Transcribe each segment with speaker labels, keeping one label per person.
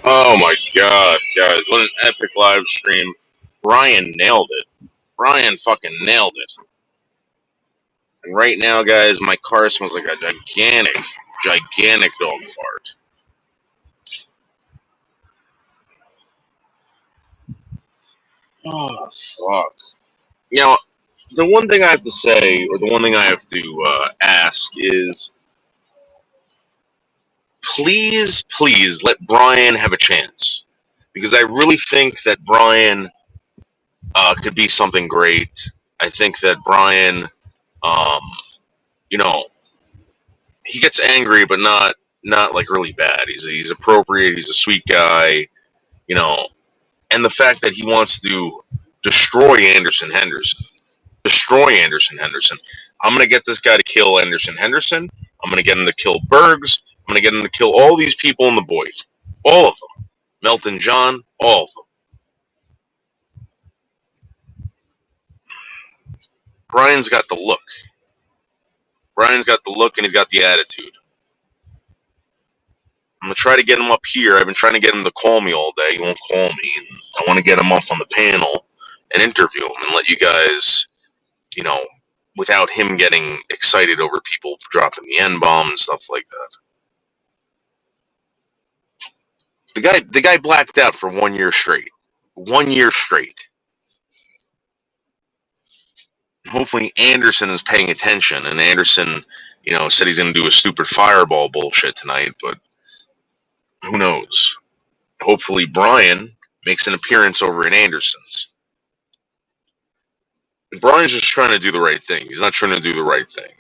Speaker 1: Oh my god, guys, what an epic live stream. Brian nailed it. Brian fucking nailed it. And right now, guys, my car smells like a gigantic dog fart. Oh, fuck. You know, the one thing I have to say, or the one thing I have to ask is please let Brian have a chance. Because I really think that Brian could be something great. I think that Brian, um, you know, he gets angry, but not like really bad. He's appropriate. He's a sweet guy, you know. And the fact that he wants to destroy Anderson Henderson, destroy Anderson Henderson. I'm gonna get this guy to kill Anderson Henderson. I'm gonna get him to kill Bergs. I'm gonna get him to kill all these people in the boys, all of them. Melton John, all of them. Brian's got the look. Brian's got the look, and he's got the attitude. I'm gonna try to get him up here. I've been trying to get him to call me all day. He won't call me. And I want to get him up on the panel and interview him and let you guys, you know, without him getting excited over people dropping the N bomb and stuff like that. The guy blacked out for 1 year straight. 1 year straight. Hopefully Anderson is paying attention, and Anderson, said he's going to do a stupid fireball bullshit tonight, but who knows? Hopefully Brian makes an appearance over in Anderson's. Brian's just trying to do the right thing. He's not trying to do the right thing.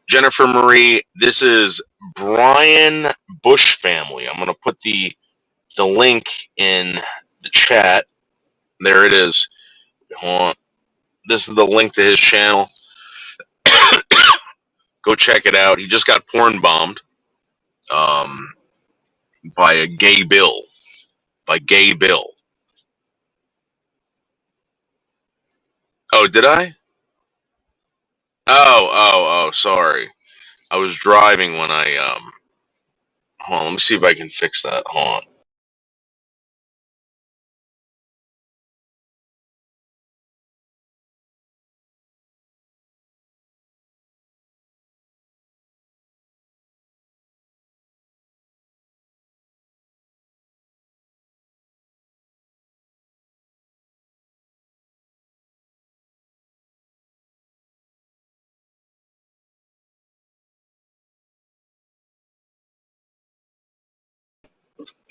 Speaker 1: Jennifer Marie, this is Brian Bush family. I'm going to put the link in the chat. There it is. Hold on. This is the link to his channel. Go check it out. He just got porn bombed by a gay Bill. By Gay Bill. Oh, did I? Oh, sorry. I was driving when I hold on, let me see if I can fix that. Hold on.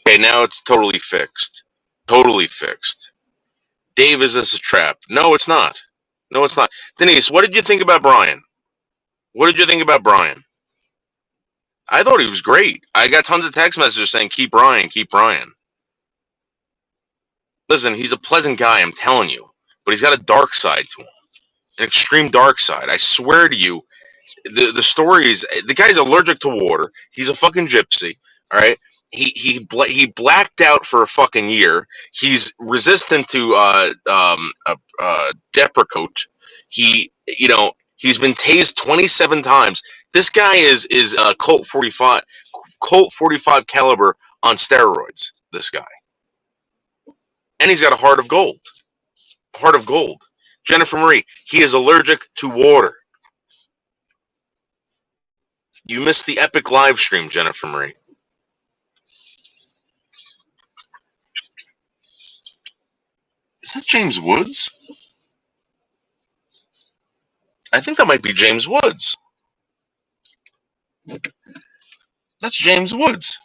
Speaker 1: Okay, now it's totally fixed. Totally fixed. Dave, is this a trap? No, it's not. No, it's not. Denise, what did you think about Brian? What did you think about Brian? I thought he was great. I got tons of text messages saying, keep Brian, keep Brian. Listen, he's a pleasant guy, I'm telling you. But he's got a dark side to him. An extreme dark side. I swear to you, the stories, the guy's allergic to water. He's a fucking gypsy, all right? He blacked out for a fucking year. He's resistant to Depakote. He's been tased 27 times. This guy is Colt 45 caliber on steroids. This guy, and he's got a heart of gold. Heart of gold. Jennifer Marie, he is allergic to water. You missed the epic live stream, Jennifer Marie. Is that James Woods? I think that might be James Woods. That's James Woods.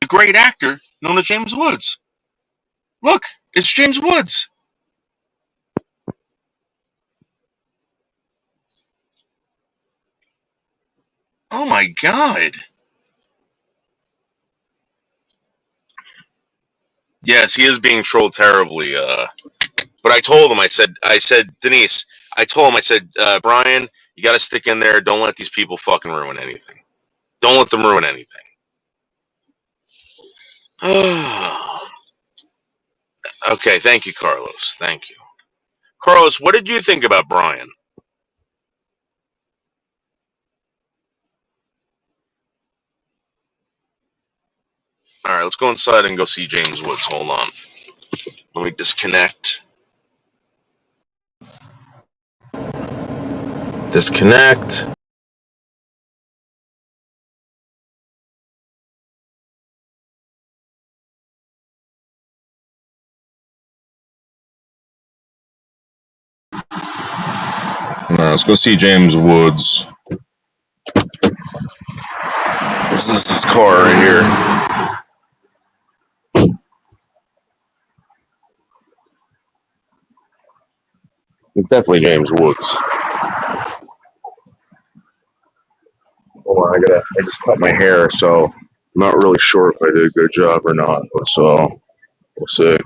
Speaker 1: The great actor known as James Woods. Look, it's James Woods. Oh my God. Yes, he is being trolled terribly. But I told him, I said, Denise, I told him, I said, Brian, you got to stick in there. Don't let these people fucking ruin anything. Don't let them ruin anything. Okay, thank you, Carlos. Thank you. Carlos, what did you think about Brian? Alright, let's go inside and go see James Woods. Hold on. Let me disconnect. Disconnect. Alright, let's go see James Woods. This is his car right here. It's definitely James Woods. Hold on, I just cut my hair, so I'm not really sure if I did a good job or not. So we'll see.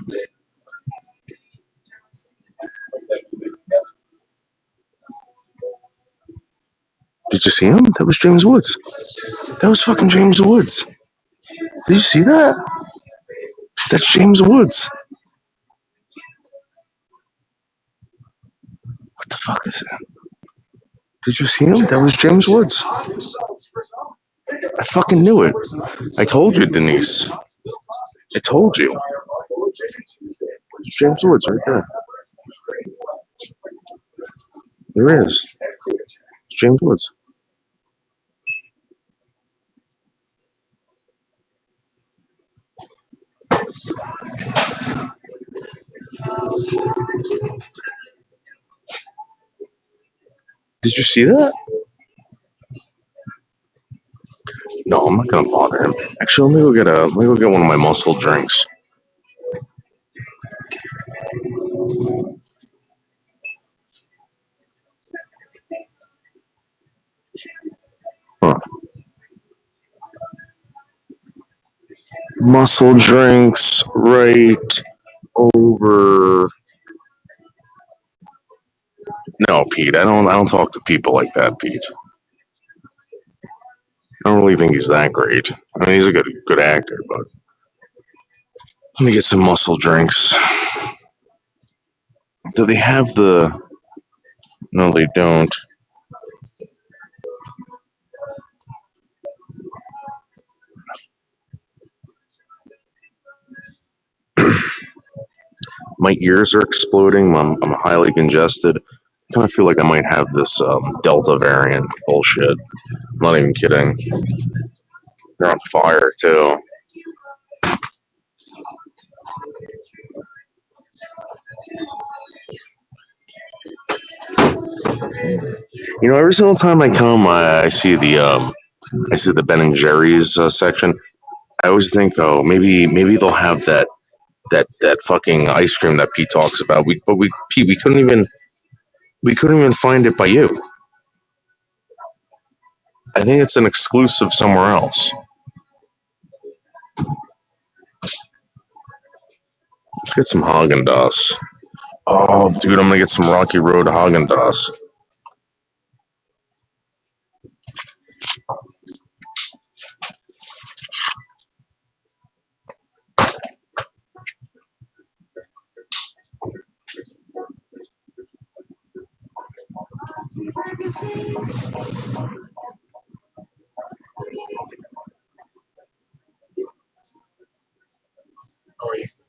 Speaker 1: Did you see him? That was James Woods. That was fucking James Woods. Did you see that? That's James Woods. What the fuck is that? Did you see him? That was James Woods. I fucking knew it. I told you, Denise. I told you. It's James Woods right there. There is. It's James Woods. Did you see that? No, I'm not gonna bother him. Actually, let me go get one of my muscle drinks. Huh. Muscle drinks right over. No, Pete. I don't talk to people like that, Pete. I don't really think he's that great. I mean, he's a good actor, but let me get some muscle drinks. Do they have the? No, they don't. My ears are exploding. I'm highly congested. I kind of feel like I might have this Delta variant bullshit. I'm not even kidding. They're on fire too. You know, every single time I come, I see the Ben and Jerry's section. I always think, oh, maybe they'll have that fucking ice cream that Pete talks about. Pete, we couldn't even find it by you. I think it's an exclusive somewhere else. Let's get some Haagen-Dazs. Oh, dude, I'm gonna get some Rocky Road Haagen-Dazs.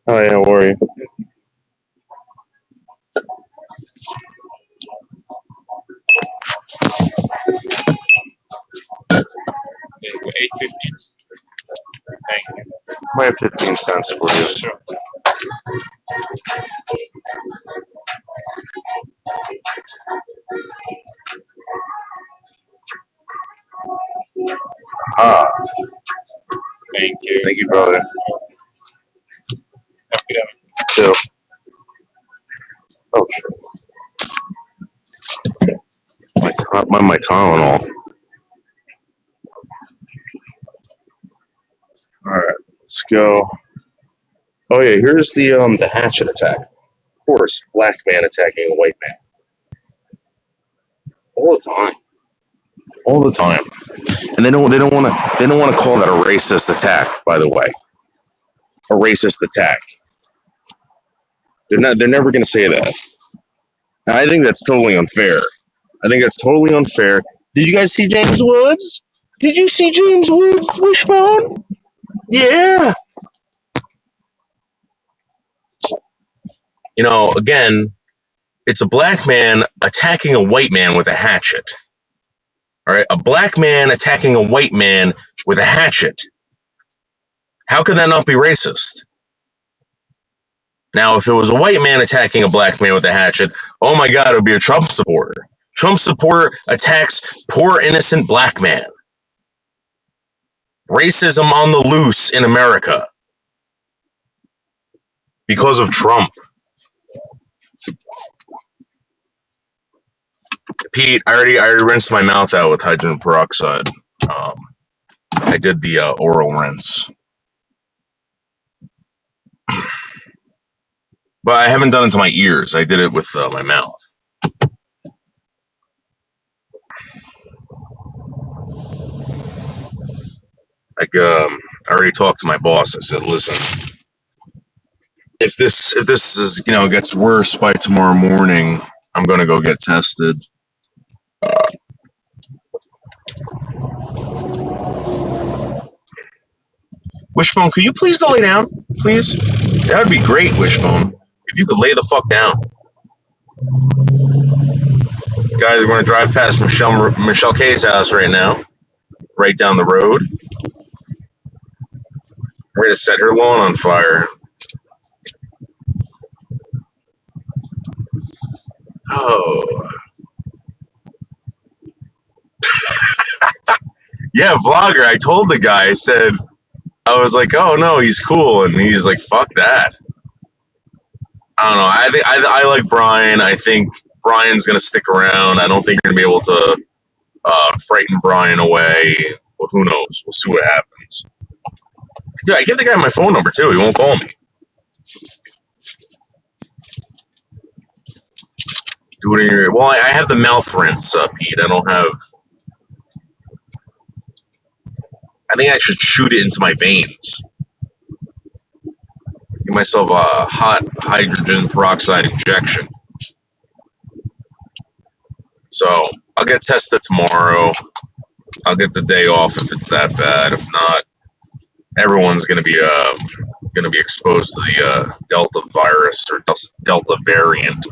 Speaker 1: Hi, how are you? $8.50. Thank you. I have 15 cents for you. Sure. Ah. Thank you. Thank you, brother. Happy to. Oh, sure. My Tylenol. All right, let's go. Oh yeah, here's the hatchet attack. Of course, black man attacking a white man. All the time. All the time. And they don't want to call that a racist attack, by the way. A racist attack. They're never going to say that. And I think that's totally unfair. Did you guys see James Woods? Did you see James Woods, Wishbone? Yeah. Again, it's a black man attacking a white man with a hatchet. All right, a black man attacking a white man with a hatchet. How could that not be racist? Now, if it was a white man attacking a black man with a hatchet, oh my God, it would be a Trump supporter. Trump supporter attacks poor innocent black man. Racism on the loose in America because of Trump. Pete, I already rinsed my mouth out with hydrogen peroxide. I did the oral rinse. But I haven't done it to my ears. I did it with my mouth. I already talked to my boss. I said, listen, if this is gets worse by tomorrow morning, I'm gonna go get tested. Wishbone, could you please go lay down, please? That would be great, Wishbone, if you could lay the fuck down. Guys, we're gonna drive past Michelle K's house right now, right down the road. We're gonna set her lawn on fire. Oh. Yeah, vlogger. I told the guy, I was like, oh no, he's cool, and he was like, fuck that. I don't know. I think I like Brian. I think Brian's gonna stick around. I don't think you're gonna be able to frighten Brian away. Well, who knows? We'll see what happens. Dude, I give the guy my phone number too. He won't call me. Do it in your. Well, I have the mouth rinse, Pete. I don't have. I think I should shoot it into my veins. Give myself a hot hydrogen peroxide injection. So I'll get tested tomorrow. I'll get the day off if it's that bad. If not, everyone's going to be exposed to the Delta virus or Delta variant.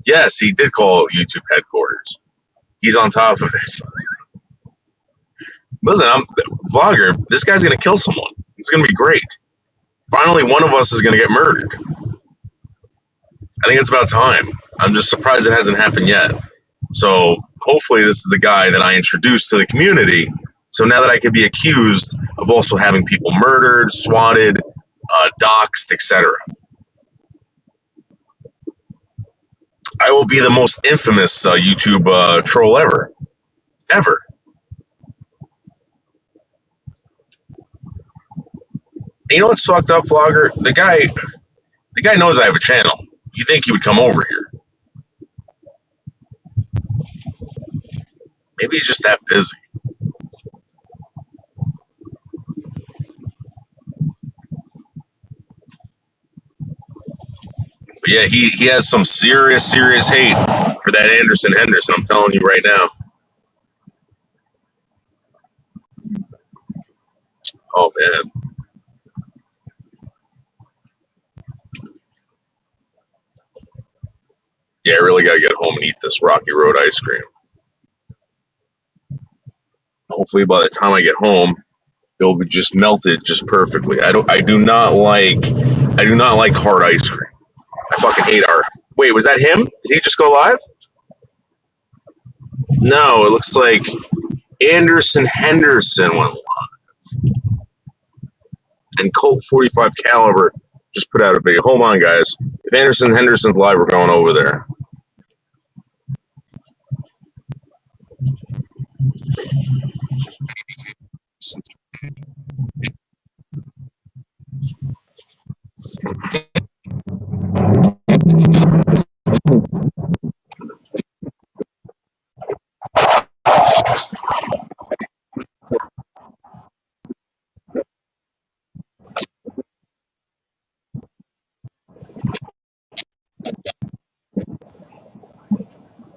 Speaker 1: Yes, he did call YouTube headquarters. He's on top of it. Listen, I'm vlogger. This guy's gonna kill someone. It's gonna be great. Finally, one of us is gonna get murdered. I think it's about time. I'm just surprised it hasn't happened yet. So hopefully, this is the guy that I introduced to the community. So now that I could be accused of also having people murdered, swatted, doxxed, etc. I will be the most infamous YouTube troll ever. Ever. And you know what's fucked up, vlogger? The guy knows I have a channel. You think he would come over here. Maybe he's just that busy. But yeah, he has some serious hate for that Anderson Henderson. I'm telling you right now. Oh man. Yeah, I really gotta get home and eat this Rocky Road ice cream. Hopefully, by the time I get home, it'll be just melted just perfectly. I do not like hard ice cream. I fucking hate hard. Wait, was that him? Did he just go live? No, it looks like Anderson Henderson went live. And Colt 45 caliber just put out a video. Hold on, guys. If Anderson Henderson's live, we're going over there.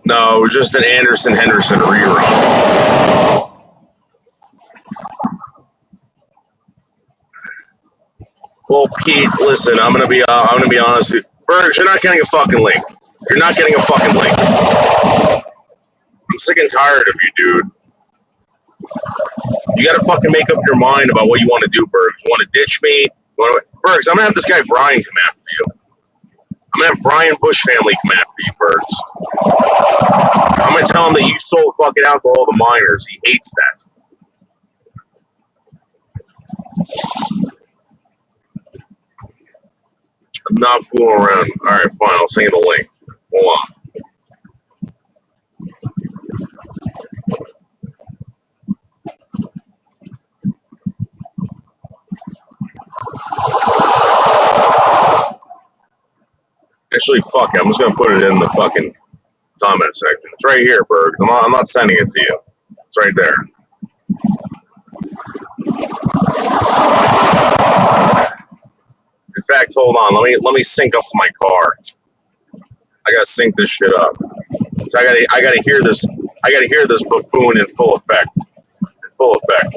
Speaker 2: No, it was just an Anderson Henderson rerun. Well, Pete, listen, I'm gonna be honest with you. Bergs, you're not getting a fucking link. You're not getting a fucking link. I'm sick and tired of you, dude. You gotta fucking make up your mind about what you want to do, Bergs. You want to ditch me? Bergs, I'm gonna have this guy Brian come after you. I'm gonna have Brian Bush family come after you, Bergs. I'm gonna tell him that you sold fucking alcohol to minors. He hates that. I'm not fooling around. All right, fine. I'll send you the link. Hold on. Actually, fuck it. I'm just gonna put it in the fucking comment section. It's right here, Berg. I'm not sending it to you. It's right there. In fact, hold on. Let me sync up to my car. I gotta sync this shit up. So I gotta hear this. I gotta hear this buffoon in full effect. In full effect.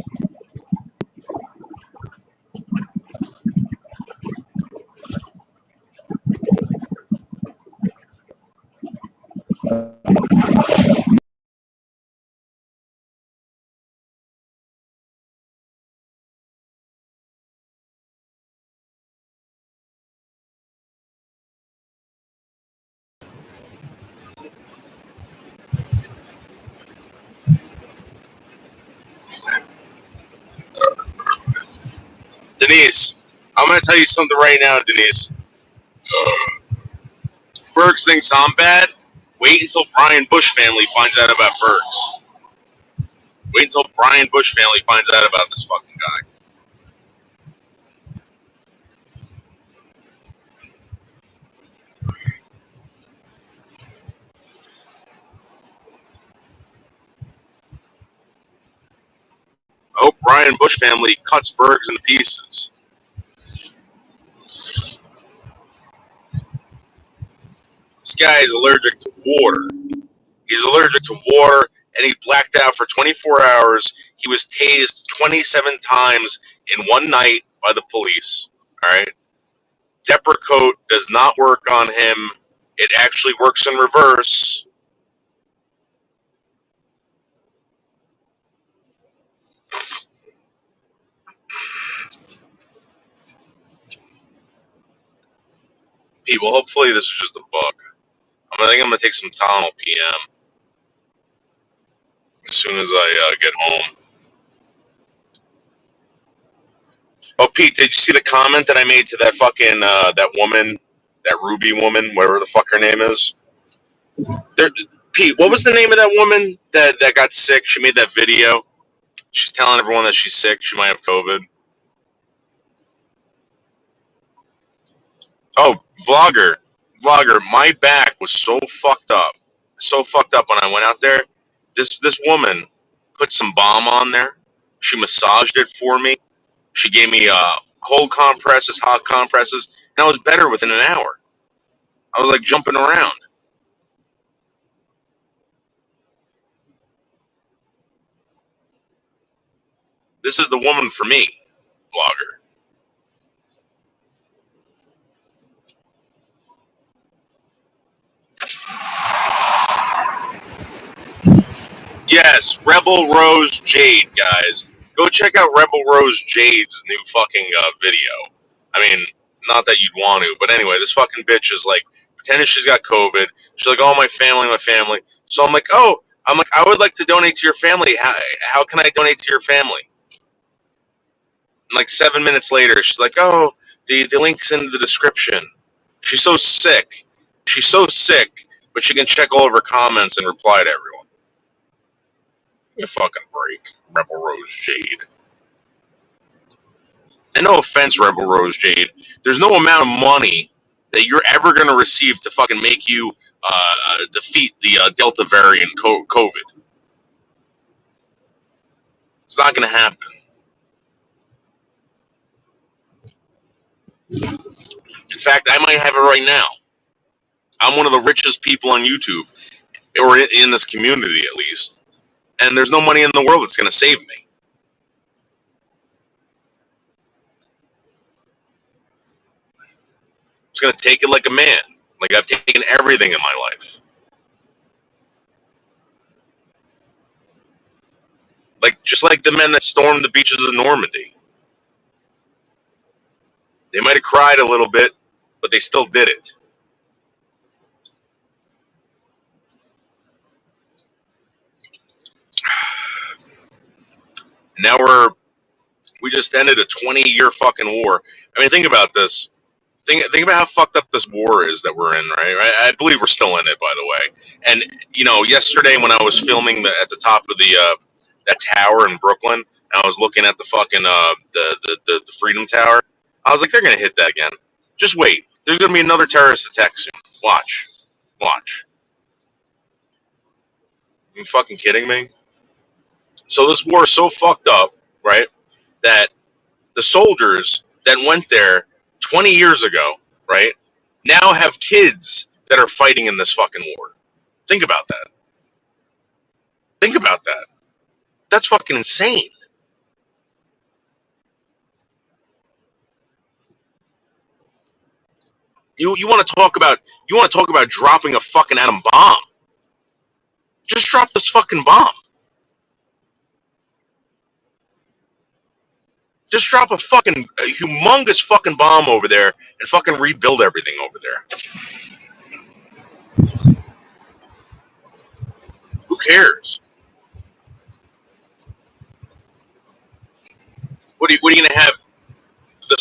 Speaker 1: Denise, I'm going to tell you something right now, Denise. Bergs thinks I'm bad. Wait until Brian Bush family finds out about Bergs. Wait until Brian Bush family finds out about this fucking guy. I hope Brian Bush family cuts Bergs into pieces. This guy is allergic to water. He's allergic to water, and he blacked out for 24 hours. He was tased 27 times in one night by the police. All right? Depakote does not work on him. It actually works in reverse. People, hopefully this is just a bug. I think I'm going to take some Tylenol PM as soon as I get home. Oh, Pete, did you see the comment that I made to that fucking, that woman, that Ruby woman, whatever the fuck her name is? There, Pete, what was the name of that woman that got sick? She made that video. She's telling everyone that she's sick. She might have COVID. Oh, vlogger. My back was so fucked up. So fucked up when I went out there. This woman put some balm on there. She massaged it for me. She gave me cold compresses, hot compresses, and I was better within an hour. I was like jumping around. This is the woman for me, vlogger. Yes, Rebel Rose Jade, guys. Go check out Rebel Rose Jade's new fucking video. I mean, not that you'd want to, but anyway, this fucking bitch is like pretending she's got COVID. She's like, "Oh, my family." So I'm like, I would like to donate to your family. How can I donate to your family? And like 7 minutes later, she's like, "Oh, the link's in the description." She's so sick. She's so sick, but she can check all of her comments and reply to everyone. Give me a fucking break, Rebel Rose Jade. And no offense, Rebel Rose Jade, there's no amount of money that you're ever going to receive to fucking make you defeat the Delta variant COVID. It's not going to happen. In fact, I might have it right now. I'm one of the richest people on YouTube. or in this community at least. And there's no money in the world that's going to save me. I'm just going to take it like a man. Like I've taken everything in my life. Like just like the men that stormed the beaches of Normandy. They might have cried a little bit, but they still did it. Now we just ended a 20-year fucking war. I mean, think about this. Think about how fucked up this war is that we're in, right? I believe we're still in it, by the way. And you know, yesterday when I was filming at the top of the that tower in Brooklyn, and I was looking at the fucking the Freedom Tower, I was like, they're gonna hit that again. Just wait. There's gonna be another terrorist attack soon. Watch. Watch. Are you fucking kidding me? So this war is so fucked up, right? That the soldiers that went there 20 years ago, right, now have kids that are fighting in this fucking war. Think about that. Think about that. That's fucking insane. You want to talk about dropping a fucking atom bomb? Just drop this fucking bomb. Just drop a humongous fucking bomb over there and fucking rebuild everything over there. Who cares? What are you gonna have? The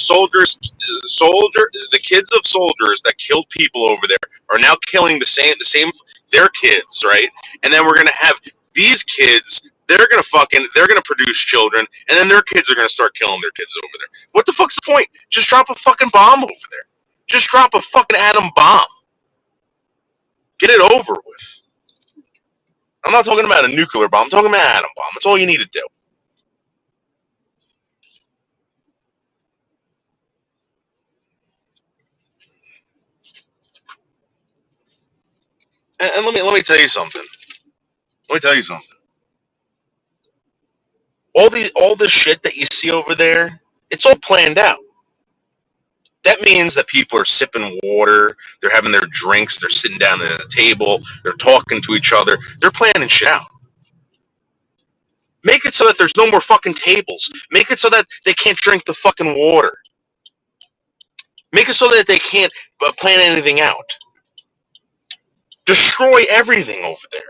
Speaker 1: kids of soldiers that killed people over there are now killing the same their kids, right? And then we're gonna have these kids. They're gonna produce children, and then their kids are gonna start killing their kids over there. What the fuck's the point? Just drop a fucking bomb over there. Just drop a fucking atom bomb. Get it over with. I'm not talking about a nuclear bomb. I'm talking about an atom bomb. That's all you need to do. And let me tell you something. Let me tell you something. All the shit that you see over there, it's all planned out. That means that people are sipping water, they're having their drinks, they're sitting down at a table, they're talking to each other, they're planning shit out. Make it so that there's no more fucking tables. Make it so that they can't drink the fucking water. Make it so that they can't plan anything out. Destroy everything over there.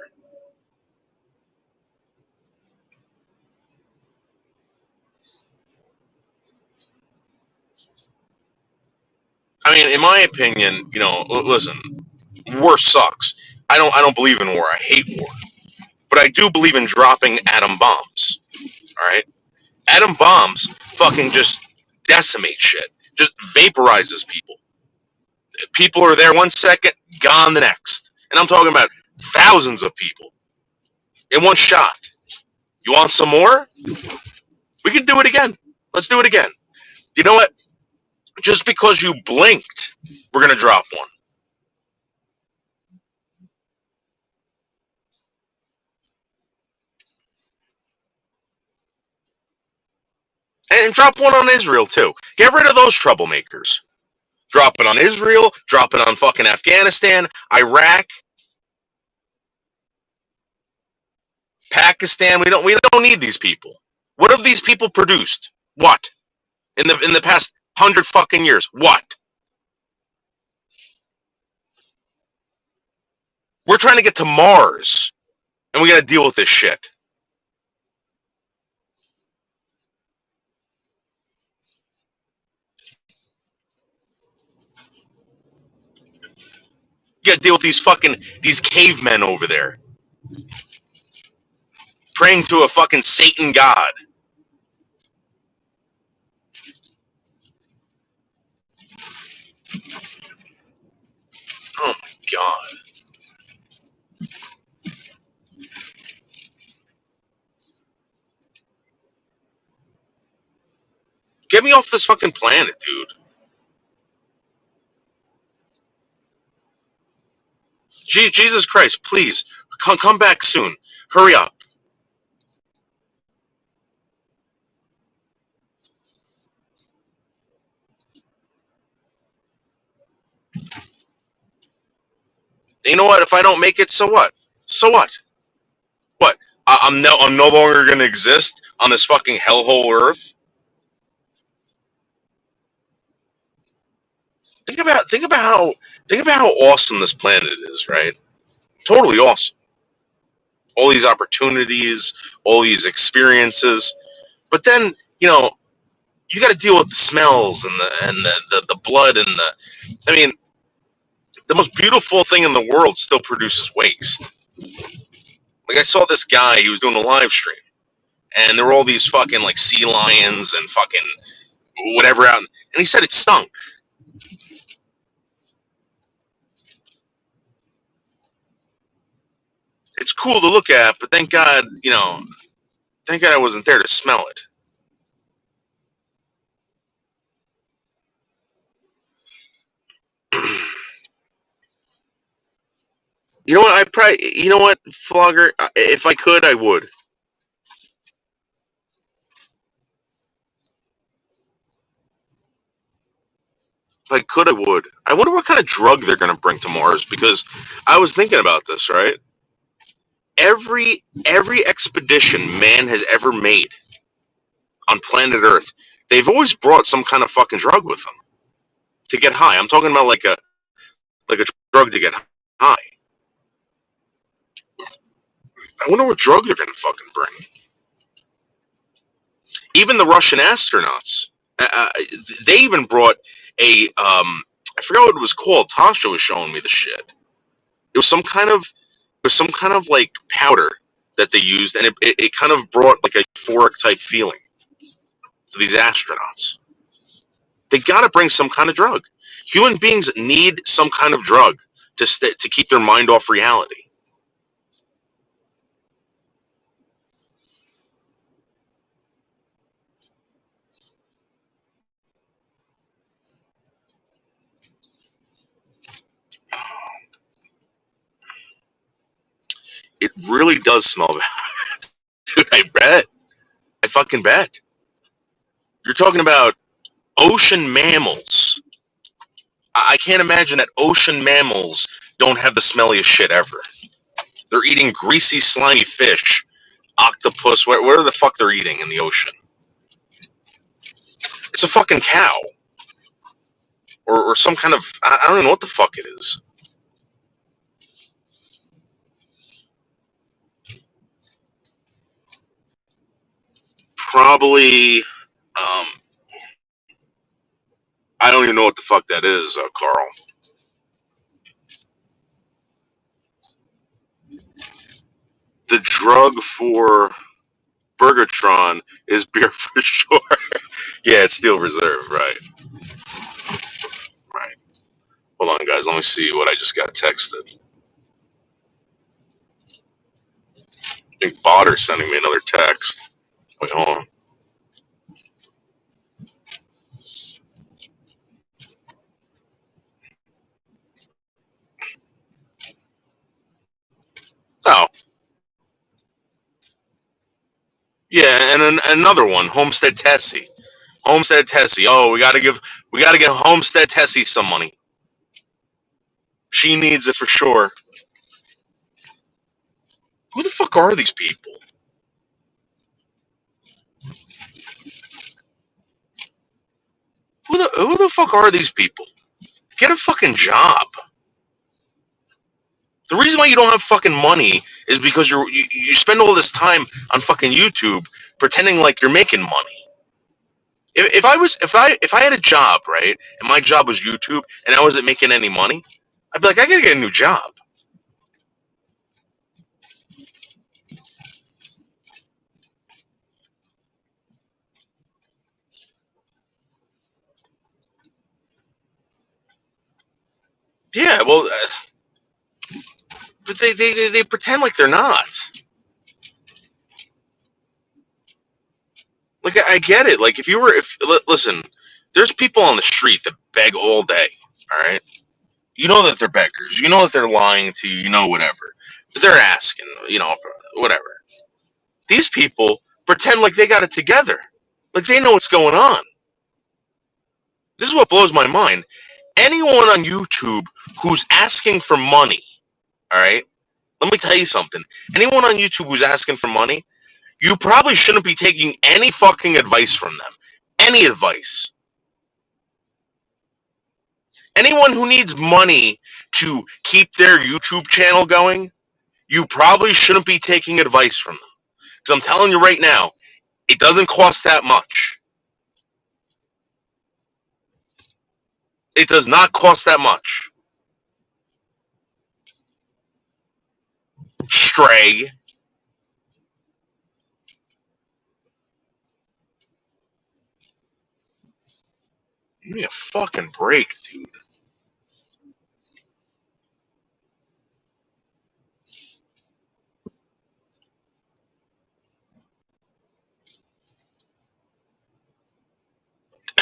Speaker 1: I mean, in my opinion, you know, listen, war sucks. I don't believe in war. I hate war. But I do believe in dropping atom bombs. All right? Atom bombs fucking just decimate shit. Just vaporizes people. People are there 1 second, gone the next. And I'm talking about thousands of people in one shot. You want some more? We can do it again. Let's do it again. You know what? Just because you blinked, we're going to drop one. And drop one on Israel, too. Get rid of those troublemakers. Drop it on Israel. Drop it on fucking Afghanistan, Iraq, Pakistan. We don't need these people. What have these people produced? What? In the past 100 fucking years. What? We're trying to get to Mars, and we got to deal with this shit. You got to deal with these cavemen over there, praying to a fucking Satan god. Oh my god. Get me off this fucking planet, dude. Jesus Christ, please Come back soon. Hurry up. You know what? If I don't make it, so what? So what? What? I'm no longer gonna exist on this fucking hellhole Earth. Think about how awesome this planet is, right? Totally awesome. All these opportunities, all these experiences, but then you got to deal with the smells and the blood and the. I mean, the most beautiful thing in the world still produces waste. Like I saw this guy, he was doing a live stream, and there were all these fucking like sea lions and fucking whatever out, and he said it stunk. It's cool to look at, but thank God I wasn't there to smell it. You know what? You know what, Flogger? If I could, I would. If I could, I would. I wonder what kind of drug they're going to bring to Mars because I was thinking about this, right? Every expedition man has ever made on planet Earth, they've always brought some kind of fucking drug with them to get high. I'm talking about like a drug to get high. I wonder what drug they're going to fucking bring. Even the Russian astronauts, they even brought a I forgot what it was called. Tasha was showing me the shit. It was some kind of like powder that they used, and it kind of brought like a euphoric type feeling to these astronauts. They got to bring some kind of drug. Human beings need some kind of drug to keep their mind off reality. It really does smell bad, dude. I bet. I fucking bet. You're talking about ocean mammals. I can't imagine that ocean mammals don't have the smelliest shit ever. They're eating greasy, slimy fish, octopus, whatever the fuck they're eating in the ocean. It's a fucking cow. Or some kind of, I don't even know what the fuck it is. Probably, I don't even know what the fuck that is, Carl. The drug for Burgertron is beer for sure. Yeah, it's Steel Reserve, right? Right. Hold on, guys. Let me see what I just got texted. I think Bodder's sending me another text. Wait, hold on. Oh, yeah, and another one, Homestead Tessie. Homestead Tessie. Oh, we gotta give Homestead Tessie some money. She needs it for sure. Who the fuck are these people? Who the fuck are these people? Get a fucking job. The reason why you don't have fucking money is because you spend all this time on fucking YouTube pretending like you're making money. If I had a job, right, and my job was YouTube and I wasn't making any money, I'd be like, I gotta get a new job. Yeah, well, but they pretend like they're not. Like I get it. Like if listen, there's people on the street that beg all day. All right, you know that they're beggars. You know that they're lying to you. You know whatever. They're asking, whatever. These people pretend like they got it together, like they know what's going on. This is what blows my mind. Anyone on YouTube who's asking for money, all right? Let me tell you something. Anyone on YouTube who's asking for money, you probably shouldn't be taking any fucking advice from them. Any advice. Anyone who needs money to keep their YouTube channel going, you probably shouldn't be taking advice from them. Because I'm telling you right now, it doesn't cost that much. It does not cost that much. Stray. Give me a fucking break, dude.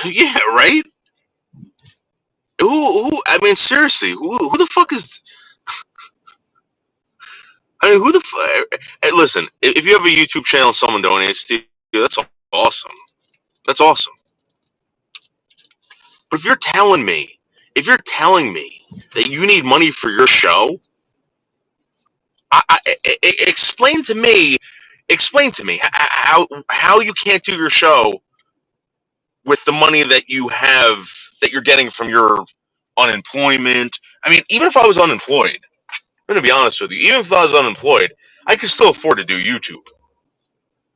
Speaker 1: Yeah, right? I mean, seriously, who the fuck is... I mean, who the fuck... Hey, listen, if you have a YouTube channel and someone donates to you, that's awesome. That's awesome. But if you're telling me that you need money for your show, explain to me how you can't do your show with the money that you're getting from your unemployment. I mean, even if I was unemployed, I'm gonna be honest with you, even if I was unemployed, I could still afford to do YouTube.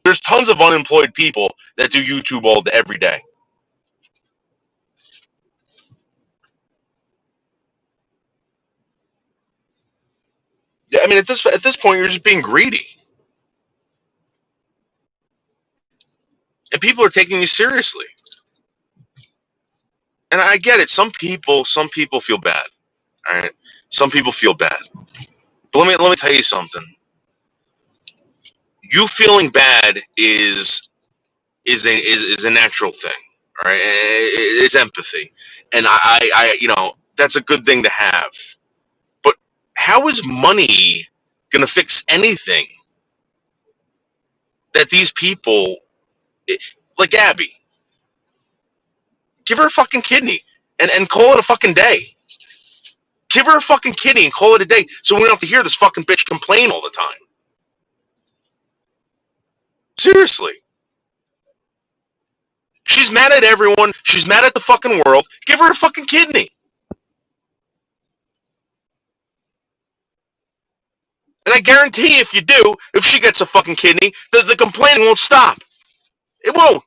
Speaker 1: There's tons of unemployed people that do YouTube all day, every day. I mean, at this point, you're just being greedy, and people are taking you seriously. And I get it. Some people feel bad. All right, some people feel bad. But let me tell you something. You feeling bad is a natural thing. All right, it's empathy, and that's a good thing to have. But how is money gonna fix anything that these people like Abby? Give her a fucking kidney and call it a fucking day. Give her a fucking kidney and call it a day, so we don't have to hear this fucking bitch complain all the time. Seriously. She's mad at everyone. She's mad at the fucking world. Give her a fucking kidney. And I guarantee if you do, if she gets a fucking kidney, the complaining won't stop. It won't.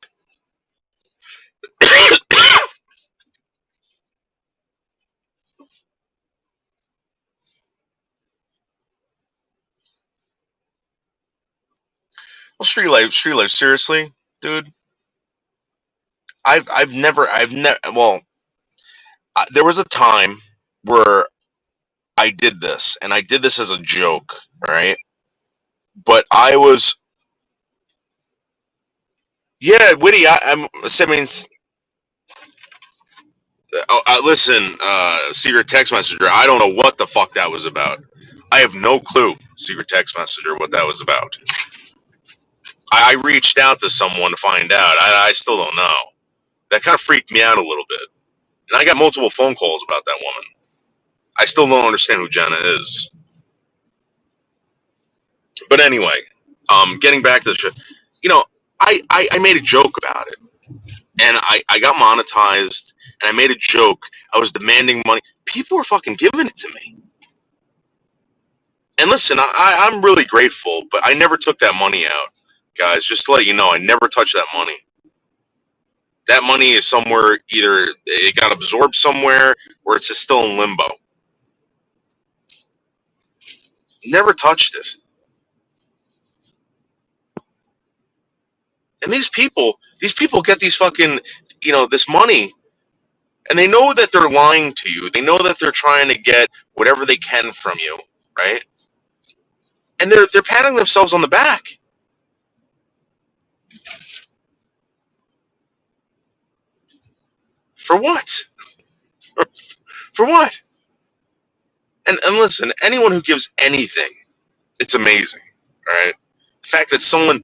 Speaker 1: Well, Street Life, seriously, dude. Well, there was a time where I did this, and I did this as a joke, right? But yeah, Witty. I mean, listen, secret text messenger. I don't know what the fuck that was about. I have no clue, secret text messenger, what that was about. I reached out to someone to find out. I still don't know. That kind of freaked me out a little bit. And I got multiple phone calls about that woman. I still don't understand who Jenna is. But anyway, getting back to the show, you know, I made a joke about it, and I got monetized, and I made a joke. I was demanding money. People were fucking giving it to me. And listen, I'm really grateful, but I never took that money out, guys. Just to let you know, I never touched that money. That money is somewhere, either it got absorbed somewhere, or it's just still in limbo. Never touched it. And these people get these fucking, this money, and they know that they're lying to you. They know that they're trying to get whatever they can from you, right? And they're patting themselves on the back. For what? For what? And listen, anyone who gives anything It's amazing. All right. The fact that someone,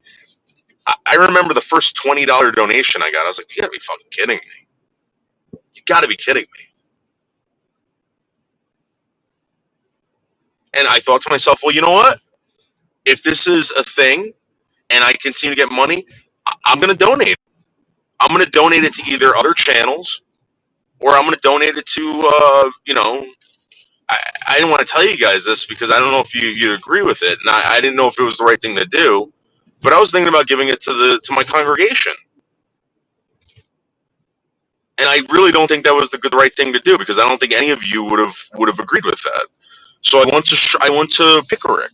Speaker 1: I remember the first $20 donation I got. I was like, you gotta be fucking kidding me. You gotta be kidding me. And I thought to myself, well, you know what? If this is a thing and I continue to get money, I'm going to donate. I'm going to donate it to either other channels or I'm going to donate it to, I didn't want to tell you guys this because I don't know if you'd agree with it. And I didn't know if it was the right thing to do, but I was thinking about giving it to my congregation. And I really don't think that was the right thing to do because I don't think any of you would have agreed with that. So I went to Pickerick.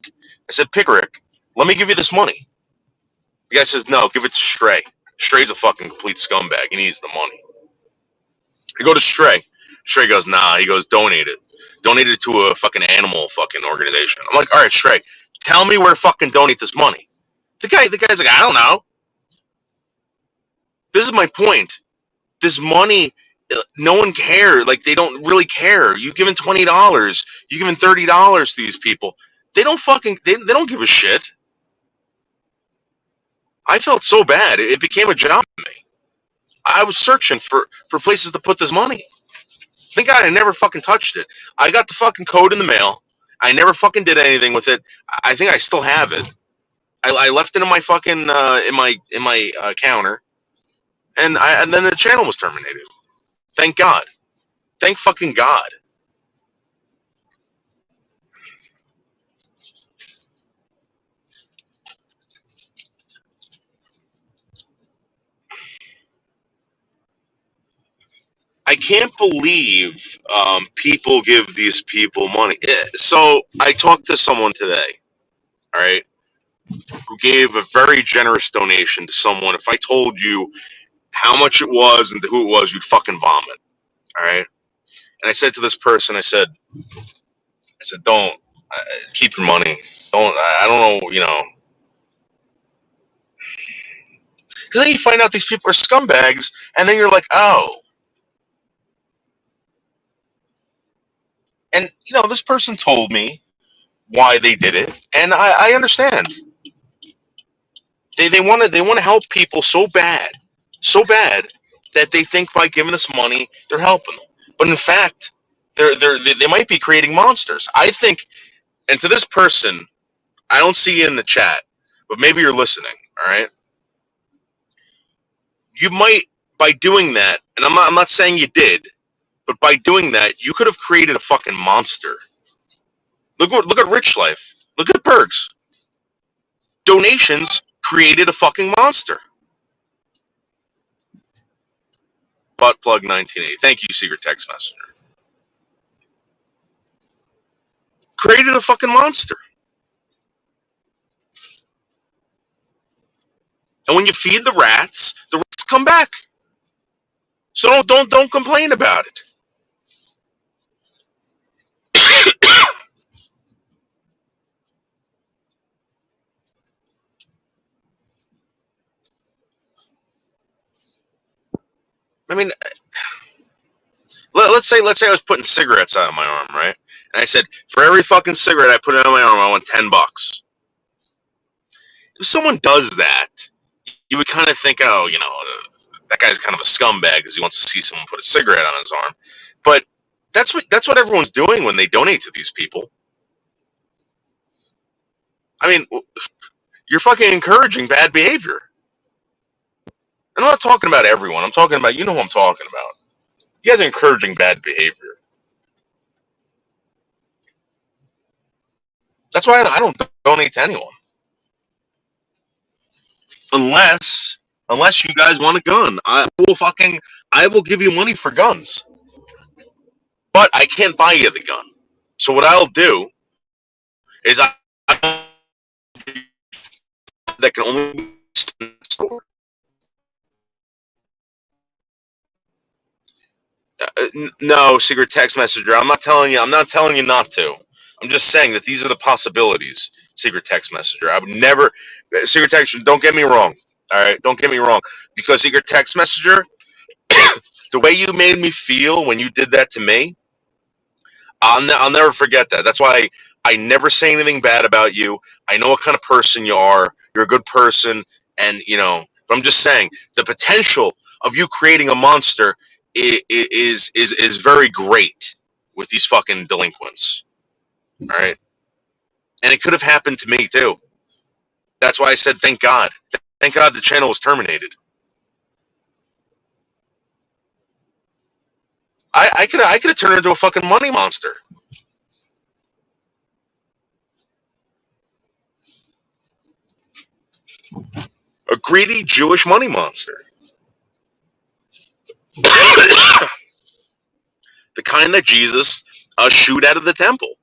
Speaker 1: I said, Pickerick, let me give you this money. The guy says, no, give it to Stray. Stray's a fucking complete scumbag. He needs the money. I go to Stray. Stray goes, nah. He goes, donate it. Donate it to a fucking animal fucking organization. I'm like, all right, Stray, tell me where to fucking donate this money. The guy's like, I don't know. This is my point. This money, no one cares. Like, they don't really care. You've given $20. You've given $30 to these people. They don't fucking, they don't give a shit. I felt so bad. It became a job to me. I was searching for places to put this money. Thank God I never fucking touched it. I got the fucking code in the mail. I never fucking did anything with it. I think I still have it. I left it in my fucking in my counter, and then the channel was terminated. Thank God. Thank fucking God. I can't believe people give these people money. So I talked to someone today, all right, who gave a very generous donation to someone. If I told you how much it was and who it was, you'd fucking vomit, all right? And I said to this person, I said, don't keep your money. I don't know, because then you find out these people are scumbags, and then you're like, oh. And, this person told me why they did it, and I understand. They want to help people so bad that they think by giving this money they're helping them. But in fact, they might be creating monsters. I think, and to this person, I don't see you in the chat, but maybe you're listening. All right, you might, by doing that, and I'm not saying you did, but by doing that, you could have created a fucking monster. Look at Rich Life. Look at Bergs. Donations created a fucking monster. Buttplug 1980. Thank you, Secret Text Messenger. Created a fucking monster. And when you feed the rats come back. So don't complain about it. I mean, let's say I was putting cigarettes out of my arm, right? And I said, for every fucking cigarette I put out of my arm, I want $10. If someone does that, you would kind of think, oh, that guy's kind of a scumbag because he wants to see someone put a cigarette on his arm. But that's what everyone's doing when they donate to these people. I mean, you're fucking encouraging bad behavior. And I'm not talking about everyone. I'm talking about, who I'm talking about. You guys are encouraging bad behavior. That's why I don't donate to anyone. Unless you guys want a gun. I will give you money for guns. But I can't buy you the gun. So what I'll do is that can only be in the store. No, Secret Text Messenger. I'm not telling you not to. I'm just saying that these are the possibilities, Secret Text Messenger. I would never, Secret Text, don't get me wrong. All right, don't get me wrong. Because Secret Text Messenger, the way you made me feel when you did that to me, I'll never forget that. That's why I never say anything bad about you. I know what kind of person you are. You're a good person, and But I'm just saying the potential of you creating a monster is very great with these fucking delinquents. All right, and it could have happened to me too. That's why I said thank God. Thank God the channel was terminated. I could have turned into a fucking money monster. A greedy Jewish money monster. The kind that Jesus shoot out of the temple.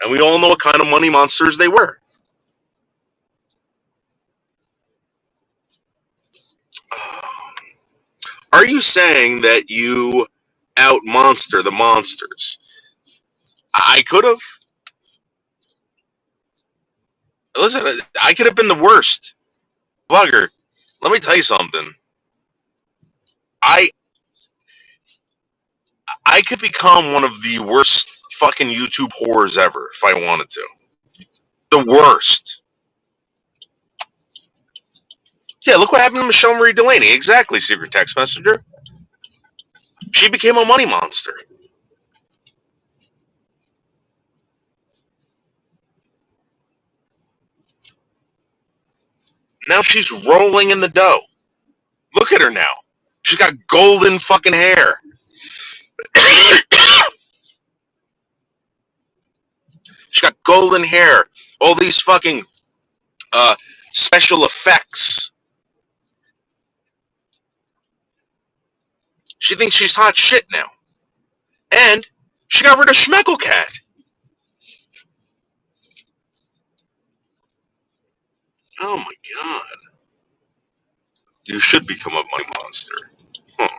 Speaker 1: And we all know what kind of money monsters they were. Are you saying that you out monster the monsters? I could have. Listen, I could have been the worst. Bugger, let me tell you something. I I could become one of the worst fucking YouTube whores ever if I wanted to. The worst. Yeah, look what happened to Michelle Marie Delaney. Exactly, secret text messenger. She became a money monster. Now she's rolling in the dough. Look at her now. She's got golden fucking hair. She's got golden hair. All these fucking uh, special effects. She thinks she's hot shit now. And she got rid of Schmecklecat. Oh my god. You should become a money monster. Huh.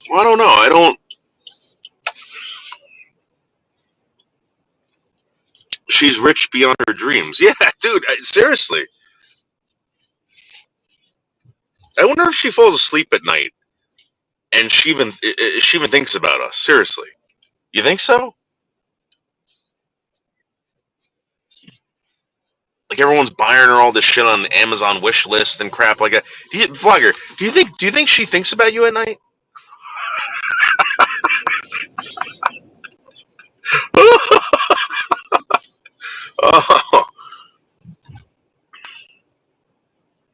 Speaker 1: Well, I don't know. I don't. She's rich beyond her dreams. Yeah, dude. Seriously. I wonder if she falls asleep at night and she even thinks about us. Seriously. You think so? Like everyone's buying her all this shit on the Amazon wish list and crap like that. Vlogger, do you think she thinks about you at night? Oh,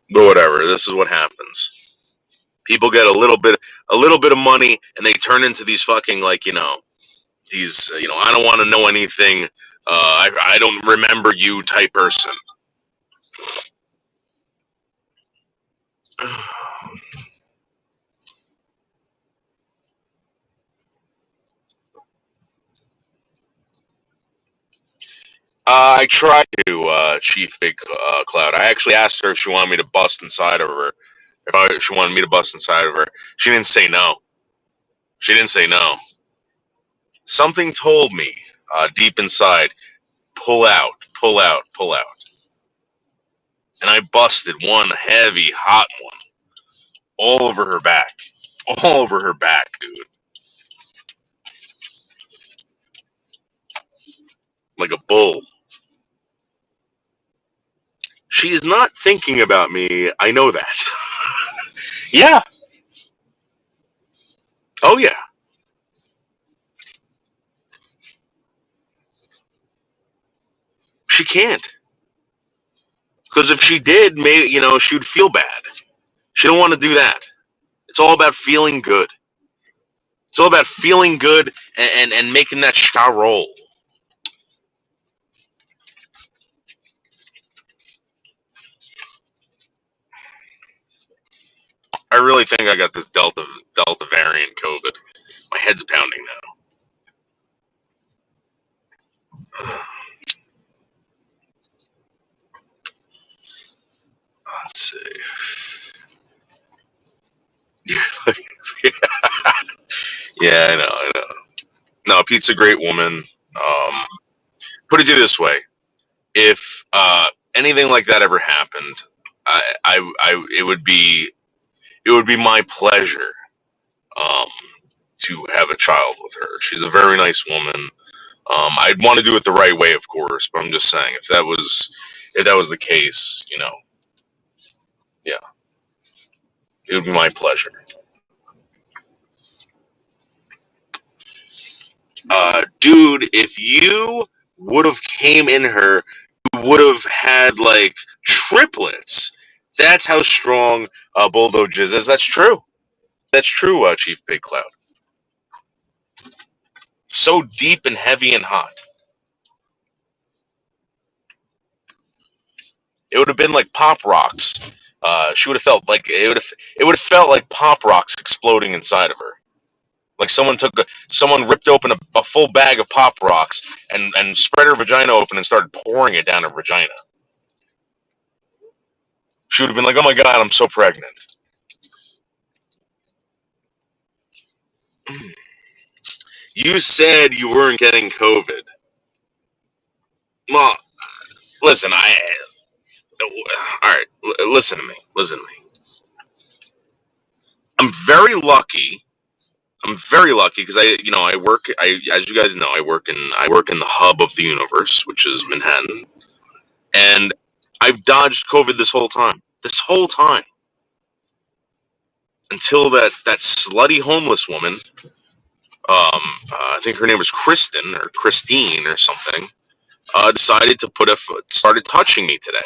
Speaker 1: but whatever. This is what happens. People get a little bit of money, and they turn into these fucking these I don't want to know anything. I don't remember you type person. I tried to Chief Big Cloud. I actually asked her if she wanted me to bust inside of her. If she wanted me to bust inside of her, she didn't say no. She didn't say no. Something told me deep inside, pull out, pull out, pull out. And I busted one heavy, hot one all over her back. All over her back, dude. Like a bull. She's not thinking about me. I know that. Yeah. Oh, yeah. She can't. Because if she did, maybe, she would feel bad. She don't want to do that. It's all about feeling good. It's all about feeling good and making that ska roll. I really think I got this Delta variant COVID. My head's pounding now. Let's see. Yeah, I know. No, Pete's a great woman. Put it to you this way: if anything like that ever happened, it it would be my pleasure um, to have a child with her. She's a very nice woman. I'd want to do it the right way, of course, but I'm just saying if that was the case, yeah, it would be my pleasure. Dude, if you would have came in her, you would have had like triplets. That's how strong Bulldoge is. That's true. That's true, Chief Big Cloud. So deep and heavy and hot. It would have been like pop rocks. She would have felt like it would have felt like pop rocks exploding inside of her. Like someone ripped open a full bag of pop rocks and spread her vagina open and started pouring it down her vagina. She would have been like, "Oh my God, I'm so pregnant." You said you weren't getting COVID. Well, listen, all right, listen to me. Listen to me. I'm very lucky. I'm very lucky because I work. As you guys know, I work in the hub of the universe, which is Manhattan, and I've dodged COVID this whole time. This whole time until that slutty homeless woman. I think her name was Kristen or Christine or something. Decided to started touching me today.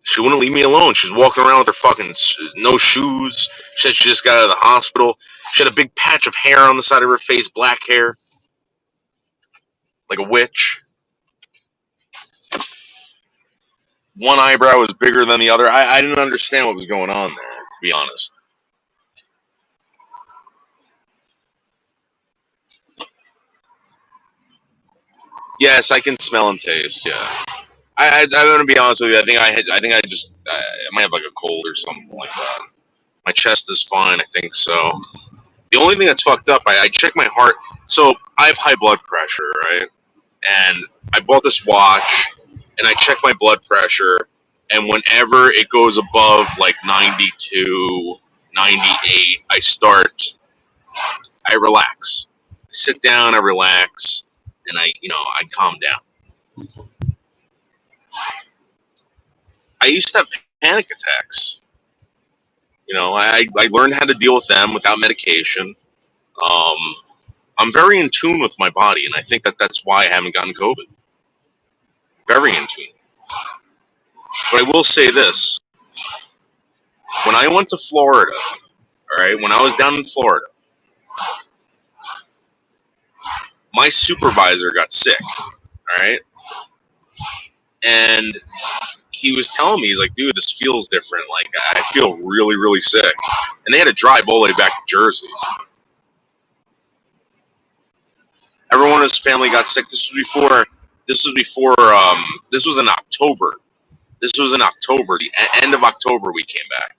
Speaker 1: She wouldn't leave me alone. She's walking around with her fucking no shoes. She said she just got out of the hospital. She had a big patch of hair on the side of her face, black hair, like a witch. One eyebrow was bigger than the other. I didn't understand what was going on there, to be honest. Yes, I can smell and taste. Yeah, I'm gonna be honest with you. I think I might have like a cold or something like that. My chest is fine. I think so. The only thing that's fucked up, I check my heart. So I have high blood pressure, right? And I bought this watch, and I check my blood pressure, and whenever it goes above like 92, 98, I relax. I sit down, I relax, and I calm down. I used to have panic attacks. I learned how to deal with them without medication. Um, I'm very in tune with my body, and I think that's why I haven't gotten COVID. Very in tune. But I will say this: when I went to Florida, all right, when I was down in Florida, my supervisor got sick, all right, and he was telling me, he's like, "Dude, this feels different. Like, I feel really, really sick." And they had to drive all the way back to Jersey. Everyone in his family got sick. This was before. This was before. This was in October. This was in October. The end of October, we came back.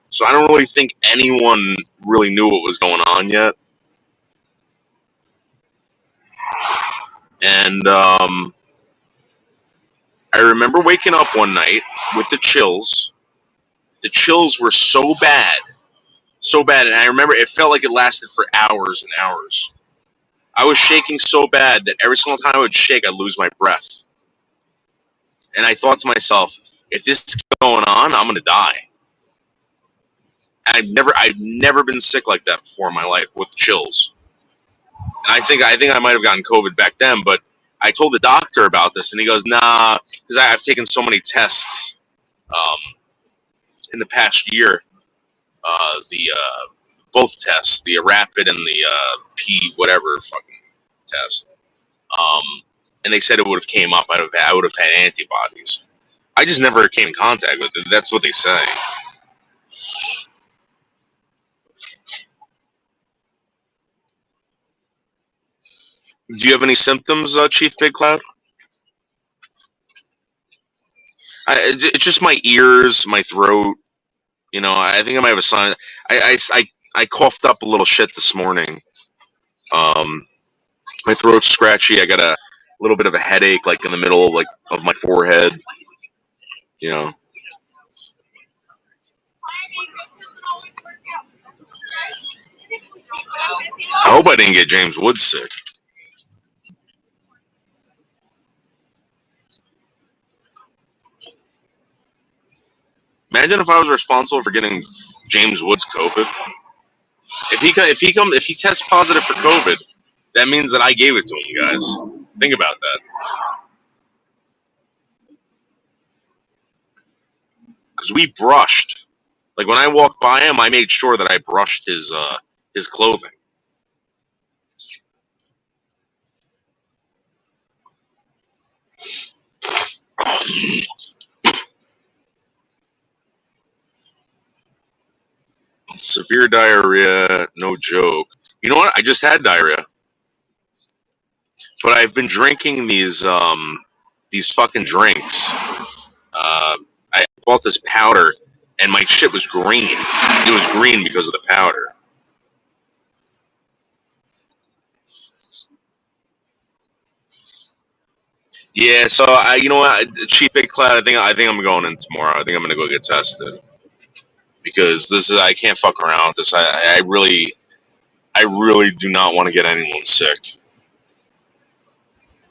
Speaker 1: So I don't really think anyone really knew what was going on yet. And I remember waking up one night with the chills. The chills were so bad, and I remember it felt like it lasted for hours and hours. I was shaking so bad that every single time I would shake, I'd lose my breath. And I thought to myself, if this keeps going on, I'm gonna die. I've never been sick like that before in my life with chills. And I think I might have gotten COVID back then, but I told the doctor about this, and he goes, "Nah," because I've taken so many tests in the past year. The both tests, the rapid and the P whatever fucking test, and they said it would have came up. I would have had antibodies. I just never came in contact with it. That's what they say. Do you have any symptoms, Chief Big Cloud? It's just my ears, my throat. I think I might have a sign. I coughed up a little shit this morning. Um, my throat's scratchy. I got a little bit of a headache, like in the middle, like of my forehead. You know. hope I didn't get James Woods sick. Imagine if I was responsible for getting James Woods COVID. If he tests positive for COVID, that means that I gave it to him, guys. Think about that. Because we brushed. Like when I walked by him, I made sure that I brushed his clothing. Severe diarrhea, no joke. You know what? I just had diarrhea, but I've been drinking these fucking drinks. I bought this powder, and my shit was green. It was green because of the powder. Yeah, so you know what, Chief Big Cloud. I think I'm going in tomorrow. I think I'm gonna go get tested because I can't fuck around with this. I really do not want to get anyone sick.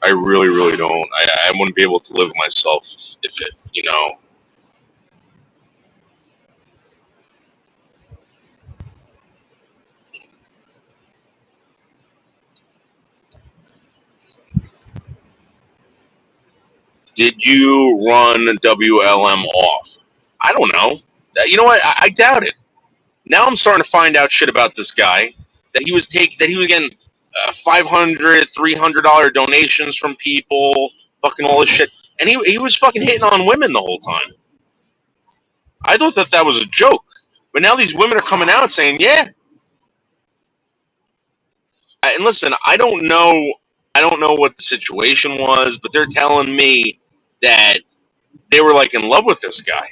Speaker 1: I really, really don't. I wouldn't be able to live with myself if you know. Did you run WLM off? I don't know. You know what? I doubt it. Now I'm starting to find out shit about this guy that he was getting $500, $300 donations from people, fucking all this shit, and he was fucking hitting on women the whole time. I thought that was a joke, but now these women are coming out saying, yeah. And listen, I don't know what the situation was, but they're telling me that they were like in love with this guy.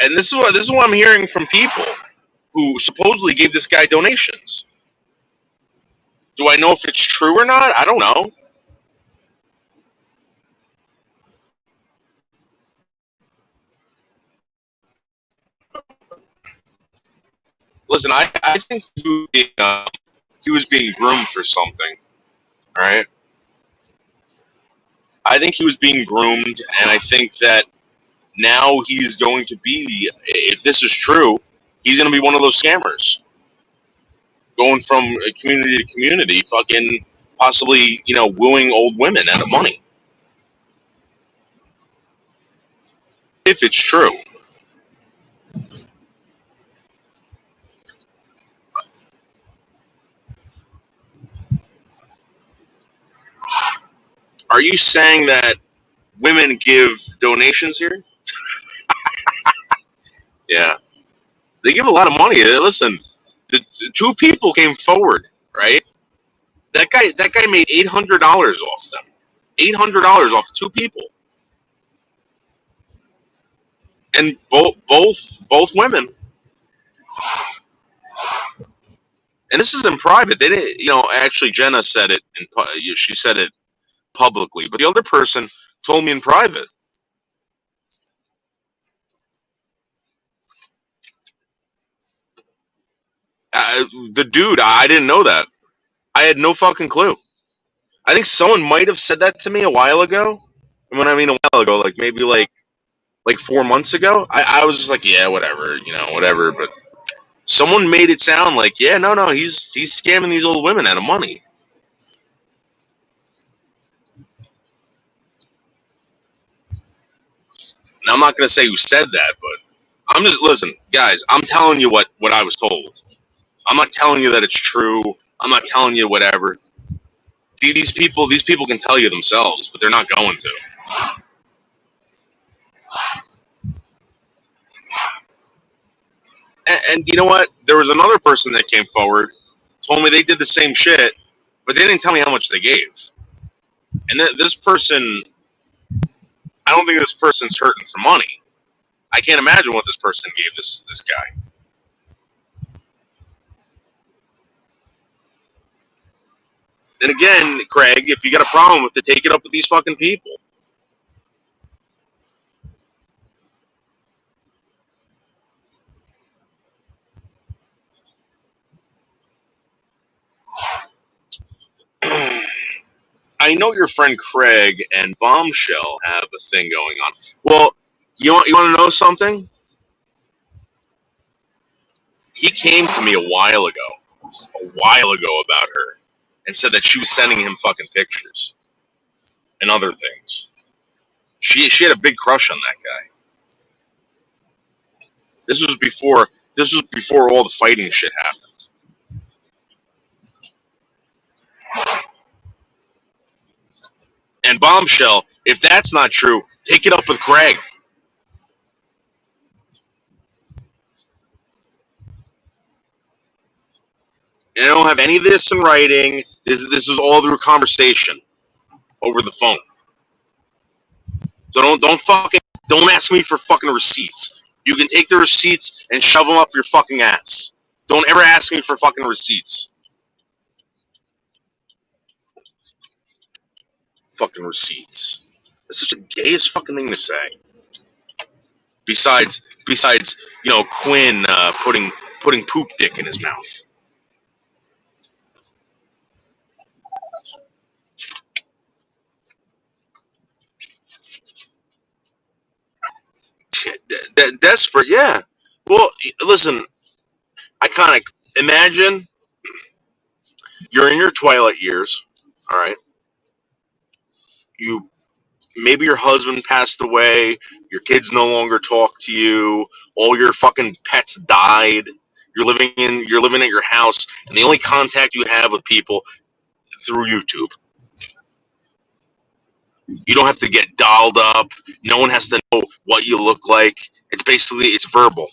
Speaker 1: And this is what I'm hearing from people who supposedly gave this guy donations. Do I know if it's true or not? I don't know. Listen, I think he was being groomed for something. All right. I think he was being groomed, and I think that now he's going to be, if this is true, he's going to be one of those scammers, going from community to community, fucking possibly, wooing old women out of money. If it's true. Are you saying that women give donations here? Yeah. They give a lot of money. Listen, the two people came forward, right? That guy made $800 off them. $800 off two people. And both women. And this is in private. They didn't, actually Jenna said it, she said it publicly, but the other person told me in private. The dude, I didn't know that. I had no fucking clue. I think someone might have said that to me a while ago. And when I mean a while ago, like maybe like 4 months ago, I was just like, yeah, whatever, whatever. But someone made it sound like, yeah, no, he's scamming these old women out of money. Now, I'm not going to say who said that, but I'm just, listen, guys, I'm telling you what I was told. I'm not telling you that it's true. I'm not telling you whatever. These people can tell you themselves, but they're not going to. And you know what? There was another person that came forward, told me they did the same shit, but they didn't tell me how much they gave. And this person, I don't think this person's hurting for money. I can't imagine what this person gave this guy. And again, Craig, if you got a problem with it, take it up with these fucking people. I know your friend Craig and Bombshell have a thing going on. Well, you want to know something? He came to me a while ago about her, and said that she was sending him fucking pictures and other things. She had a big crush on that guy. This was before all the fighting shit happened. And Bombshell, if that's not true, take it up with Craig. And I don't have any of this in writing. This is all through conversation over the phone. So don't ask me for fucking receipts. You can take the receipts and shove them up your fucking ass. Don't ever ask me for fucking receipts. Fucking receipts. That's such a gayest fucking thing to say. Besides, Quinn putting poop dick in his mouth. Desperate, yeah. Well, listen, I kind of imagine you're in your twilight years. All right, you maybe your husband passed away, your kids no longer talk to you, all your fucking pets died. You're living at your house, and the only contact you have with people through YouTube. You don't have to get dolled up. No one has to know what you look like. It's verbal.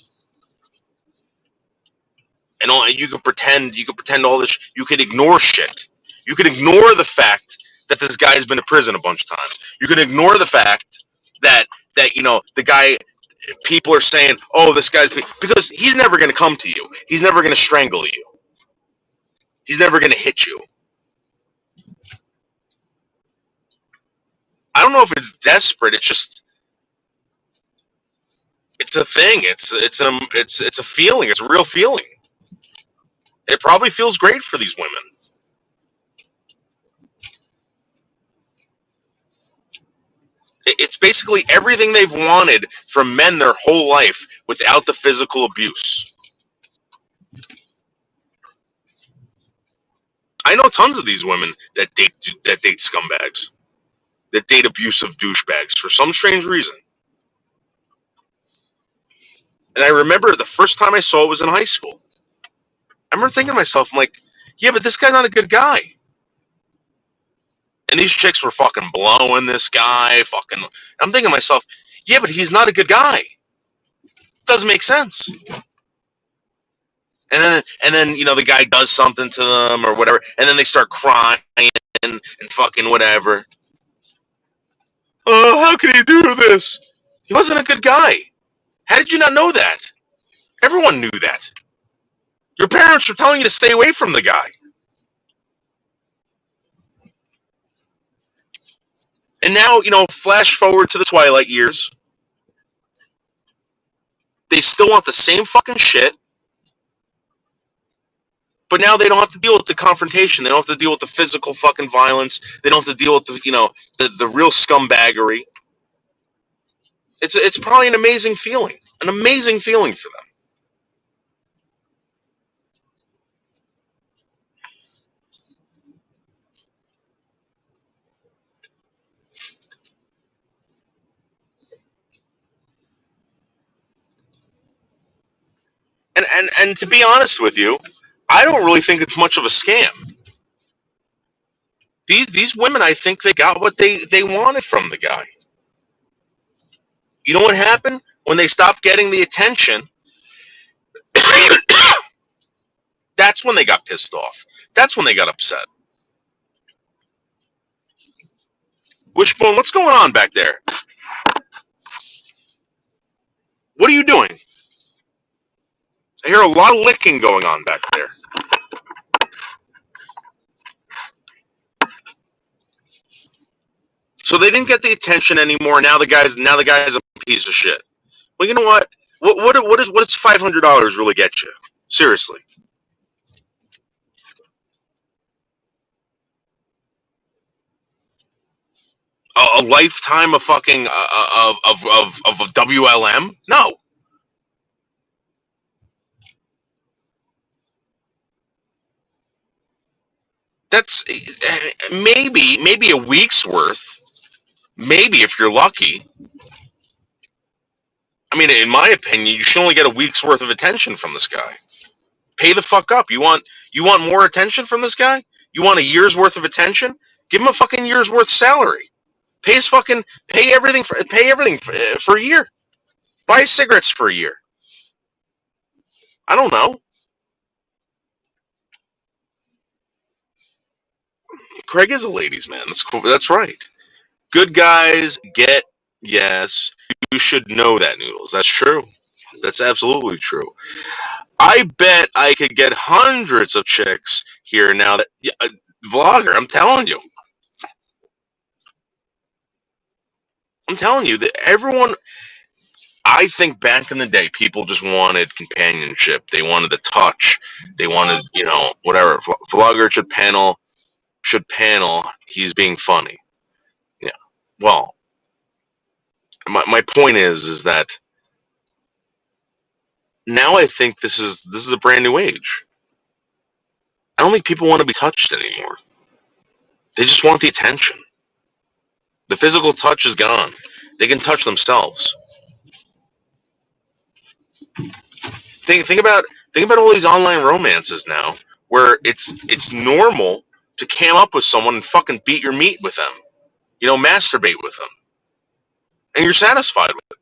Speaker 1: And you can pretend all this. You can ignore shit. You can ignore the fact that this guy's been to prison a bunch of times. You can ignore the fact that the guy. People are saying, "Oh, this guy's," because he's never going to come to you. He's never going to strangle you. He's never going to hit you. I don't know if it's desperate. It's a thing. It's a feeling. It's a real feeling. It probably feels great for these women. It's basically everything they've wanted from men their whole life without the physical abuse. I know tons of these women that date scumbags, that date abusive douchebags for some strange reason. And I remember the first time I saw it was in high school. I remember thinking to myself, I'm like, yeah, but this guy's not a good guy. And these chicks were fucking blowing this guy, fucking. I'm thinking to myself, yeah, but he's not a good guy. Doesn't make sense. And then the guy does something to them or whatever, and then they start crying and fucking whatever. Oh, how can he do this? He wasn't a good guy. How did you not know that? Everyone knew that. Your parents were telling you to stay away from the guy. And now, flash forward to the twilight years. They still want the same fucking shit. But now they don't have to deal with the confrontation. They don't have to deal with the physical fucking violence. They don't have to deal with the real scumbaggery. It's probably an amazing feeling for them. And to be honest with you, I don't really think it's much of a scam. These women, I think they got what they wanted from the guy. You know what happened? When they stopped getting the attention, that's when they got pissed off. That's when they got upset. Wishbone, what's going on back there? What are you doing? I hear a lot of licking going on back there. So they didn't get the attention anymore. Now the guy's a piece of shit. Well, you know what? What does $500 really get you? Seriously. A lifetime of fucking of WLM? No. That's maybe a week's worth. Maybe if you're lucky. I mean, in my opinion, you should only get a week's worth of attention from this guy. Pay the fuck up. You want more attention from this guy? You want a year's worth of attention? Give him a fucking year's worth of salary. Pay everything for a year. Buy cigarettes for a year. I don't know. Craig is a ladies' man. That's cool. That's right. Good guys get yes. You should know that, Noodles. That's true. That's absolutely true. I bet I could get hundreds of chicks here now that vlogger. I'm telling you that everyone. I think back in the day, people just wanted companionship. They wanted the touch. They wanted, whatever. Vlogger should panel. He's being funny. Yeah. Well, my point is that now I think this is a brand new age. I don't think people want to be touched anymore. They just want the attention. The physical touch is gone. They can touch themselves. Think about all these online romances now, where it's normal to cam up with someone and fucking beat your meat with them, masturbate with them, and you're satisfied with it.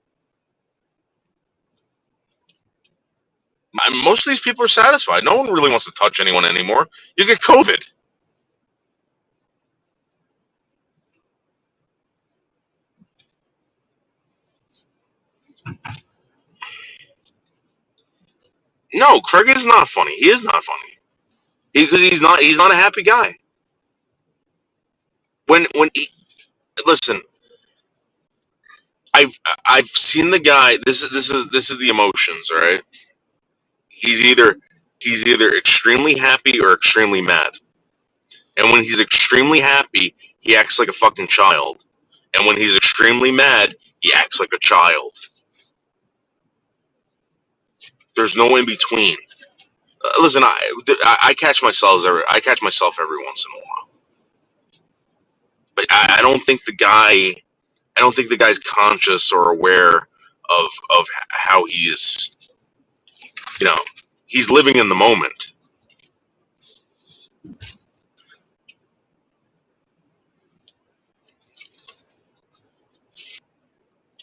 Speaker 1: Most of these people are satisfied. No one really wants to touch anyone anymore. You get COVID. No, Craig is not funny. He is not funny because he's not a happy guy. Listen, I've seen the guy. This is the emotions, all right? He's either extremely happy or extremely mad. And when he's extremely happy, he acts like a fucking child. And when he's extremely mad, he acts like a child. There's no in between. Listen, I catch myself every once in a while, but I don't think the guy's conscious or aware of how he's living in the moment.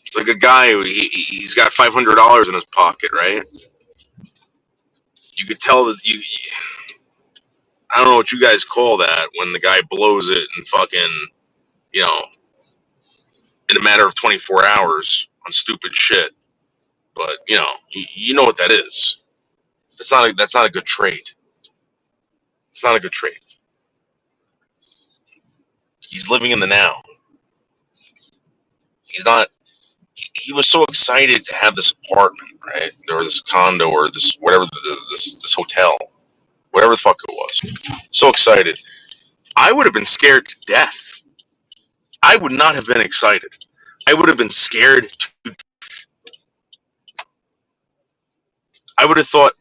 Speaker 1: It's like a guy who he's got $500 in his pocket, right? You could tell that I don't know what you guys call that when the guy blows it and fucking, in a matter of 24 hours on stupid shit. But you know what that is. That's not a good trait. It's not a good trait. He's living in the now. He's not. He was so excited to have this apartment, right? Or this condo, or this whatever, this hotel, whatever the fuck it was. So excited. I would have been scared to death. I would not have been excited. I would have been scared. I would have thought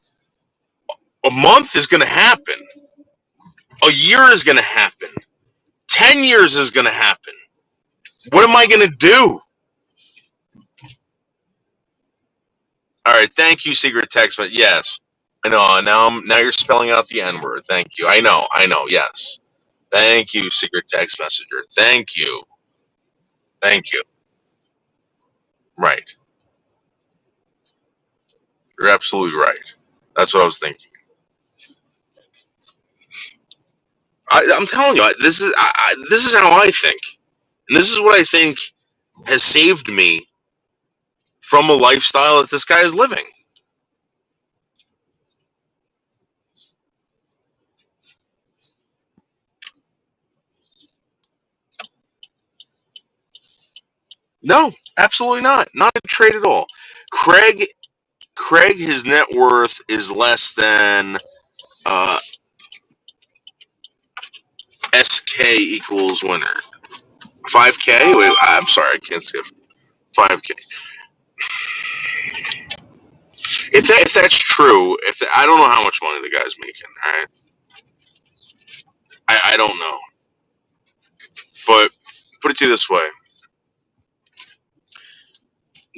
Speaker 1: a month is going to happen. A year is going to happen. 10 years is going to happen. What am I going to do? All right, thank you, secret text. But yes, I know. Now you're spelling out the N word. Thank you. I know. Yes. Thank you, secret text messenger. Thank you. Right. You're absolutely right. That's what I was thinking. I'm telling you, this is how I think, and this is what I think has saved me from a lifestyle that this guy is living. No, absolutely not. Not a trade at all. Craig, his net worth is less than SK equals winner. 5K. Wait, I'm sorry, I can't see it. 5K. If that's true, I don't know how much money the guy's making. All right, I don't know, but put it to you this way: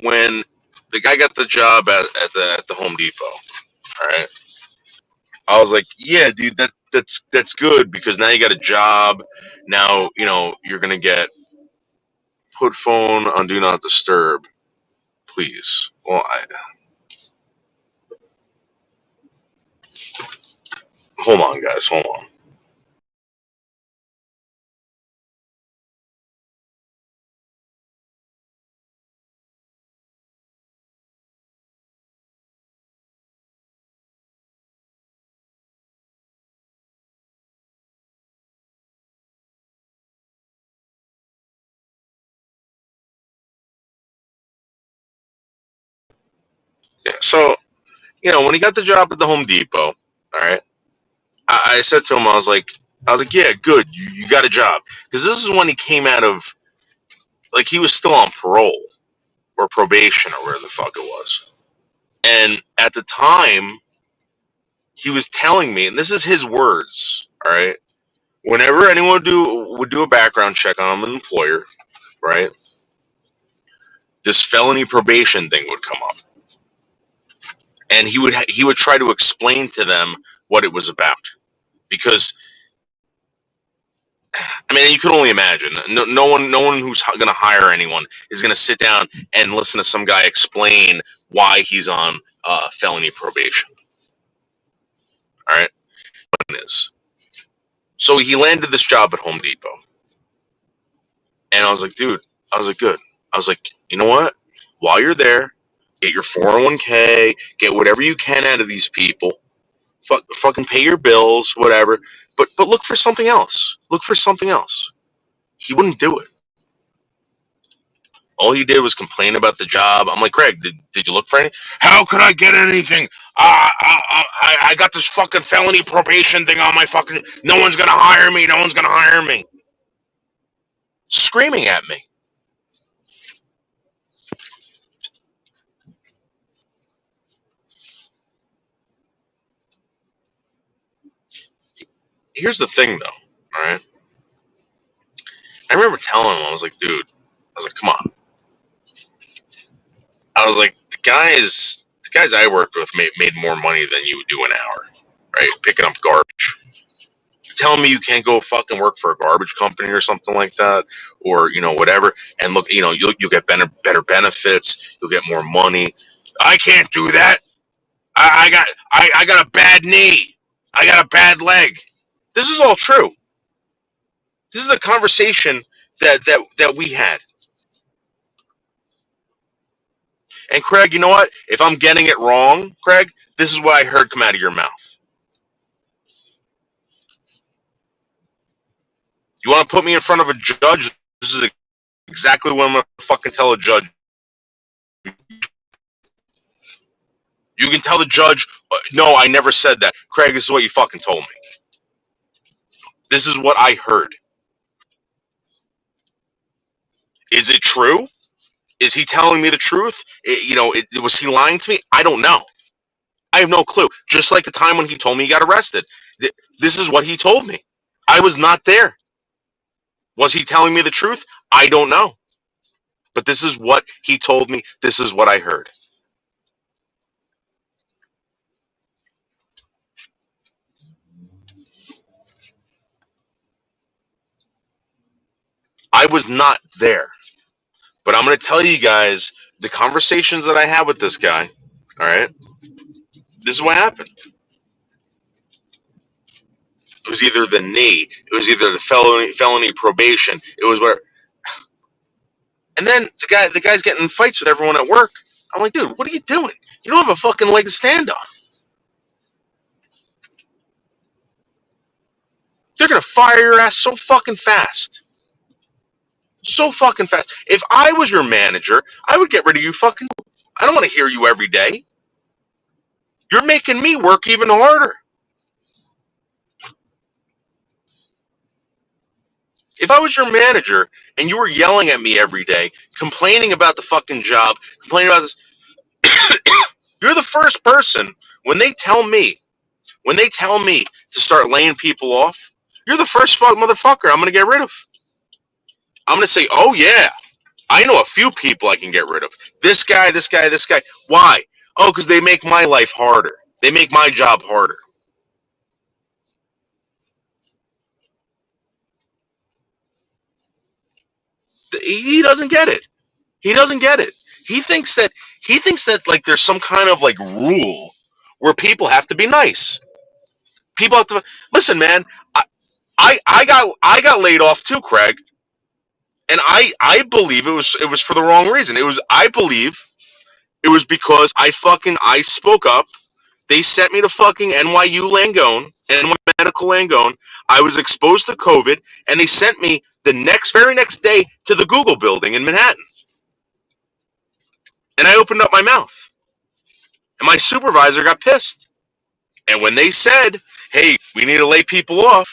Speaker 1: when the guy got the job at the Home Depot, all right, I was like, yeah, dude, that's good because now you got a job. Now you're gonna get put phone on do not disturb, please. Well, hold on, guys, hold on. Yeah, so when he got the job at the Home Depot, all right, I said to him, I was like, yeah, good, you got a job because this is when he came out of like he was still on parole or probation or where the fuck it was, and at the time he was telling me, and this is his words, all right. Whenever anyone would do a background check on an employer, right, this felony probation thing would come up, and he would try to explain to them what it was about because I mean, you can only imagine. No one who's going to hire anyone is going to sit down and listen to some guy explain why he's on felony probation. All right, it is. So he landed this job at Home Depot, and I was like, dude, I was like, good. I was like, you know what? While you're there, get your 401k, get whatever you can out of these people. Fucking pay your bills, whatever. But look for something else. Look for something else. He wouldn't do it. All he did was complain about the job. I'm like, Greg, did you look for anything? How could I get anything? I got this fucking felony probation thing on my fucking. No one's gonna hire me. No one's gonna hire me. Screaming at me. Here's the thing, though. All right. I remember telling him, I was like, dude. I was like, come on. I was like, the guys I worked with made more money than you would do an hour, right? Picking up garbage. Telling me you can't go fucking work for a garbage company or something like that, or whatever, and look, you'll get better benefits, you'll get more money. I can't do that. I got a bad knee. I got a bad leg. This is all true. This is the conversation that we had. And Craig, you know what? If I'm getting it wrong, Craig, this is what I heard come out of your mouth. You want to put me in front of a judge? This is exactly what I'm gonna fucking tell a judge. You can tell the judge, no, I never said that. Craig, this is what you fucking told me. This is what I heard. Is it true? Is he telling me the truth? Was he lying to me? I don't know. I have no clue. Just like the time when he told me he got arrested. This is what he told me. I was not there. Was he telling me the truth? I don't know. But this is what he told me. This is what I heard. I was not there. But I'm going to tell you guys the conversations that I had with this guy. All right. This is what happened. It was either the knee. It was either the felony probation. It was where. And then the guy's getting in fights with everyone at work. I'm like, dude, what are you doing? You don't have a fucking leg to stand on. They're gonna fire your ass so fucking fast. So fucking fast. If I was your manager, I would get rid of you fucking. I don't want to hear you every day. You're making me work even harder. If I was your manager and you were yelling at me every day, complaining about the fucking job, complaining about this, you're the first person when they tell me to start laying people off, you're the first motherfucker I'm gonna get rid of. I'm gonna say, oh yeah, I know a few people I can get rid of. This guy, this guy, this guy. Why? Oh, because they make my life harder. They make my job harder. He doesn't get it. He doesn't get it. He thinks that like there's some kind of like rule where people have to be nice. People have to listen, man. I got laid off too, Craig, and I believe it was for the wrong reason. I believe it was because I spoke up. They sent me to fucking NYU Langone, NYU Medical Langone. I was exposed to COVID, and they sent me the very next day to the Google building in Manhattan. And I opened up my mouth, and my supervisor got pissed. And when they said, "Hey, we need to lay people off,"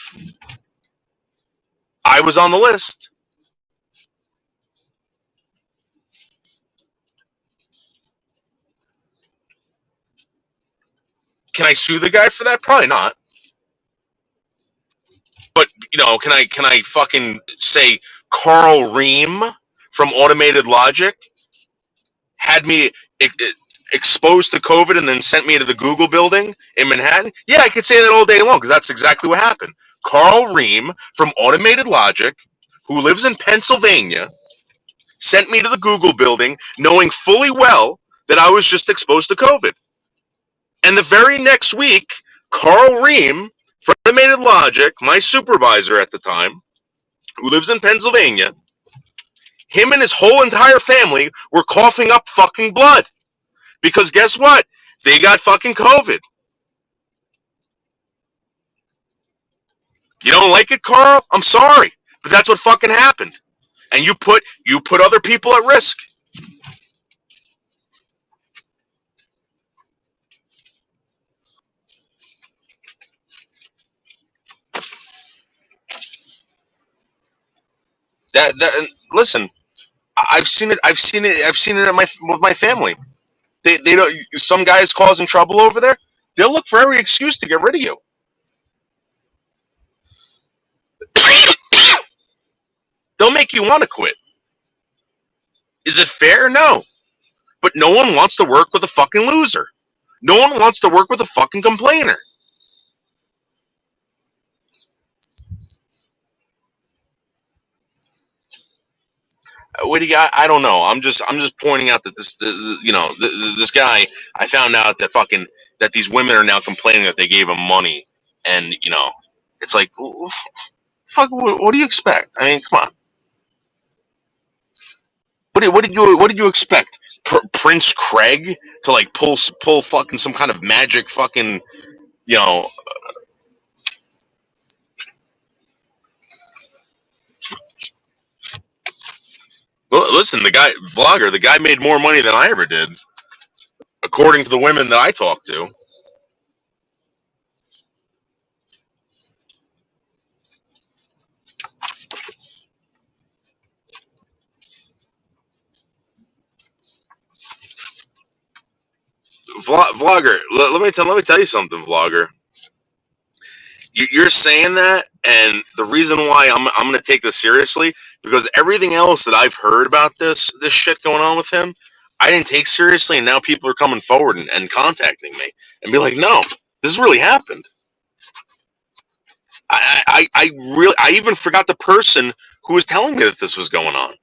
Speaker 1: I was on the list. Can I sue the guy for that? Probably not. But can I fucking say Carl Ream from Automated Logic had me exposed to COVID and then sent me to the Google building in Manhattan? Yeah, I could say that all day long because that's exactly what happened. Carl Ream from Automated Logic, who lives in Pennsylvania, sent me to the Google building knowing fully well that I was just exposed to COVID. And the very next week, Carl Ream from Automated Logic, my supervisor at the time, who lives in Pennsylvania, him and his whole entire family were coughing up fucking blood. Because guess what? They got fucking COVID. You don't like it, Carl? I'm sorry. But that's what fucking happened. And you put other people at risk. That listen, I've seen it. With my family. They don't. Some guys causing trouble over there. They'll look for every excuse to get rid of you. They'll make you want to quit. Is it fair? No. But no one wants to work with a fucking loser. No one wants to work with a fucking complainer. What do you got? I don't know. I'm just pointing out that this guy. I found out that that these women are now complaining that they gave him money, and it's like, fuck. What do you expect? I mean, come on. What did you expect? Prince Craig to like pull fucking some kind of magic fucking you know well, listen, the guy made more money than I ever did, according to the women that I talked to. Vlogger, let me tell you something, Vlogger. You're saying that, and the reason why I'm going to take this seriously because everything else that I've heard about this shit going on with him, I didn't take seriously, and now people are coming forward and contacting me and be like, no, this really happened. I even forgot the person who was telling me that this was going on.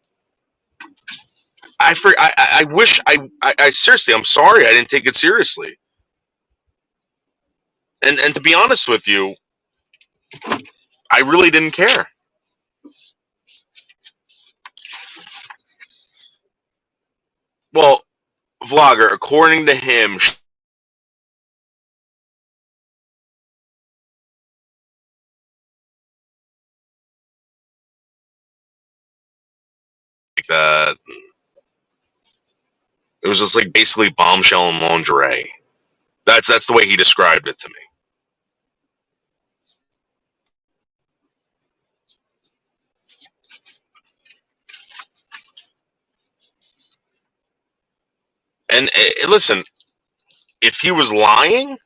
Speaker 1: I wish I seriously, I'm sorry I didn't take it seriously. And to be honest with you, I really didn't care. Well, Vlogger, according to him, like that it was just like basically bombshell and lingerie. That's the way he described it to me. And listen, if he was lying,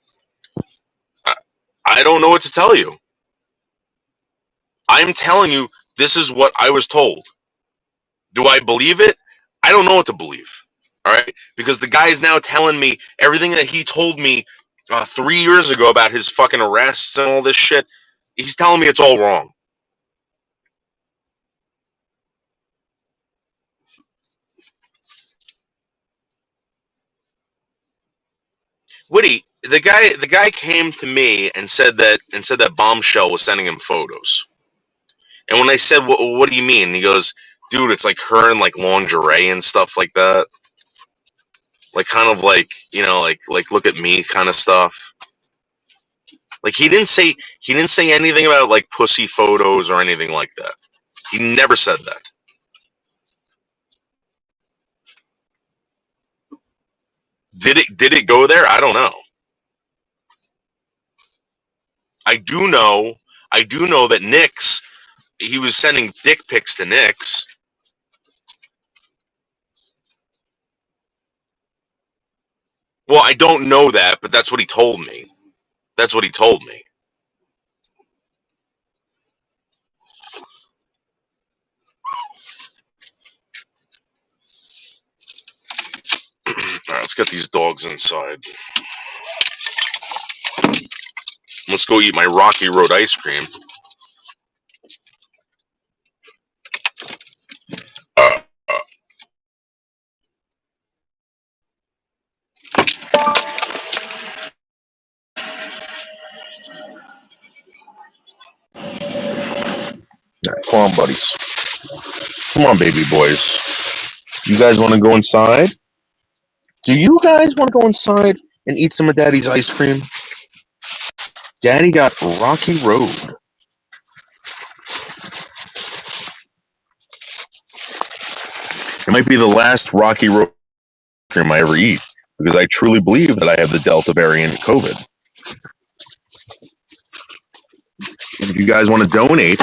Speaker 1: I don't know what to tell you. I'm telling you, this is what I was told. Do I believe it? I don't know what to believe. All right, because the guy is now telling me everything that he told me 3 years ago about his fucking arrests and all this shit. He's telling me it's all wrong. Woody, the guy came to me and said that Bombshell was sending him photos. And when I said, "What do you mean?" He goes, "Dude, it's like her in like lingerie and stuff like that, like kind of like like look at me kind of stuff." Like he didn't say anything about like pussy photos or anything like that. He never said that. Did it go there? I don't know. I do know that Nyx, he was sending dick pics to Nyx. Well, I don't know that, but that's what he told me. That's what he told me. All right, let's get these dogs inside. Let's go eat my Rocky Road ice cream. Uh,
Speaker 2: Come on, buddies. Come on, baby boys. You guys want to go inside? Do you guys want to go inside and eat some of Daddy's ice cream? Daddy got Rocky Road. It might be the last Rocky Road ice cream I ever eat because I truly believe that I have the Delta variant COVID. If you guys want to donate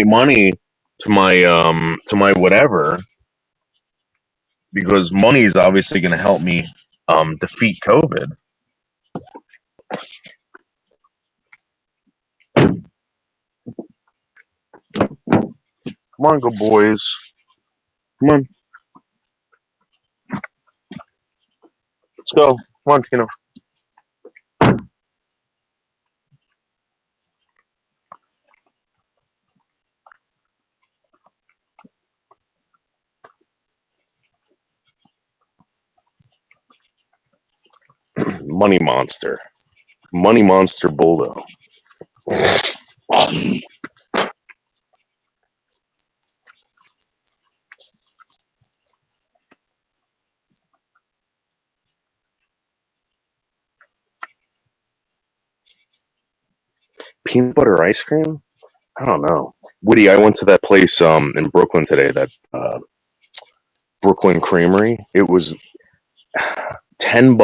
Speaker 2: money to my whatever, because money is obviously going to help me defeat COVID. Come on, good boys. Come on. Let's go. Come on, Tino. Money Monster. Money Monster Bulldog. Peanut butter ice cream? I don't know. Woody, I went to that place in Brooklyn today, that Brooklyn Creamery. It was $10.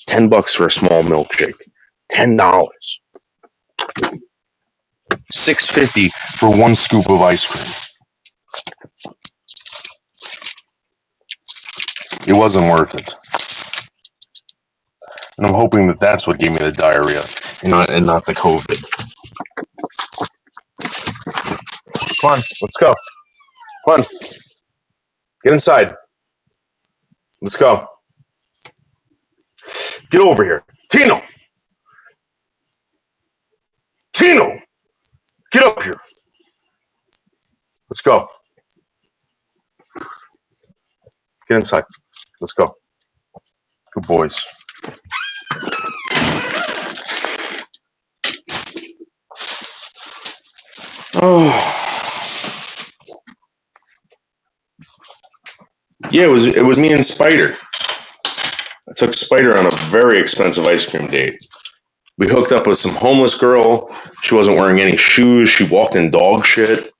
Speaker 2: $10 for a small milkshake. $10. $6.50 for one scoop of ice cream. It wasn't worth it. And I'm hoping that that's what gave me the diarrhea and not the COVID. Come on, let's go. Come on. Get inside. Let's go. Get over here. Tino! Tino! Get up here. Let's go. Get inside. Let's go. Good boys. Oh. Yeah, it was me and Spider. I took Spider on a very expensive ice cream date. We hooked up with some homeless girl. She wasn't wearing any shoes. She walked in dog shit.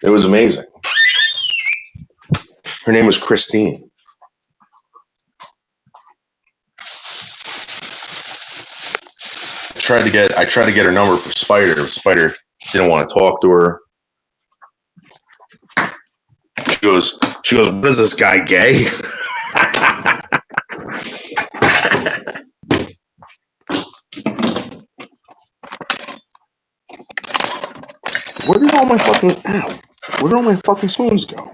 Speaker 2: It was amazing. Her name was Christine. I tried to get her number for Spider. Spider didn't want to talk to her. She goes, what is this guy, gay? Where did all my fucking Where did all my fucking spoons go?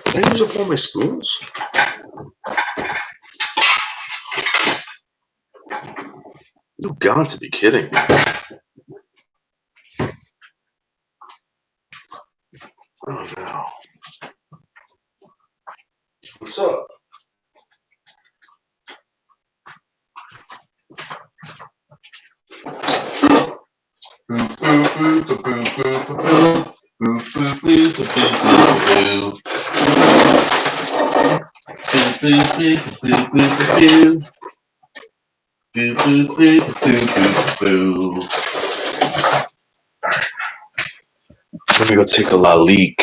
Speaker 2: Did I use up all my spoons? You've got to be kidding me. Oh no. What's up? Let me go take a la leak.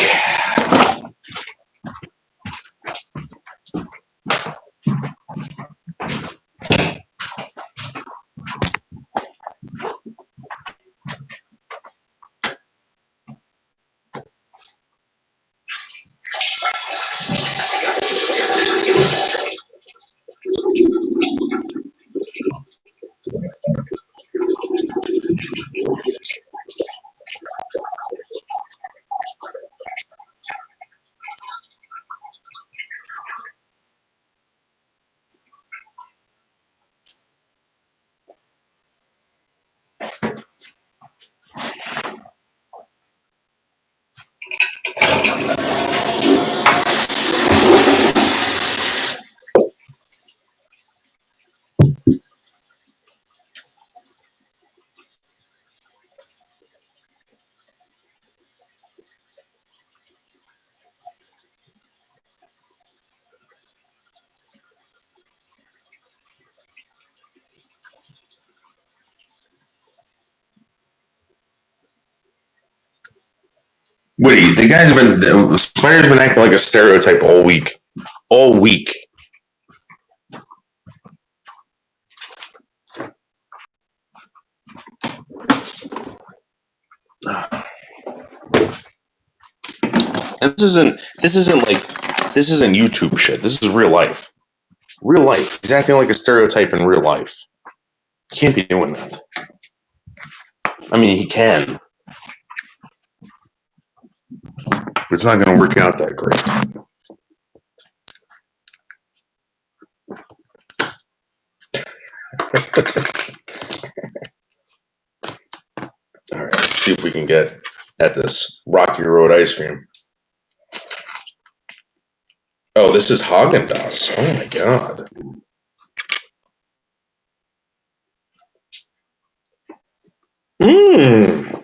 Speaker 2: Wait, Spider's been acting like a stereotype all week. All week. And this isn't YouTube shit. This is real life. Real life. He's acting like a stereotype in real life. Can't be doing that. I mean, he can. But it's not going to work out that great. All right, let's see if we can get at this Rocky Road ice cream. Oh, this is Haagen-Dazs. Oh my god. Mmm.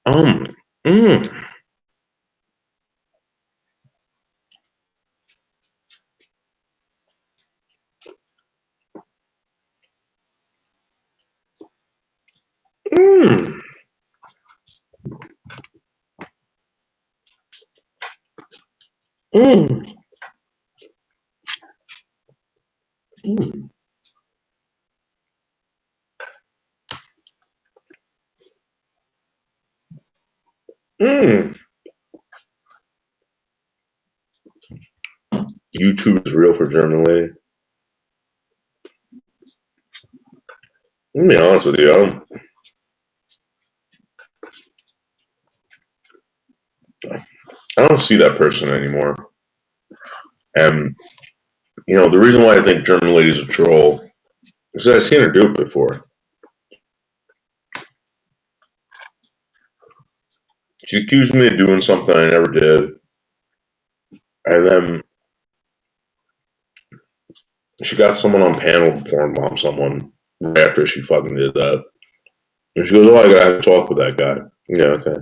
Speaker 2: Mmm. Mmm. Mmm. Mmm. Mmm. YouTube is real for German lady. Let me be honest with you. I don't see that person anymore. And, you know, the reason why I think German lady's a troll is that I've seen her do it before. She accused me of doing something I never did. And then she got someone on panel to porn bomb someone right after she fucking did that. And she goes, oh, I gotta talk with that guy. Yeah, okay.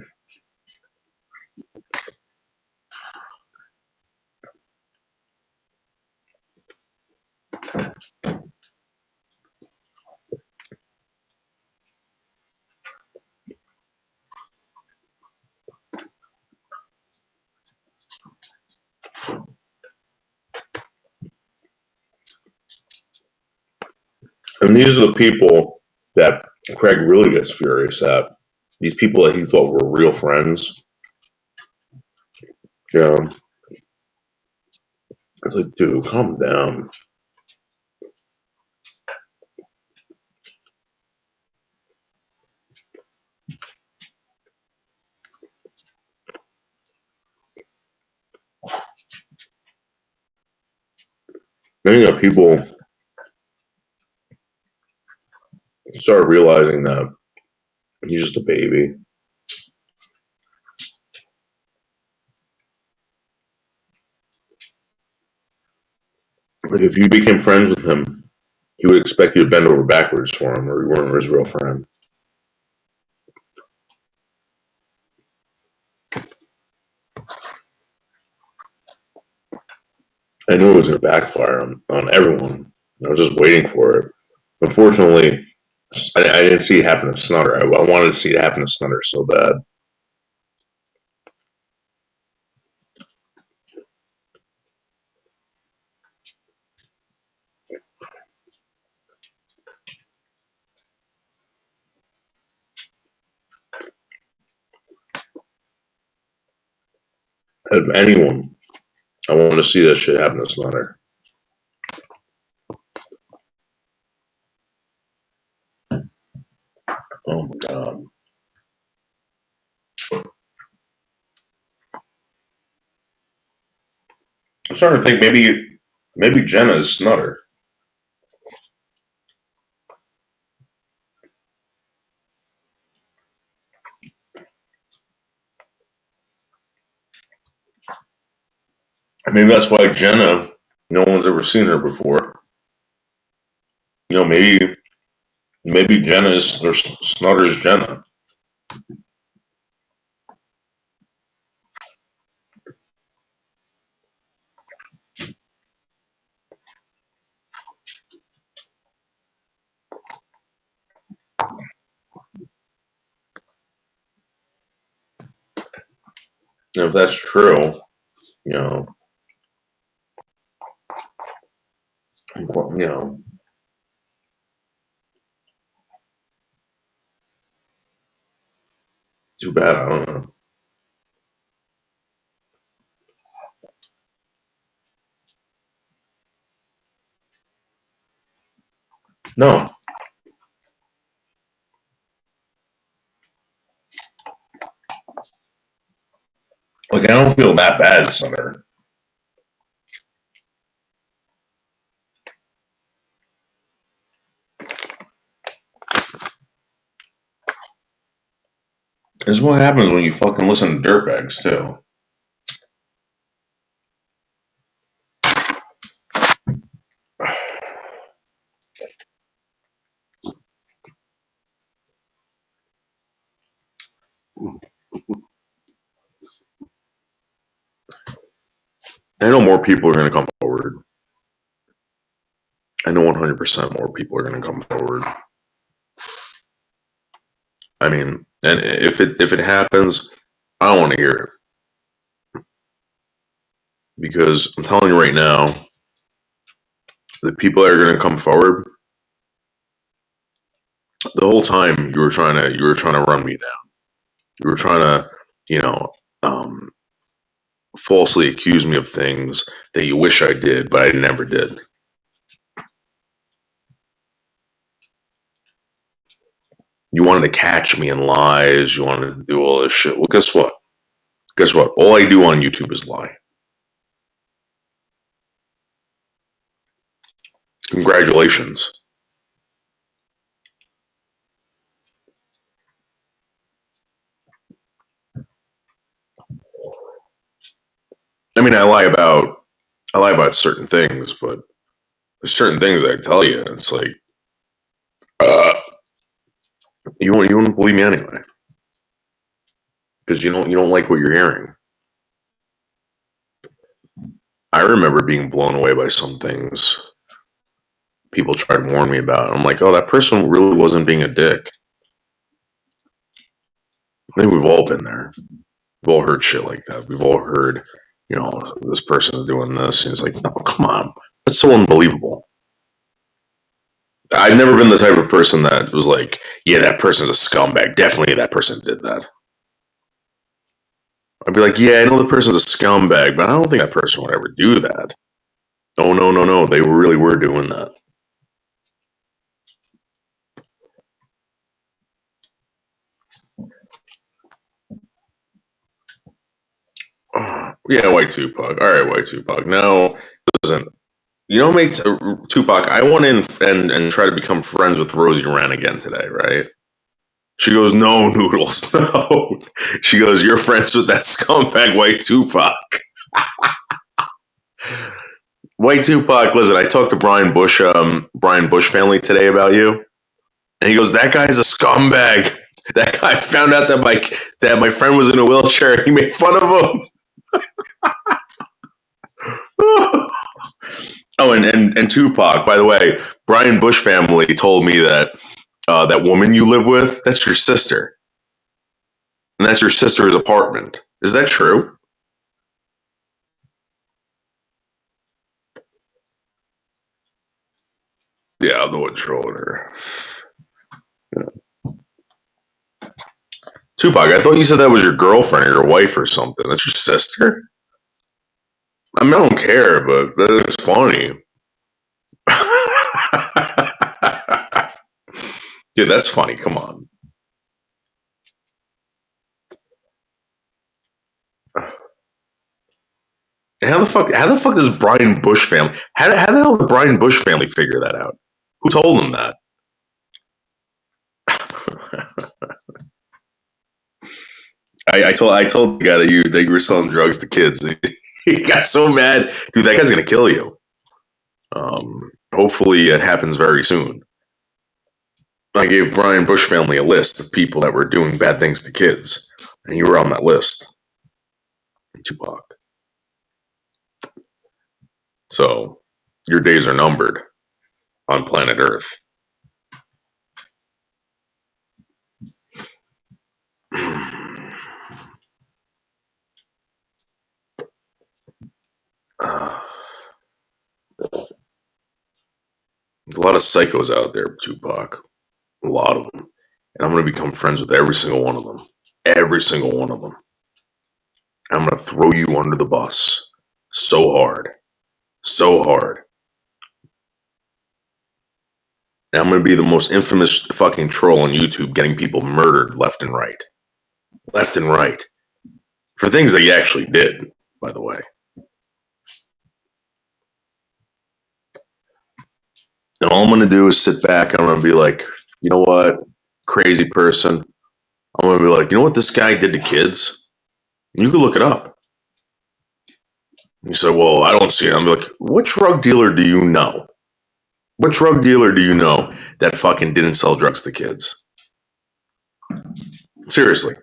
Speaker 2: And these are the people that Craig really gets furious at. These people that he thought were real friends. You know, it's like, dude, calm down. think that people start realizing that he's just a baby. Like if you became friends with him, he would expect you to bend over backwards for him, or you weren't his real friend. I knew it was going to backfire on everyone. I was just waiting for it. Unfortunately, I didn't see it happen to Snutter. I wanted to see it happen to Snutter so bad. Of anyone, I wanted to see that shit happen to Snutter. Oh my god. I'm starting to think maybe Jenna is Snutter. Maybe that's why Jenna, no one's ever seen her before. You know, maybe Jenna is, or Snutter is Jenna. And if that's true, you know, too bad. I don't know. No, like I don't feel that bad, Snutter. This is what happens when you fucking listen to dirtbags too. I know more people are going to come forward. I know 100% more people are going to come forward. I mean, and if it happens, I don't want to hear it because I'm telling you right now, the people that are going to come forward, the whole time you were trying to run me down. You were trying to, you know, um, falsely accuse me of things that you wish I did, but I never did. You wanted to catch me in lies. You wanted to do all this shit. Well, guess what? Guess what? All I do on YouTube is lie. Congratulations. I mean, I lie about certain things, but there's certain things I tell you, and it's like, uh, you wouldn't believe me anyway, because you don't like what you're hearing. I remember being blown away by some things people tried to warn me about. I'm like, oh, that person really wasn't being a dick. I think we've all been there. We've all heard shit like that. We've all heard, this person's doing this, and it's like, no, come on, that's so unbelievable. I've never been the type of person that was like, yeah, that person's a scumbag. Definitely that person did that. I'd be like, yeah, I know the person's a scumbag, but I don't think that person would ever do that. Oh, no, no, no. They really were doing that. Yeah, White Tupac. All right, White Tupac. Now, listen, You know, mate, Tupac, I went in and try to become friends with Rosie Ren again today, right? She goes, no, Noodles, no. She goes, you're friends with that scumbag White Tupac. White Tupac, listen, I talked to Brian Bush family today about you. And he goes, that guy's a scumbag. That guy found out that my friend was in a wheelchair. He made fun of him. Oh, and Tupac, by the way, Brian Bush family told me that that woman you live with, that's your sister. And that's your sister's apartment. Is that true? Yeah, I'm the one trolling her. Yeah. Tupac, I thought you said that was your girlfriend or your wife or something. That's your sister? I mean, I don't care, but that's funny. Dude, that's funny. Come on. How the fuck does Brian Bush family? How the hell did Brian Bush family figure that out? Who told them that? I told the guy that you were selling drugs to kids. He got so mad, dude. That guy's gonna kill you. Hopefully, it happens very soon. I gave Brian Bush family a list of people that were doing bad things to kids, and you were on that list. Tupac. So your days are numbered on planet Earth. There's a lot of psychos out there, Tupac. A lot of them. And I'm going to become friends with every single one of them. Every single one of them. I'm going to throw you under the bus. So hard. So hard. And I'm going to be the most infamous fucking troll on YouTube getting people murdered left and right. Left and right. For things that he actually did, by the way. And all I'm going to do is sit back and I'm going to be like, you know what? Crazy person. I'm going to be like, you know what this guy did to kids? You can look it up. You said, well, I don't see it. I'm like, what drug dealer do you know? What drug dealer do you know that fucking didn't sell drugs to kids? Seriously.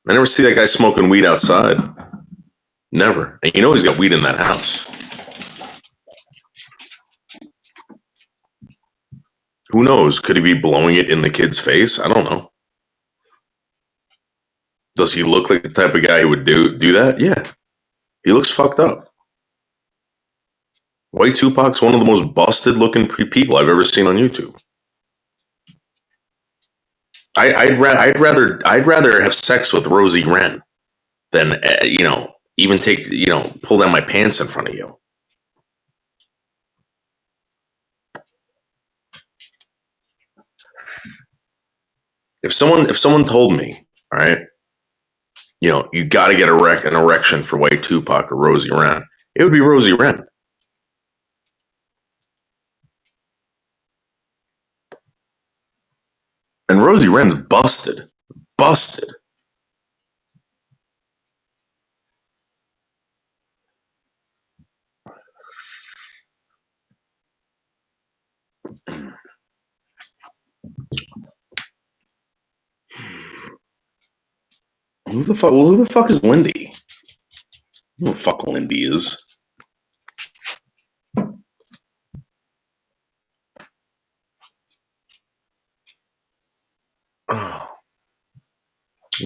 Speaker 2: I never see that guy smoking weed outside. Never. And you know he's got weed in that house. Who knows? Could he be blowing it in the kid's face? I don't know. Does he look like the type of guy who would do that? Yeah. He looks fucked up. White Tupac's one of the most busted looking people I've ever seen on YouTube. I'd rather have sex with Rosie Ren than even pull down my pants in front of you. If someone told me, all right, you got to get an erection for White Tupac or Rosie Ren, it would be Rosie Ren. And Rosie Ren's busted. Busted. Who the fuck is Lindy? Who the fuck Lindy is? Oh.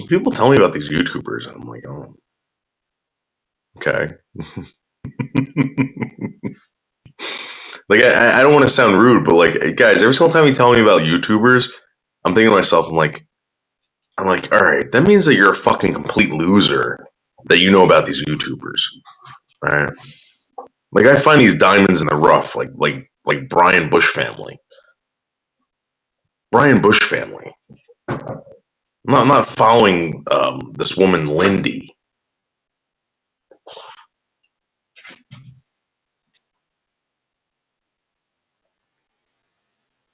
Speaker 2: People tell me about these YouTubers, and I'm like, oh, okay. Like, I don't want to sound rude, but like, guys, every single time you tell me about YouTubers, I'm thinking to myself, I'm like, all right, that means that you're a fucking complete loser that you know about these YouTubers. All right. Like, I find these diamonds in the rough, like Brian Bush family. Brian Bush family. I'm not following this woman, Lindy.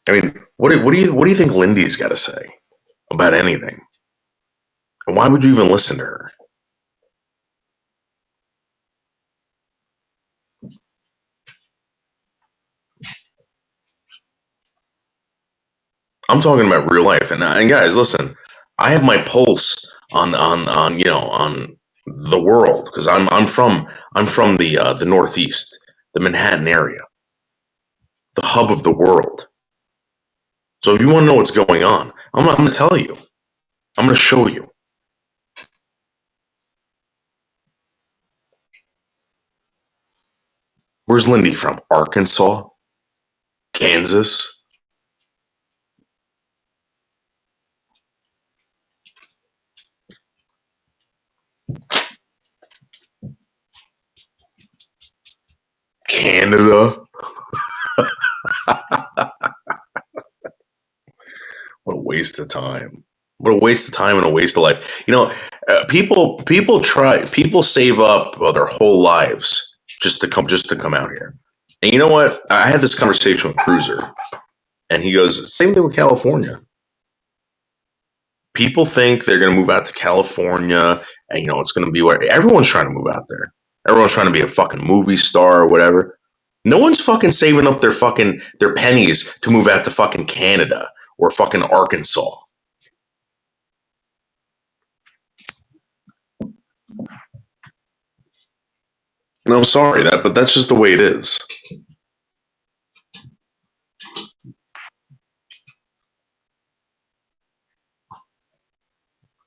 Speaker 2: I mean, what do you think Lindy's got to say about anything? And why would you even listen to her? I'm talking about real life. And guys, listen, I have my pulse on the world because I'm from the Northeast, the Manhattan area, the hub of the world. So if you want to know what's going on, I'm going to tell you. I'm going to show you. Where's Lindy from? Arkansas? Kansas? Canada? What a waste of time. What a waste of time and a waste of life. People save up their whole lives just to come out here. And you know what? I had this conversation with Cruiser, and he goes, same thing with California. People think they're going to move out to California, and it's going to be where everyone's trying to move out there. Everyone's trying to be a fucking movie star or whatever. No one's fucking saving up their pennies to move out to fucking Canada or fucking Arkansas. And I'm sorry but that's just the way it is.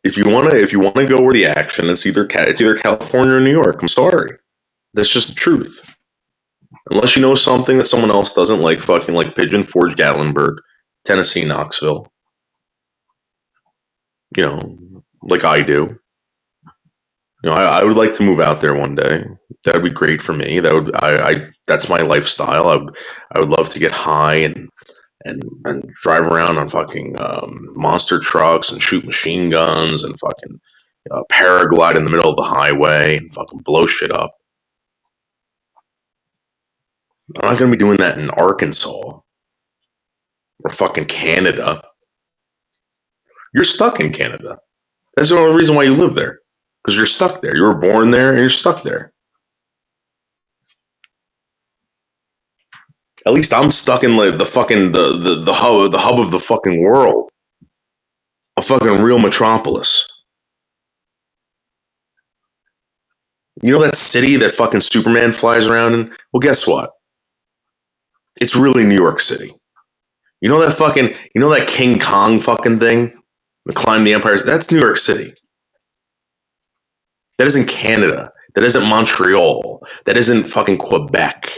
Speaker 2: If you want to go where the action, it's either California or New York. I'm sorry, that's just the truth. Unless you know something that someone else doesn't, like Pigeon Forge, Gatlinburg, Tennessee, Knoxville. Like I do. I would like to move out there one day. That would be great for me. That's my lifestyle. I would love to get high and drive around on fucking monster trucks and shoot machine guns and fucking paraglide in the middle of the highway and fucking blow shit up. I'm not going to be doing that in Arkansas or fucking Canada. You're stuck in Canada. That's the only reason why you live there. Because you're stuck there. You were born there and you're stuck there. At least I'm stuck in like the fucking the hub of the fucking world. A fucking real metropolis. You know that city that fucking Superman flies around in? Well, guess what? It's really New York City. You know that King Kong fucking thing? The Climb the Empire? That's New York City. That isn't Canada. That isn't Montreal. That isn't fucking Quebec.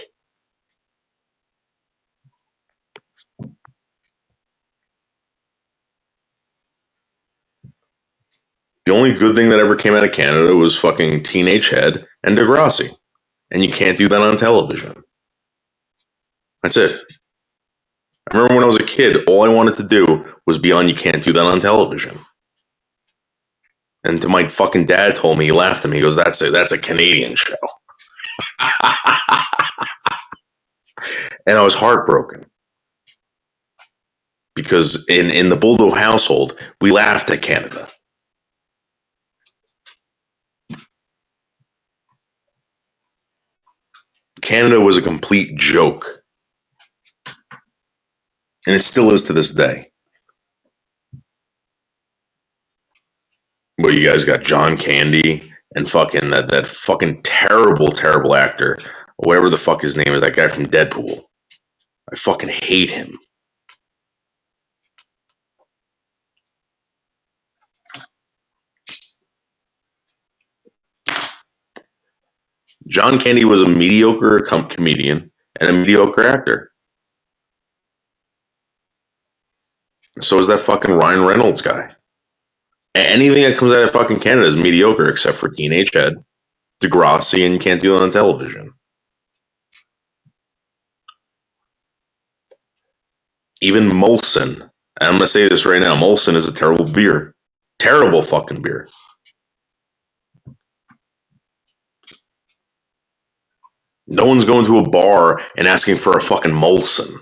Speaker 2: The only good thing that ever came out of Canada was fucking Teenage Head and Degrassi. And you can't do that on television. That's it. I remember when I was a kid, all I wanted to do was be on You Can't Do That on Television. And my fucking dad told me, he laughed at me, he goes, that's a Canadian show. And I was heartbroken. Because in the Buldo household, we laughed at Canada. Canada was a complete joke. And it still is to this day. But you guys got John Candy and fucking that fucking terrible actor, or whatever the fuck his name is, that guy from Deadpool. I fucking hate him. John Candy was a mediocre comedian and a mediocre actor. So is that fucking Ryan Reynolds guy. Anything that comes out of fucking Canada is mediocre except for Teenage Head, Degrassi, and You Can't Do It on Television. Even Molson. And I'm going to say this right now. Molson is a terrible beer. Terrible fucking beer. No one's going to a bar and asking for a fucking Molson.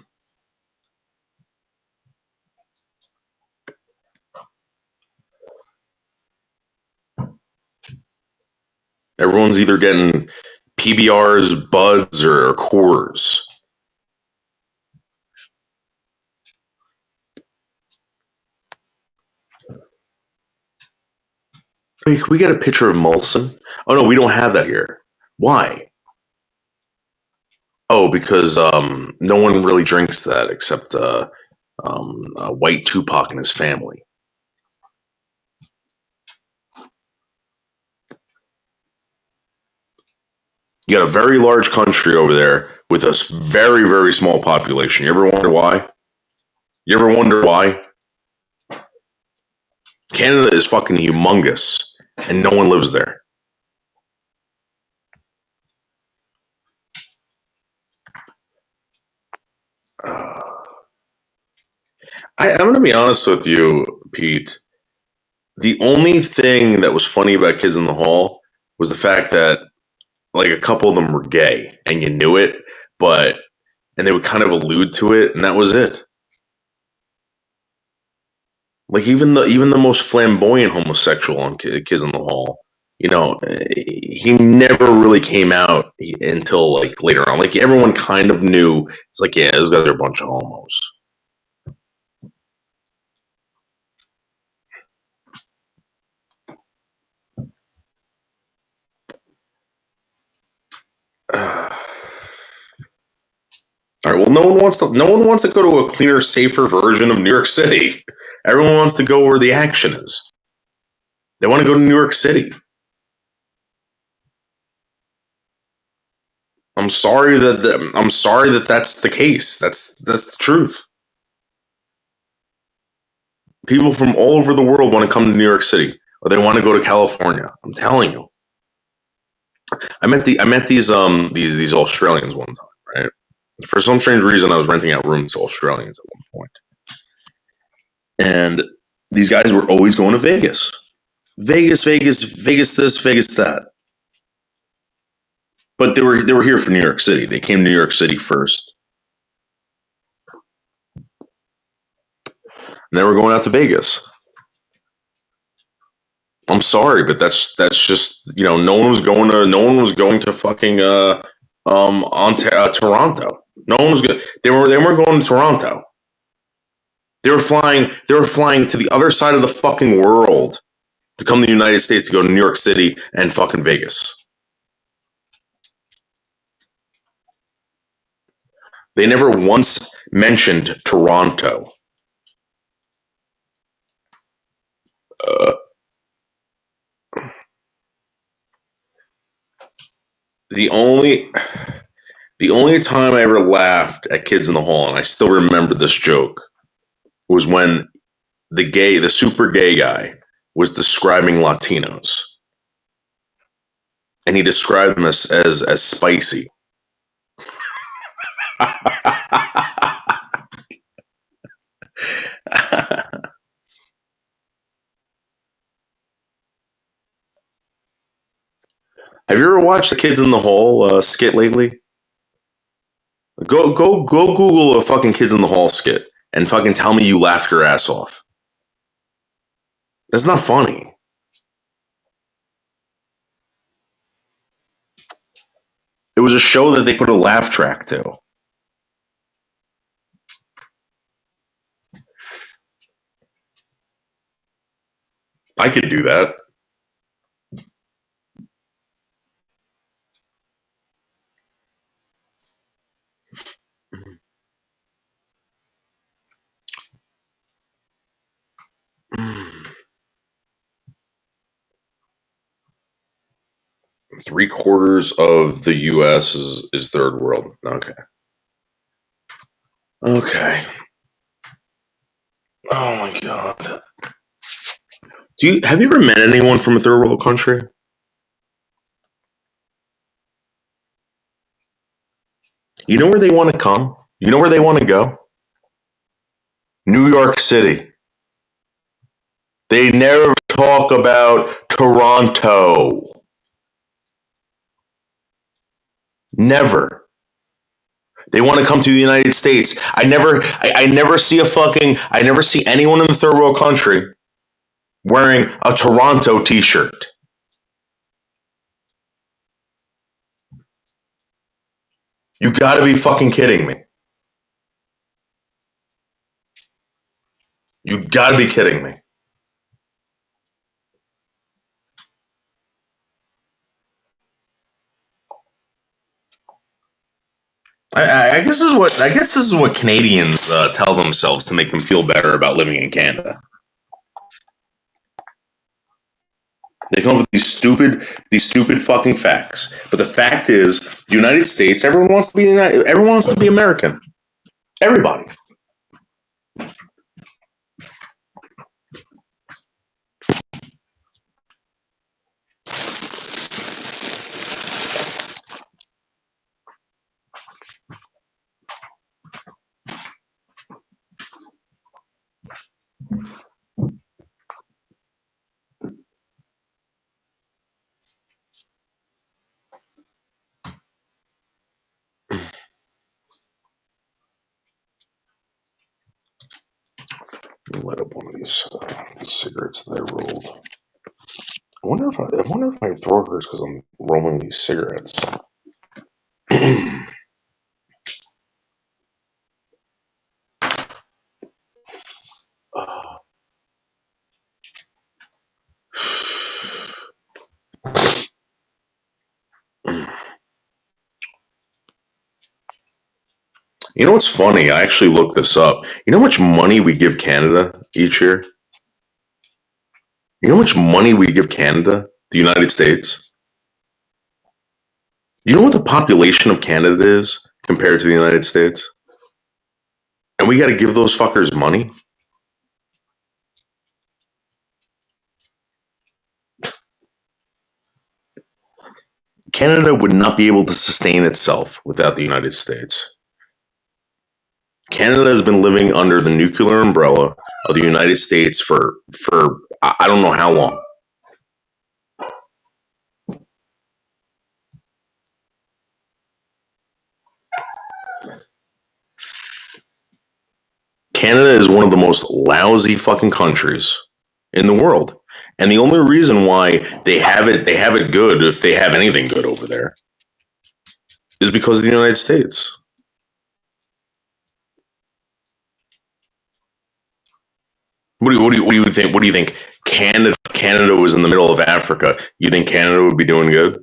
Speaker 2: Everyone's either getting PBRs, Buds, or Coors. Hey, can we get a picture of Molson? Oh no, we don't have that here. Why? Oh, because no one really drinks that except White Tupac and his family. You got a very large country over there with a very, very small population. You ever wonder why? You ever wonder why? Canada is fucking humongous, and no one lives there. I'm going to be honest with you, Pete. The only thing that was funny about Kids in the Hall was the fact that, like, a couple of them were gay, and you knew it, and they would kind of allude to it, and that was it. Like, even the most flamboyant homosexual on Kids in the Hall, he never really came out until, like, later on. Like, everyone kind of knew. It's like, yeah, those guys are a bunch of homos. All right. Well, no one wants to go to a cleaner, safer version of New York City. Everyone wants to go where the action is. They want to go to New York City. I'm sorry that that's the case. That's the truth. People from all over the world want to come to New York City, or they want to go to California. I'm telling you. I met these Australians one time, right? For some strange reason, I was renting out rooms to Australians at one point. And these guys were always going to Vegas. Vegas this, Vegas that. But they were here for New York City. They came to New York City first. And then we're going out to Vegas. I'm sorry, but that's just, no one was going to fucking Toronto. No one was good. They weren't going to Toronto. They were flying to the other side of the fucking world to come to the United States to go to New York City and fucking Vegas. They never once mentioned Toronto. The only time I ever laughed at Kids in the Hall, and I still remember this joke, was when the super gay guy was describing Latinos. And he described them as spicy. Have you ever watched the Kids in the Hall skit lately? Go Google a fucking Kids in the Hall skit and fucking tell me you laughed your ass off. That's not funny. It was a show that they put a laugh track to. I could do that. Three-quarters of the U.S. is third world. Okay. Oh my god. Have you ever met anyone from a third world country? You know where they want to come? You know where they want to go? New York City. They never talk about Toronto. Never. They want to come to the United States. I never see I never see anyone in the third world country wearing a Toronto t-shirt. You gotta be fucking kidding me. You gotta be kidding me. I guess this is what Canadians tell themselves to make them feel better about living in Canada. They come up with these stupid fucking facts. But the fact is, the United States, everyone wants to be American. Everybody. Let me light up one of these cigarettes that I rolled. I wonder if my throat hurts because I'm rolling these cigarettes. You know what's funny? I actually looked this up. You know how much money we give Canada each year? You know how much money we give Canada, the United States? You know what the population of Canada is compared to the United States? And we got to give those fuckers money? Canada would not be able to sustain itself without the United States. Canada has been living under the nuclear umbrella of the United States for I don't know how long. Canada is one of the most lousy fucking countries in the world. And the only reason why they have it good, if they have anything good over there, is because of the United States. What do you think? What do you think? Canada was in the middle of Africa. You think Canada would be doing good? I'll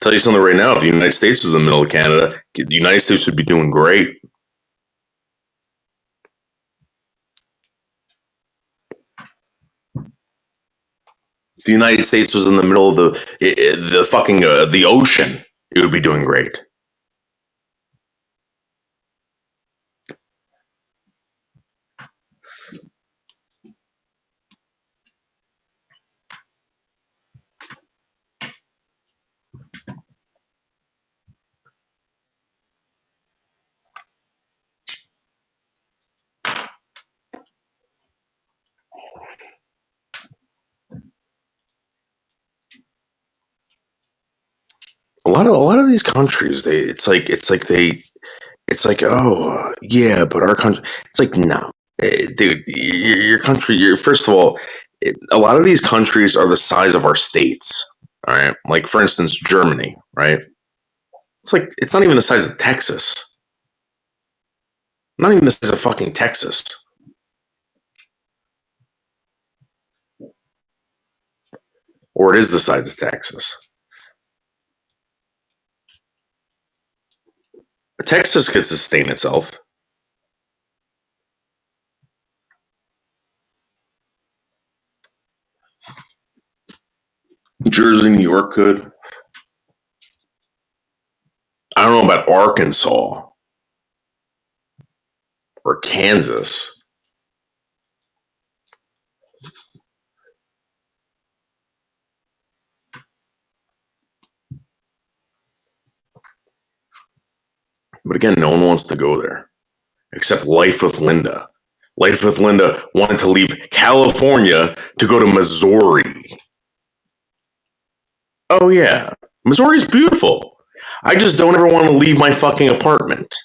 Speaker 2: tell you something right now. If the United States was in the middle of Canada, the United States would be doing great. If the United States was in the middle of the ocean, it would be doing great. A lot of these countries, it's like oh yeah, but our country, it's like no, dude, your country, first of all, a lot of these countries are the size of our states. All right, like for instance, Germany, right? It's not even the size of Texas. Not even the size of fucking Texas. Or it is the size of Texas. Texas could sustain itself. Jersey, New York could. I don't know about Arkansas or Kansas. But again, no one wants to go there. except Life with Linda. Life with Linda wanted to leave California to go to Missouri. Oh yeah, Missouri's beautiful. I just don't ever want to leave my fucking apartment.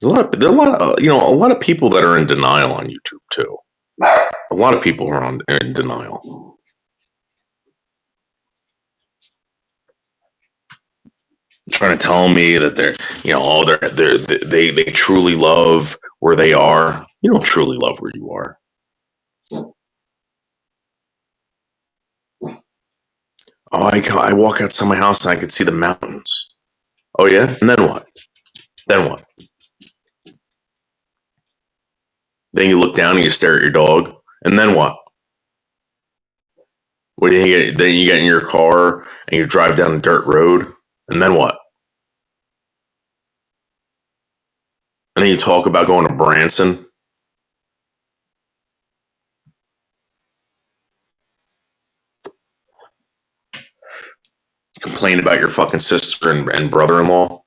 Speaker 2: There are a lot of people that are in denial on YouTube too. A lot of people are in denial. Trying to tell me that they truly love where they are. You don't truly love where you are. Oh, I walk outside my house and I can see the mountains. Oh yeah, and then what? Then what? Then you look down and you stare at your dog, and then what? What do you get? Then you get in your car and you drive down a dirt road, and then what? And then you talk about going to Branson. Complain about your fucking sister and brother-in-law.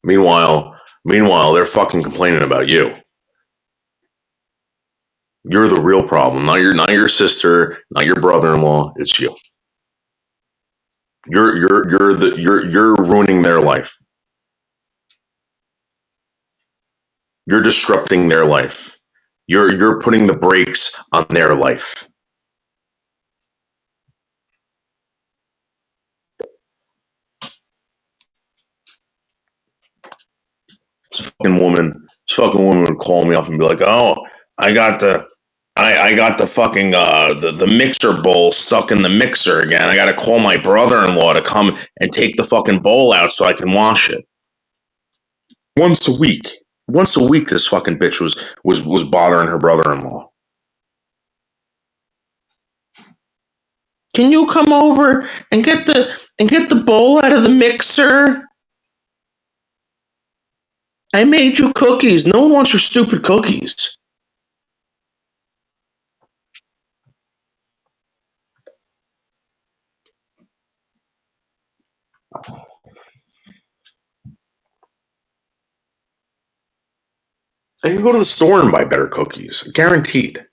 Speaker 2: Meanwhile, they're fucking complaining about you. You're the real problem, not your sister, not your brother-in-law. It's you. You're ruining their life. You're disrupting their life. You're putting the brakes on their life. This fucking woman would call me up and be like, "Oh, I got the fucking the mixer bowl stuck in the mixer again. I got to call my brother-in-law to come and take the fucking bowl out so I can wash it." Once a week, this fucking bitch was bothering her brother-in-law. Can you come over and get the bowl out of the mixer? I made you cookies. No one wants your stupid cookies. I can go to the store and buy better cookies, guaranteed.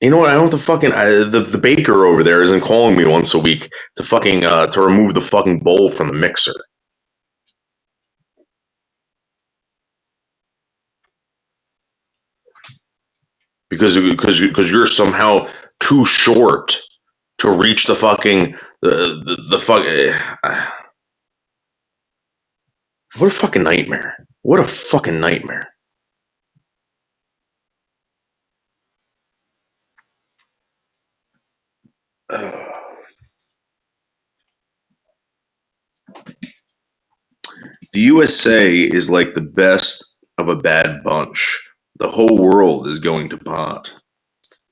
Speaker 2: You know what? I don't have to fucking the baker over there isn't calling me once a week to fucking to remove the fucking bowl from the mixer. Because you're somehow too short to reach the fucking the fucking. What a fucking nightmare! What a fucking nightmare! The USA is like the best of a bad bunch. The whole world is going to pot.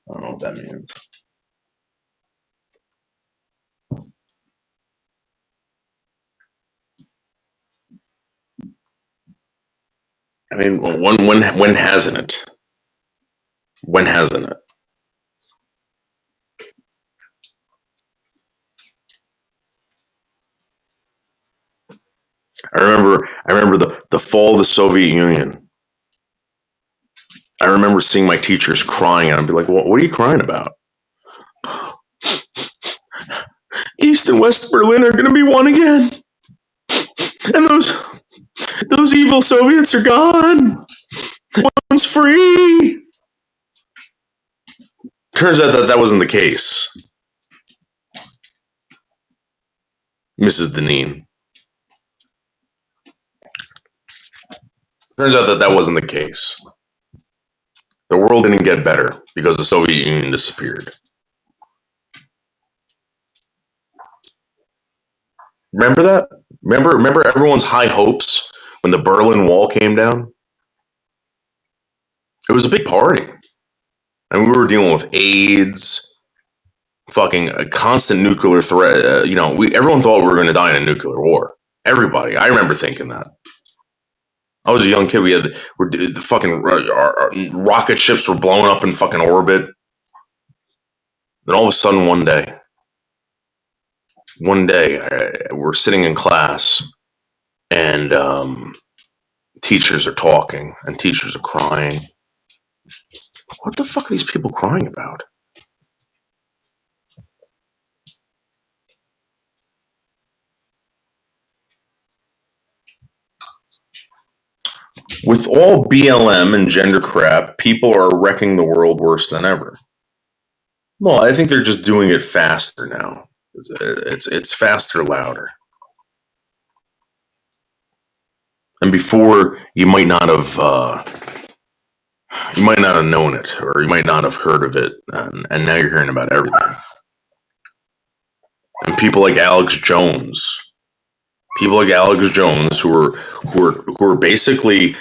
Speaker 2: I don't know what that means. I mean, when hasn't it? When hasn't it? I remember the fall of the Soviet Union. I remember seeing my teachers crying, and I'd be like, "What are you crying about?" East and West Berlin are going to be one again, and those evil Soviets are gone. One's free. Turns out that wasn't the case, Mrs. Deneen. Turns out that wasn't the case. The world didn't get better because the Soviet Union disappeared. Remember that? Remember everyone's high hopes when the Berlin Wall came down? It was a big party. And we were dealing with AIDS, fucking a constant nuclear threat. Everyone thought we were going to die in a nuclear war. Everybody. I remember thinking that. I was a young kid. The fucking our rocket ships were blowing up in fucking orbit. Then all of a sudden, one day, we're sitting in class, and teachers are talking, and teachers are crying. What the fuck are these people crying about? With all BLM and gender crap, people are wrecking the world worse than ever. Well, I think they're just doing it faster now. It's faster, louder. And before, you might not have known it, or you might not have heard of it, and now you're hearing about everything. And people like Alex Jones, who were basically,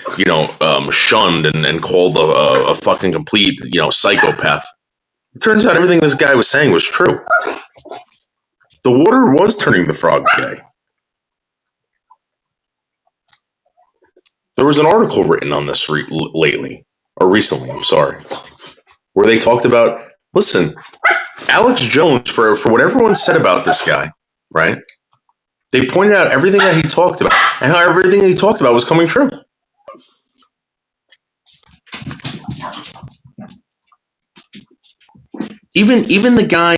Speaker 2: shunned and called a fucking complete, psychopath. It turns out everything this guy was saying was true. The water was turning the frogs gay. There was an article written on this recently, I'm sorry, where they talked about, listen, Alex Jones, for what everyone said about this guy, right? They pointed out everything that he talked about, and how everything that he talked about was coming true. Even the guy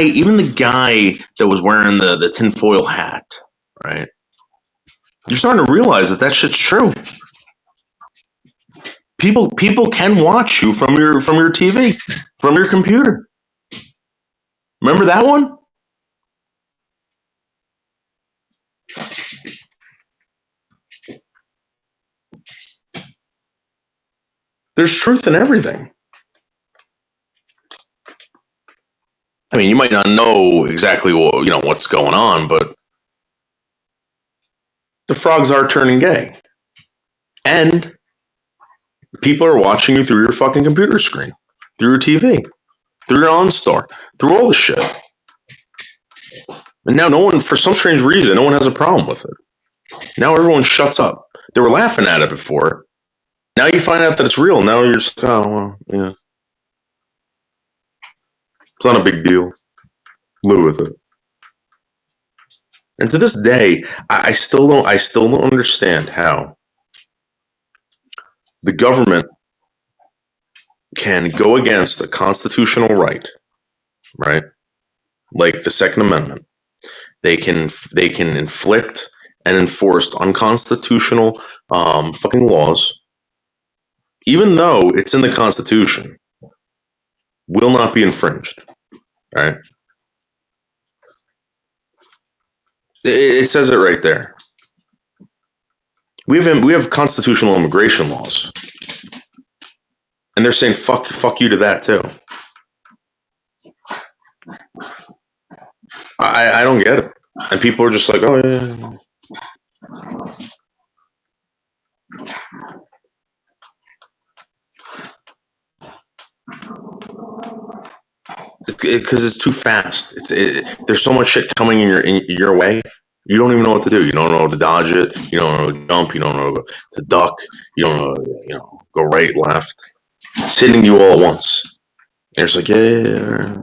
Speaker 2: that was wearing the tinfoil hat, right? You're starting to realize that shit's true. People can watch you from your TV, from your computer. Remember that one? There's truth in everything. I mean, you might not know exactly what's going on, but the frogs are turning gay. And people are watching you through your fucking computer screen, through your TV, through your OnStar, through all the shit. And now for some strange reason, no one has a problem with it. Now everyone shuts up. They were laughing at it before. Now you find out that it's real. Now you're just, oh, well, yeah. It's not a big deal. Live with it. And to this day, I still don't understand how the government can go against a constitutional right, like the Second Amendment. They can inflict and enforce unconstitutional fucking laws, even though it's in the Constitution, will not be infringed, right? It says it right there. We have constitutional immigration laws, and they're saying fuck you to that too. I don't get it, and people are just like, oh yeah. Because it's too fast. There's so much shit coming in your way. You don't even know what to do. You don't know to dodge it. You don't know to jump. You don't know to duck. You don't know go right, left. It's hitting you all at once. And it's like, yeah.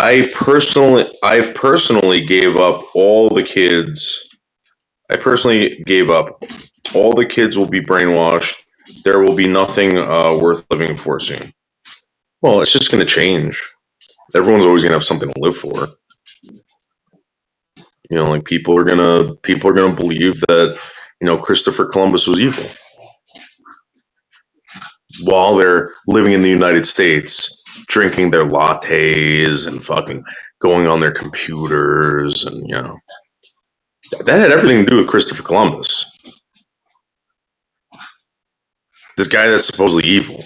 Speaker 2: I've personally gave up all the kids. I personally gave up. All the kids will be brainwashed. There will be nothing worth living for soon. Well, it's just going to change. Everyone's always going to have something to live for. Like people are gonna believe that Christopher Columbus was evil while they're living in the United States, drinking their lattes and fucking going on their computers, and that had everything to do with Christopher Columbus. This guy that's supposedly evil.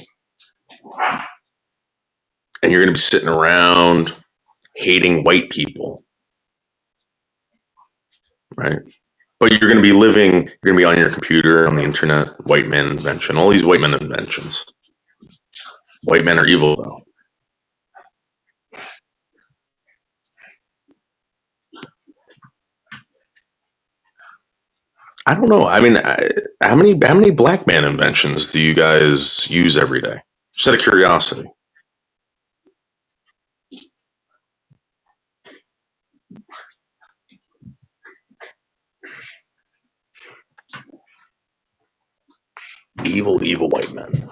Speaker 2: and you're going to be sitting around hating white people, right? But you're going to be living, you're going to be on your computer, on the internet, white man invention, all these white men inventions. White men are evil, though. I don't know. I mean, how many black man inventions do you guys use every day? Just out of curiosity. Evil white men.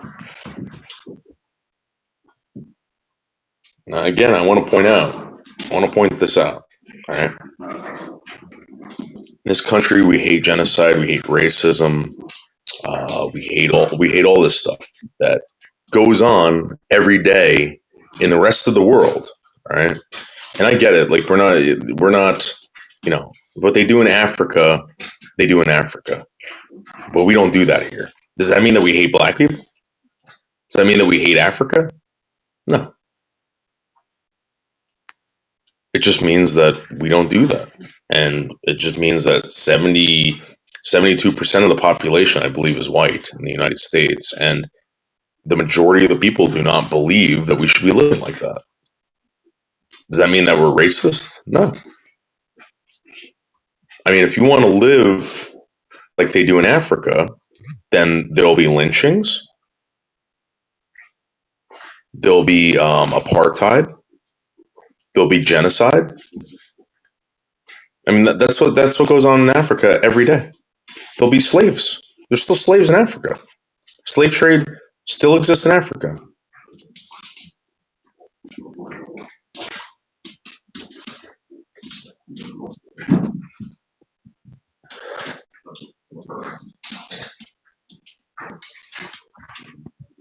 Speaker 2: Now, again, I want to point this out. All right. In this country, we hate genocide, we hate racism, we hate all this stuff that goes on every day in the rest of the world. All right. And I get it. Like we're not, what they do in Africa, they do in Africa. But we don't do that here. Does that mean that we hate black people? Does that mean that we hate Africa? No. It just means that we don't do that. And it just means that 72% of the population, I believe, is white in the United States. And the majority of the people do not believe that we should be living like that. Does that mean that we're racist? No. I mean, if you want to live like they do in Africa, then there'll be lynchings. There'll be apartheid. There'll be genocide. I mean, that's what goes on in Africa every day. There'll be slaves. There's still slaves in Africa. Slave trade still exists in Africa.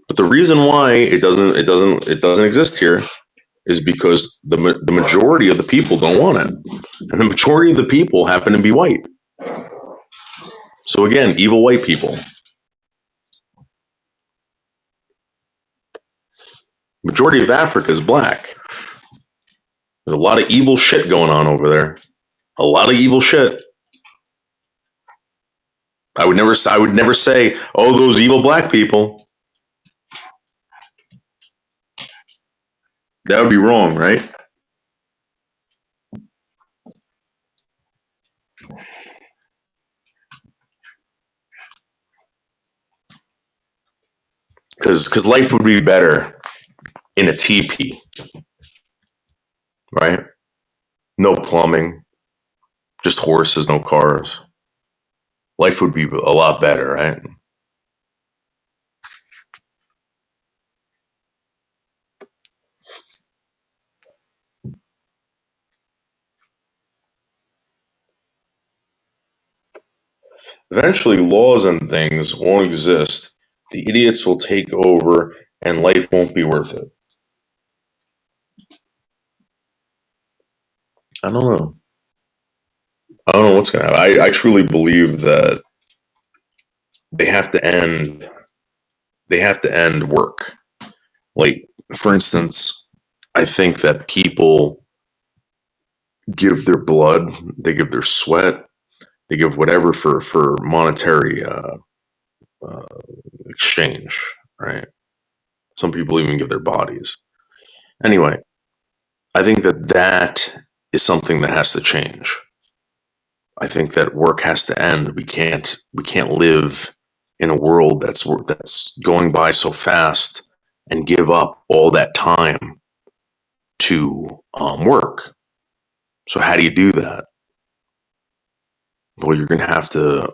Speaker 2: But the reason why it doesn't exist here is because the majority of the people don't want it, and the majority of the people happen to be white. So again, evil white people. Majority of Africa is black. There's a lot of evil shit going on over there. A lot of evil shit. I would never say, oh, those evil black people. That would be wrong, right? Because life would be better in a teepee, right? No plumbing, just horses, no cars. Life would be a lot better, right? Eventually, laws and things won't exist. The idiots will take over, and life won't be worth it. I don't know. I don't know what's going to happen. I truly believe that they have to end. They have to end work. Like, for instance, I think that people give their blood, they give their sweat, they give whatever for monetary exchange, right? Some people even give their bodies. Anyway, I think that is something that has to change. I think that work has to end. We can't live in a world that's going by so fast and give up all that time to work. So how do you do that? Well, you're gonna have to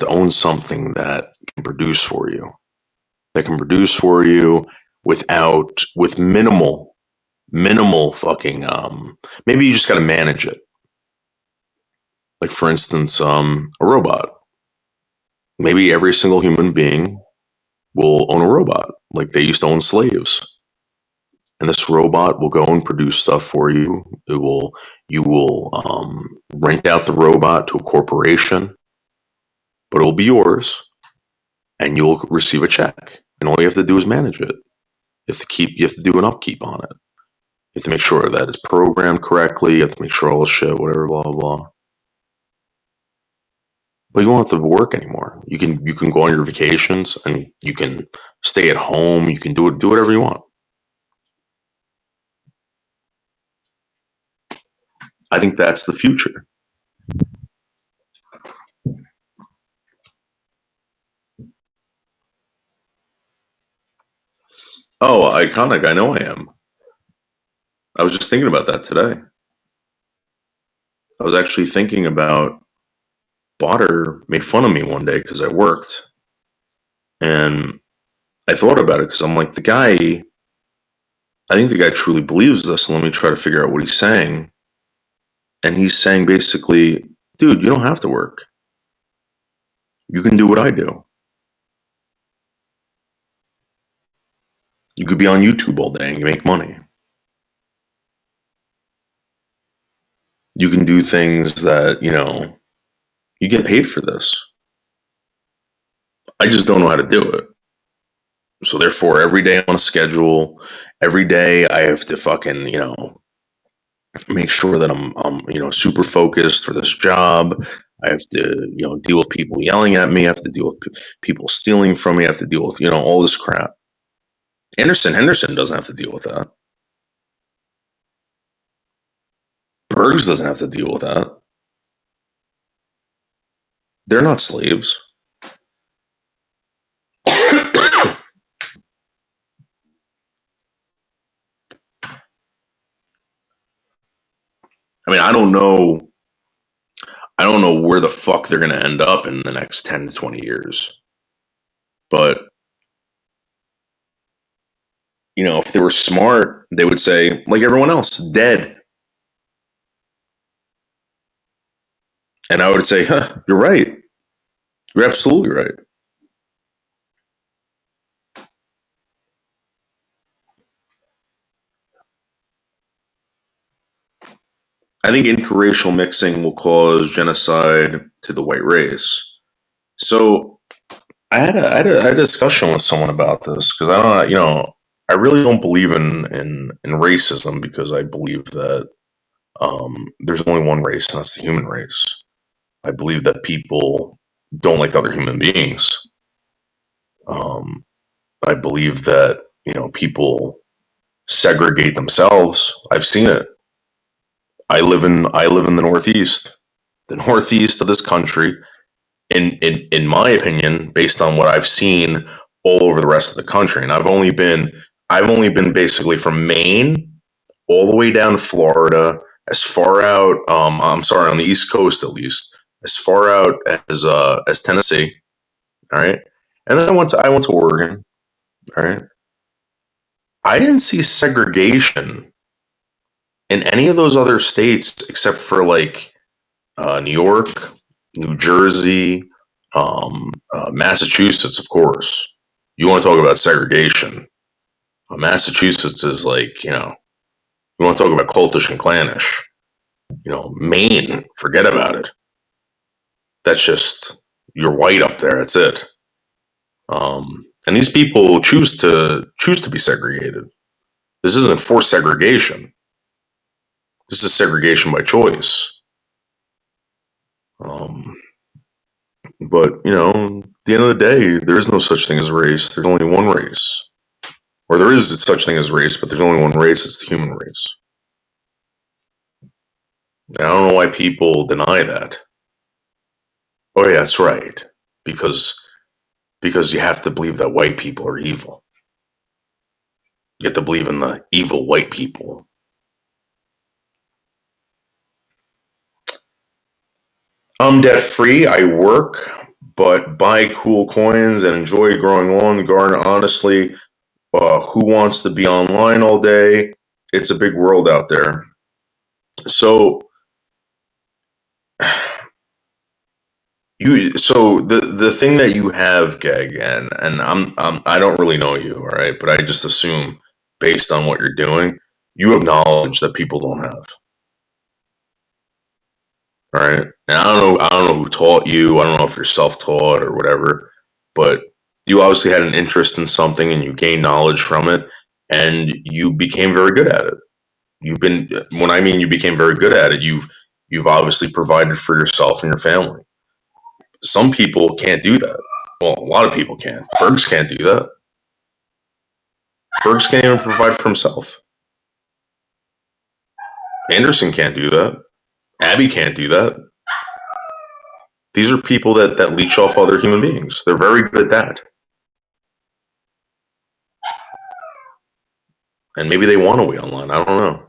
Speaker 2: own something that can produce for you. That can produce for you with minimal fucking maybe you just gotta manage it. Like for instance, a robot. Maybe every single human being will own a robot, like they used to own slaves. And this robot will go and produce stuff for you. You will rent out the robot to a corporation, but it will be yours, and you'll receive a check. And all you have to do is manage it.
Speaker 3: You have to do an upkeep on it. You have to make sure that it's programmed correctly. You have to make sure all the shit, whatever, blah, blah, blah. But you won't have to work anymore. You can go on your vacations and you can stay at home. You can do whatever you want. I think that's the future. Oh, iconic. I know I am. I was just thinking about that today. I was actually thinking about Botter made fun of me one day because I worked. And I thought about it because I'm like, I think the guy truly believes this. And let me try to figure out what he's saying. And he's saying basically, dude, you don't have to work. You can do what I do. You could be on YouTube all day and you make money. You can do things that, you get paid for this. I just don't know how to do it. So therefore, every day on a schedule, every day I have to fucking, make sure that I'm super focused for this job. I have to, deal with people yelling at me. I have to deal with people stealing from me. I have to deal with, all this crap. Henderson doesn't have to deal with that. Bergs doesn't have to deal with that. They're not slaves. I mean, I don't know where the fuck they're going to end up in the next 10 to 20 years. But, if they were smart, they would say, like everyone else, dead. And I would say, you're right. You're absolutely right. I think interracial mixing will cause genocide to the white race. So I had a discussion with someone about this because I really don't believe in racism because I believe that there's only one race, and that's the human race. I believe that people don't like other human beings. I believe that people segregate themselves. I've seen it. I live in the Northeast of this country. In my opinion, based on what I've seen all over the rest of the country, and I've only been basically from Maine all the way down to Florida, as far out. I'm sorry, on the East Coast at least, as far out as Tennessee. All right, and then I went to Oregon. All right, I didn't see segregation in any of those other states except for like New York, New Jersey, Massachusetts, of course. You want to talk about segregation? Massachusetts is like, you want to talk about cultish and clannish. Maine, forget about it. That's just, you're white up there. That's it. And these people choose to be segregated. This isn't forced segregation. This is segregation by choice. But, at the end of the day, there is no such thing as race. There's only one race. Or there is such thing as race, but there's only one race. It's the human race. And I don't know why people deny that. Oh, yeah, that's right. Because you have to believe that white people are evil. You have to believe in the evil white people. I'm debt free. I work, but buy cool coins and enjoy growing lawn garden. Honestly, who wants to be online all day? It's a big world out there. So, the thing that you have, Geg, and I don't really know you, all right, but I just assume based on what you're doing, you have knowledge that people don't have. All right. And I don't know who taught you. I don't know if you're self-taught or whatever, but you obviously had an interest in something and you gained knowledge from it. and you became very good at it. When I mean you became very good at it, you've obviously provided for yourself and your family. Some people can't do that. Well, a lot of people can. Bergs can't do that. Bergs can't even provide for himself. Anderson can't do that. Abby can't do that. These are people that leech off other human beings. They're very good at that. And maybe they want to wait online. I don't know.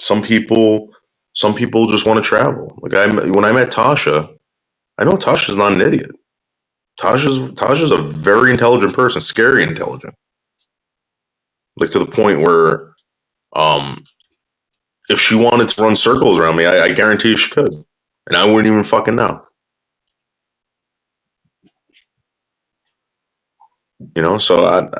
Speaker 3: Some people just want to travel. Like when I met Tasha, I know Tasha's not an idiot. Tasha's a very intelligent person, scary intelligent. Like to the point where, if she wanted to run circles around me, I guarantee she could, and I wouldn't even fucking know. You know, so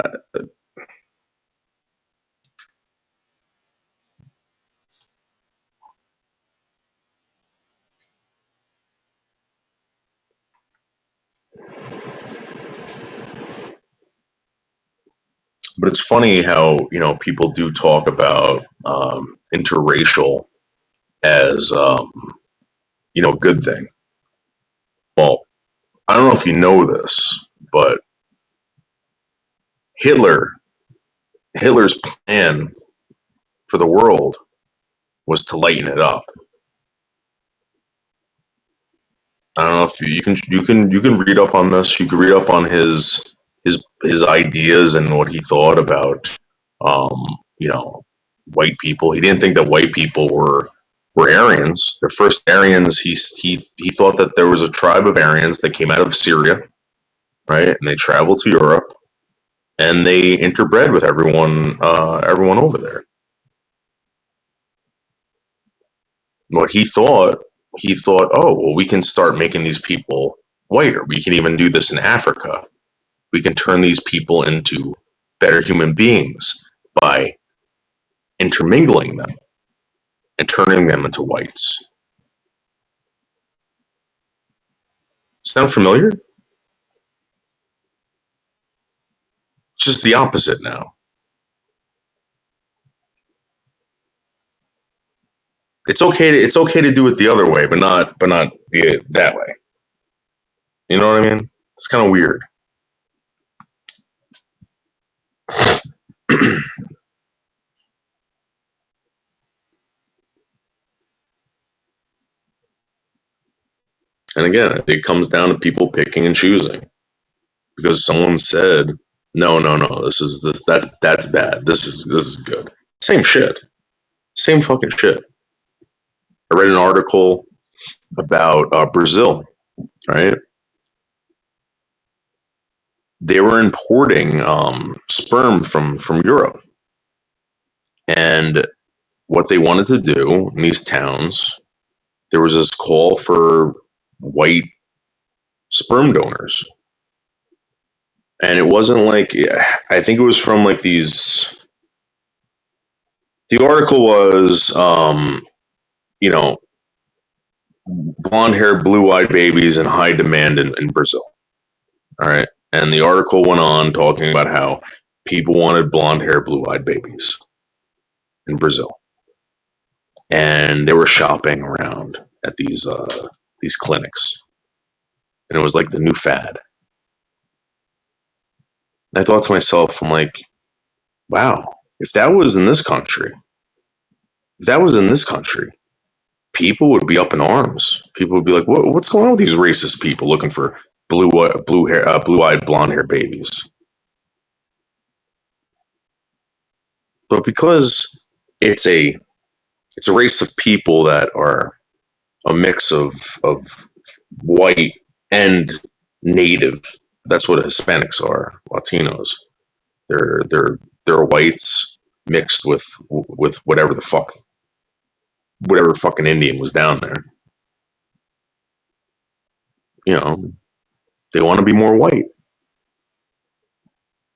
Speaker 3: but it's funny how, you know, people do talk about interracial as you know, good thing. Well, I don't know if you know this, but Hitler's plan for the world was to lighten it up. I don't know if you can read up on this. You can read up on his ideas and what he thought about you know, white people. He didn't think that white people were Aryans. The first Aryans, he thought that there was a tribe of Aryans that came out of Syria, right? And they traveled to Europe, and they interbred with everyone over there. What he thought, oh, well, we can start making these people whiter. We can even do this in Africa. We can turn these people into better human beings by intermingling them and turning them into whites. Sound familiar? It's just the opposite now. It's okay to do it the other way, but not that way. You know what I mean? It's kind of weird. And again, it comes down to people picking and choosing, because someone said, no, that's bad. This is good. Same shit. Same fucking shit. I read an article about Brazil, right? They were importing sperm from Europe, and what they wanted to do in these towns, there was this call for white sperm donors, and it wasn't like, I think it was from like these. The article was, you know, blonde hair, blue eyed babies in high demand in Brazil. All right. And the article went on talking about how people wanted blonde hair, blue eyed babies in Brazil. And they were shopping around at these clinics. And it was like the new fad. I thought to myself, I'm like, wow, if that was in this country, people would be up in arms. People would be like, what's going on with these racist people looking for blue-eyed, blonde-haired babies? But because it's a race of people that are a mix of white and native. That's what Hispanics are, Latinos. They're whites mixed with whatever fucking Indian was down there. You know, they want to be more white.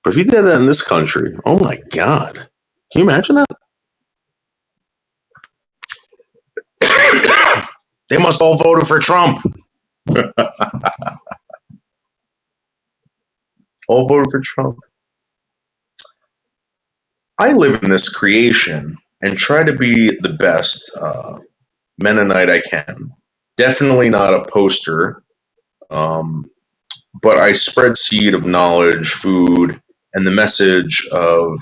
Speaker 3: But if you did that in this country, oh my God, can you imagine that? They must all voted for Trump. All voted for Trump. I live in this creation and try to be the best Mennonite I can. Definitely not a poster, but I spread seed of knowledge, food, and the message of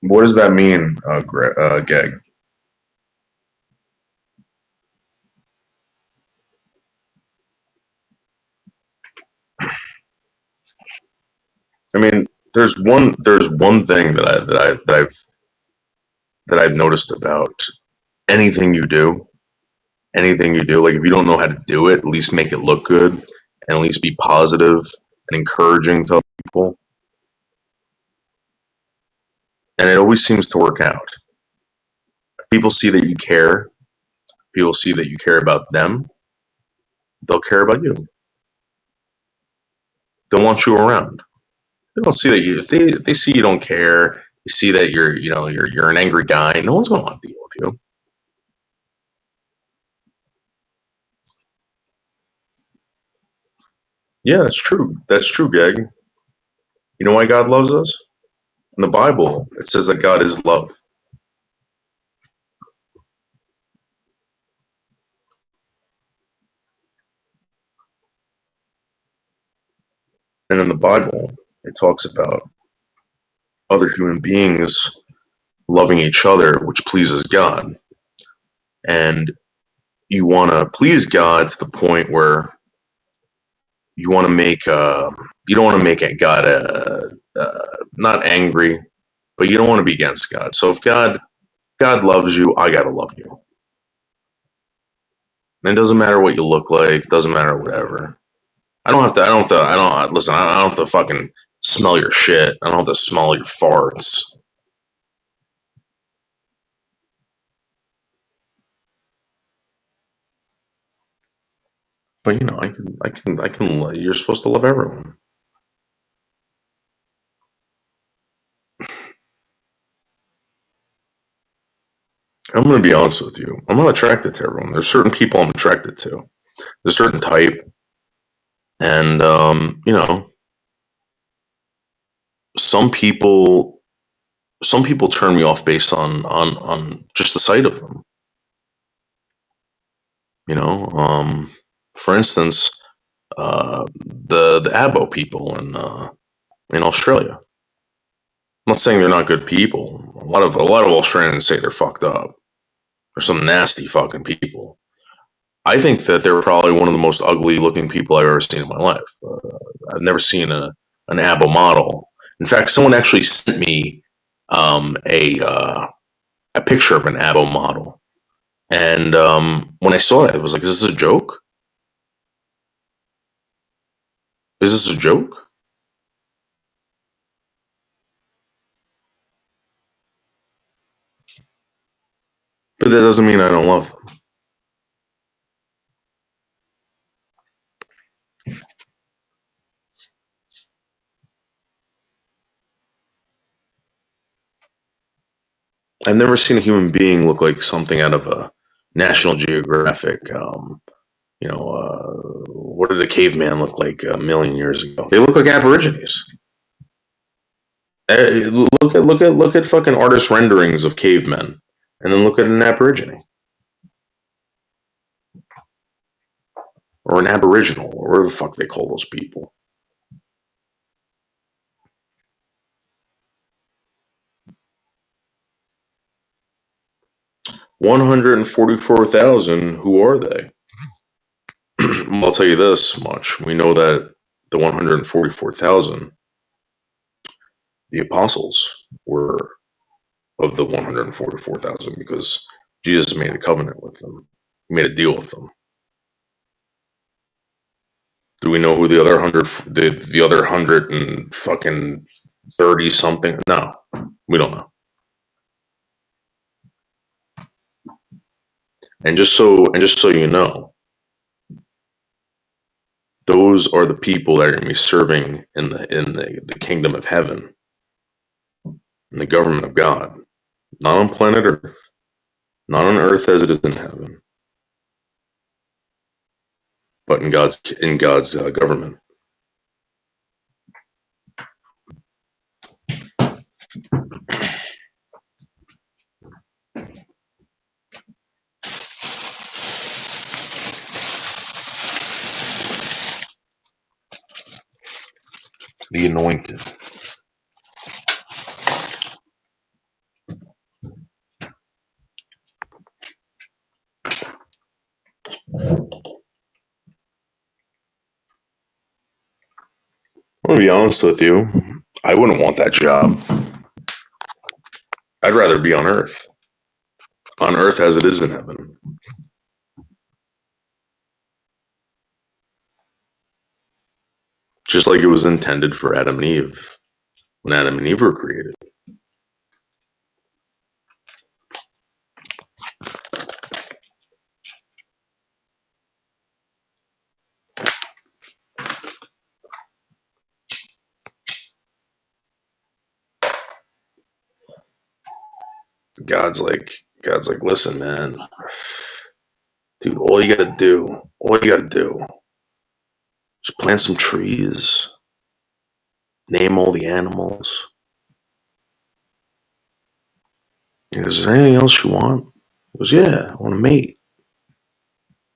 Speaker 3: what does that mean, Geg? I mean, there's one thing that I've noticed about anything you do. Like if you don't know how to do it, at least make it look good, and at least be positive and encouraging to people. And it always seems to work out. People see that you care. People see that you care about them. They'll care about you. They'll want you around. They don't see that you. If they see you don't care, you see that you're an angry guy. No one's going to want to deal with you. Yeah, that's true. That's true, Gag. You know why God loves us? In the Bible, it says that God is love. And in the Bible, it talks about other human beings loving each other, which pleases God. And you want to please God to the point where you want to make you don't want to make God not angry, but you don't want to be against God. So if God loves you, I gotta love you. And it doesn't matter what you look like, doesn't matter whatever. Listen, I don't have to fucking smell your shit. I don't have to smell your farts. But you're supposed to love everyone. I'm gonna be honest with you. I'm not attracted to everyone. There's certain people I'm attracted to. There's a certain type. And some people turn me off based on just the sight of them. For instance, the Abo people in Australia. I'm not saying they're not good people. A lot of Australians say they're fucked up. They're some nasty fucking people. I think that they're probably one of the most ugly looking people I've ever seen in my life. I've never seen an Abo model. In fact, someone actually sent me a picture of an Abo model, and when I saw it, I was like, "Is this a joke? Is this a joke?" But that doesn't mean I don't love them. I've never seen a human being look like something out of a National Geographic. What did the caveman look like a million years ago? They look like Aborigines. Look at fucking artist renderings of cavemen, and then look at an Aborigine or an Aboriginal, or whatever the fuck they call those people. $144,000. Who are they? Well, I'll tell you this much: we know that the 144,000, the apostles were of the 144,000 because Jesus made a covenant with them. He made a deal with them. Do we know who the other 100 and fucking 30 something? No, we don't know. And just so you know, those are the people that are going to be serving in the kingdom of heaven, in the government of God, not on planet Earth, not on earth as it is in heaven. but in God's government. The anointed. I'm gonna be honest with you. I wouldn't want that job. I'd rather be on earth. On earth as it is in heaven. Just like it was intended for Adam and Eve when Adam and Eve were created. God's like, listen, man, dude, all you gotta do, just plant some trees, name all the animals. He goes, is there anything else you want? He goes, yeah, I want to mate.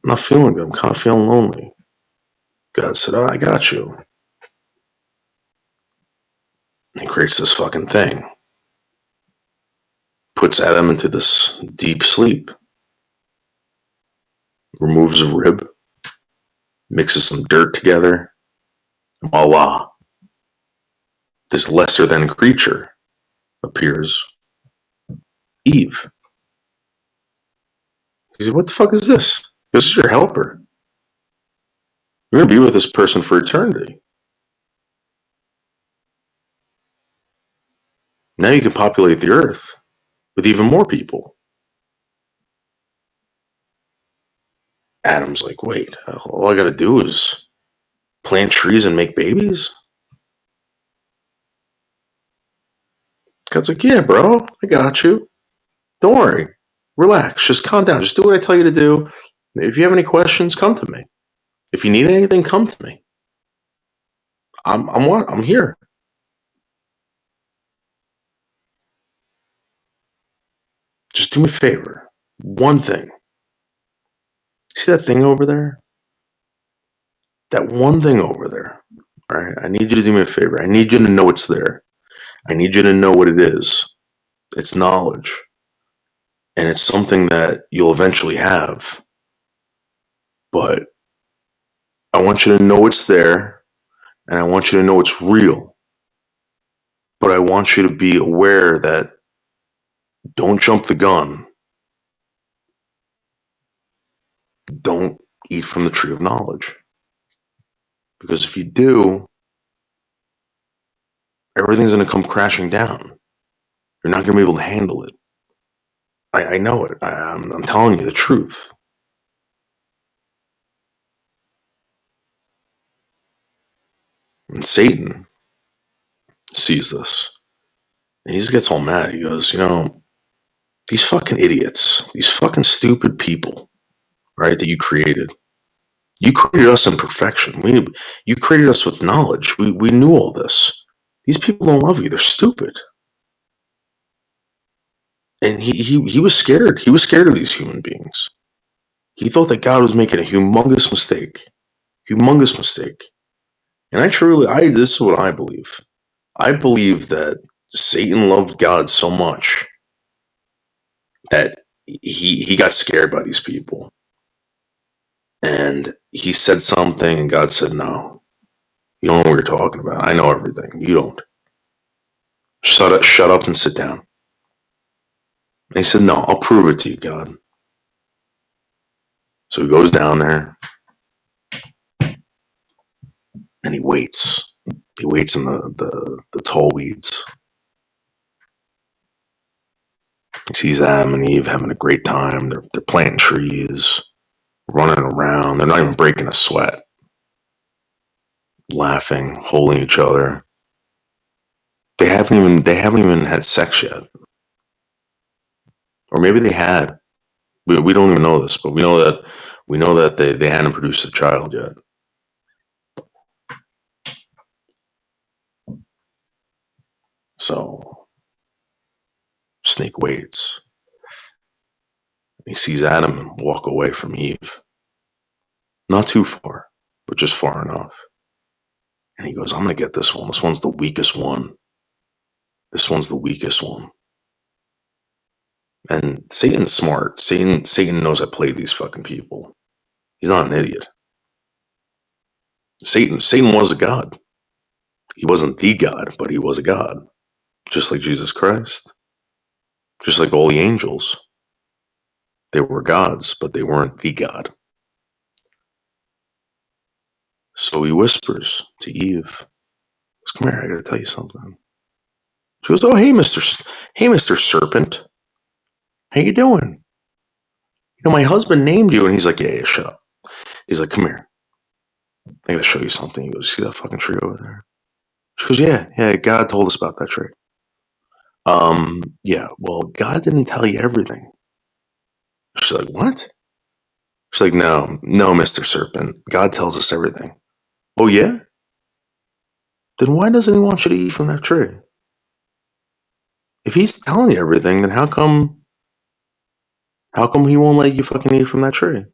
Speaker 3: I'm not feeling good. I'm kind of feeling lonely. God said, oh, I got you. And he creates this fucking thing. Puts Adam into this deep sleep. Removes a rib. Mixes some dirt together. Voila. This lesser than creature appears. Eve. He said, what the fuck is this? This is your helper. You're going to be with this person for eternity. Now you can populate the earth with even more people. Adam's like, wait, all I got to do is plant trees and make babies? God's like, yeah, bro, I got you. Don't worry. Relax. Just calm down. Just do what I tell you to do. If you have any questions, come to me. If you need anything, come to me. I'm here. Just do me a favor. One thing. See that thing over there? That one thing over there. All right. I need you to do me a favor. I need you to know it's there. I need you to know what it is. It's knowledge. And it's something that you'll eventually have. But I want you to know it's there. And I want you to know it's real. But I want you to be aware that don't jump the gun. Don't eat from the tree of knowledge. Because if you do, everything's going to come crashing down. You're not going to be able to handle it. I know it. I'm telling you the truth. And Satan sees this. And he just gets all mad. He goes, these fucking idiots, these fucking stupid people, right, that you created. You created us in perfection. You created us with knowledge. We knew all this. These people don't love you. They're stupid. And he was scared. He was scared of these human beings. He thought that God was making a humongous mistake. Humongous mistake. And this is what I believe. I believe that Satan loved God so much that he got scared by these people. And he said something and God said, no, you don't know what you're talking about. I know everything. You don't. Shut up and sit down. And he said, no, I'll prove it to you, God. So he goes down there and he waits. He waits in the tall weeds. He sees Adam and Eve having a great time. They're planting trees, running around. They're not even breaking a sweat. Laughing, holding each other. They haven't even had sex yet. Or maybe they had. We don't even know this, but we know We know that they hadn't produced a child yet. So Snake waits. He sees Adam walk away from Eve. Not too far, but just far enough. And he goes, I'm going to get this one. This one's the weakest one. This one's the weakest one. And Satan's smart. Satan knows I played these fucking people. He's not an idiot. Satan was a god. He wasn't the God, but he was a God. Just like Jesus Christ. Just like all the angels. They were gods, but they weren't the God. So he whispers to Eve, goes, come here, I gotta tell you something. She goes, oh, hey, Mr. Serpent. How you doing? You know, my husband named you. And he's like, yeah, shut up. He's like, come here. I gotta show you something. He goes, see that fucking tree over there? She goes, yeah, God told us about that tree. Yeah, well, God didn't tell you everything. She's like, what? She's like, no, Mr. Serpent. God tells us everything. Oh, yeah? Then why doesn't he want you to eat from that tree? If he's telling you everything, then how come he won't let you fucking eat from that tree?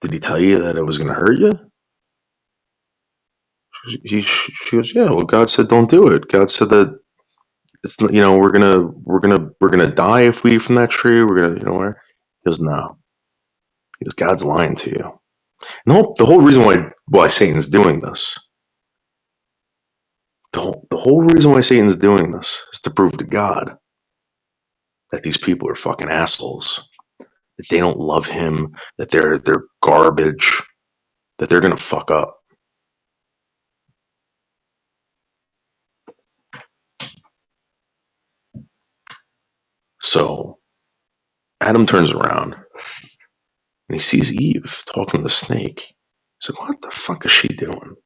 Speaker 3: Did he tell you that it was going to hurt you? She goes, yeah, well, God said don't do it. God said that it's, you know, we're gonna die if we eat from that tree. We're gonna, you know, where? He goes, no. He goes, God's lying to you. No, the whole reason why Satan's doing this, the whole reason why Satan's doing this is to prove to God that these people are fucking assholes, that they don't love him, that they're garbage, that they're gonna fuck up. So Adam turns around and he sees Eve talking to the snake. He's like, what the fuck is she doing?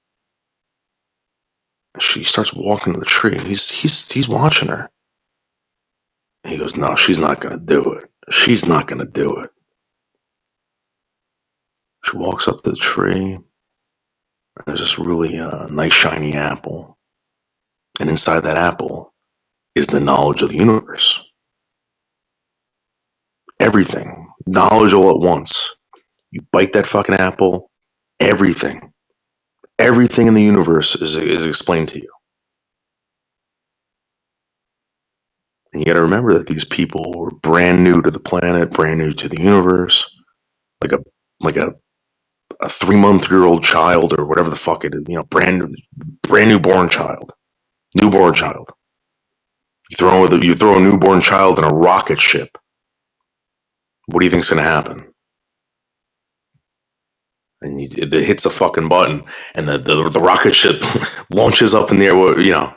Speaker 3: And she starts walking to the tree. He's watching her. And he goes, no, she's not going to do it. She's not going to do it. She walks up to the tree. And there's this really nice shiny apple. And inside that apple is the knowledge of the universe. Everything. Knowledge all at once. You bite that fucking apple, everything in the universe is explained to you. And you got to remember that these people were brand new to the planet, brand new to the universe, like a 3-month-old child or whatever the fuck it is, you know, brand newborn child. You throw a newborn child in a rocket ship. What do you think's going to happen? And it hits a fucking button, and the rocket ship launches up in the air. You know,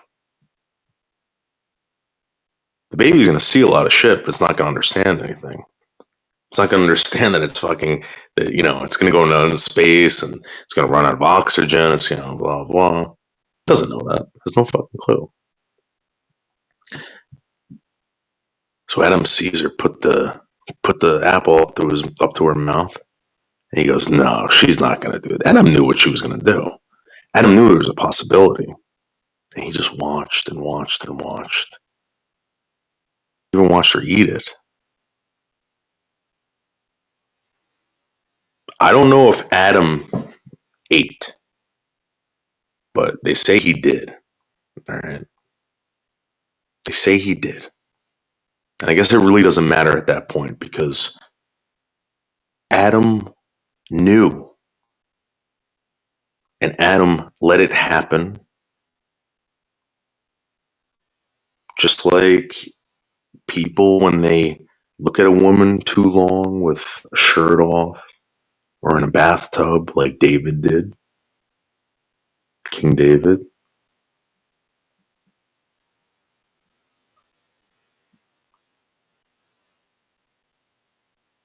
Speaker 3: the baby's going to see a lot of shit, but it's not going to understand anything. It's not going to understand that it's fucking, that, you know, it's going to go into space and it's going to run out of oxygen. It's, you know, blah blah. It doesn't know that. There's no fucking clue. So Adam sees her put the apple up to her mouth. And he goes, no, she's not going to do it. Adam knew what she was going to do. Adam knew there was a possibility. And he just watched and watched and watched. Even watched her eat it. I don't know if Adam ate, but they say he did. All right. They say he did. And I guess it really doesn't matter at that point because Adam knew. And Adam let it happen. Just like people when they look at a woman too long with a shirt off or in a bathtub like David did. King David.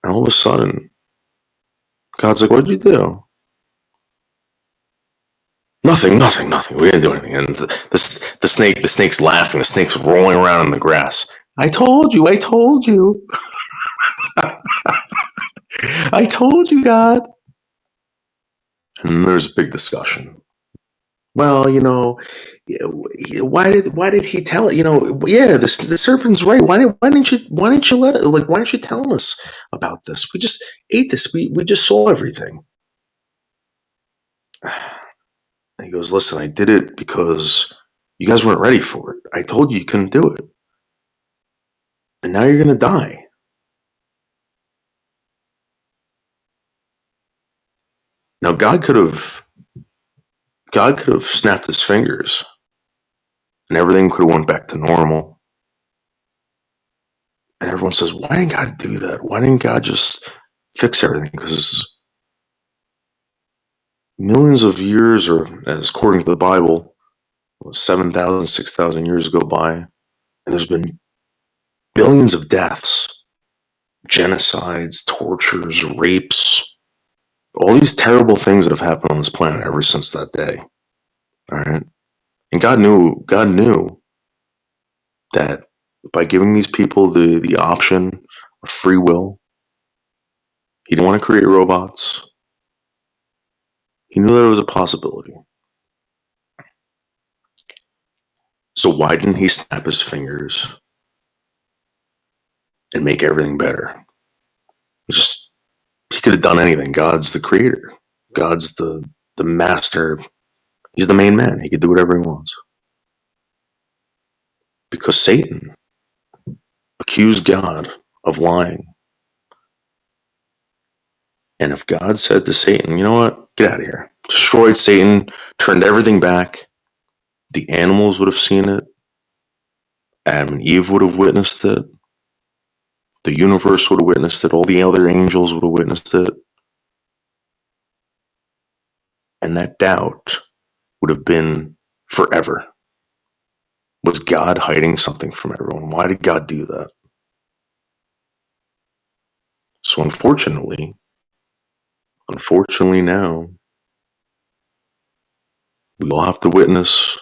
Speaker 3: And all of a sudden, God's like, what did you do? Nothing. We didn't do anything. And the snake's laughing. The snake's rolling around in the grass. I told you. I told you, God. And then there's a big discussion. Well, why did he tell it? Yeah, the serpent's right. Why didn't you let it? Like, why didn't you tell us about this? We just ate this. We just saw everything. And he goes, listen, I did it because you guys weren't ready for it. I told you couldn't do it, and now you're gonna die. Now God could have snapped his fingers, and everything could have went back to normal. And everyone says, why didn't God do that? Why didn't God just fix everything? Because millions of years, or as according to the Bible, 7,000, 6,000 years go by, and there's been billions of deaths, genocides, tortures, rapes, all these terrible things that have happened on this planet ever since that day. All right. And God knew that by giving these people the option of free will, he didn't want to create robots. He knew that it was a possibility. So why didn't he snap his fingers and make everything better? He could have done anything. God's the creator. God's the master. He's the main man. He could do whatever he wants. Because Satan accused God of lying. And if God said to Satan, you know what, get out of here, destroyed Satan, turned everything back, the animals would have seen it, Adam and Eve would have witnessed it, the universe would have witnessed it, all the other angels would have witnessed it. And that doubt would have been forever. Was God hiding something from everyone? Why did God do that? So unfortunately now, we all have to witness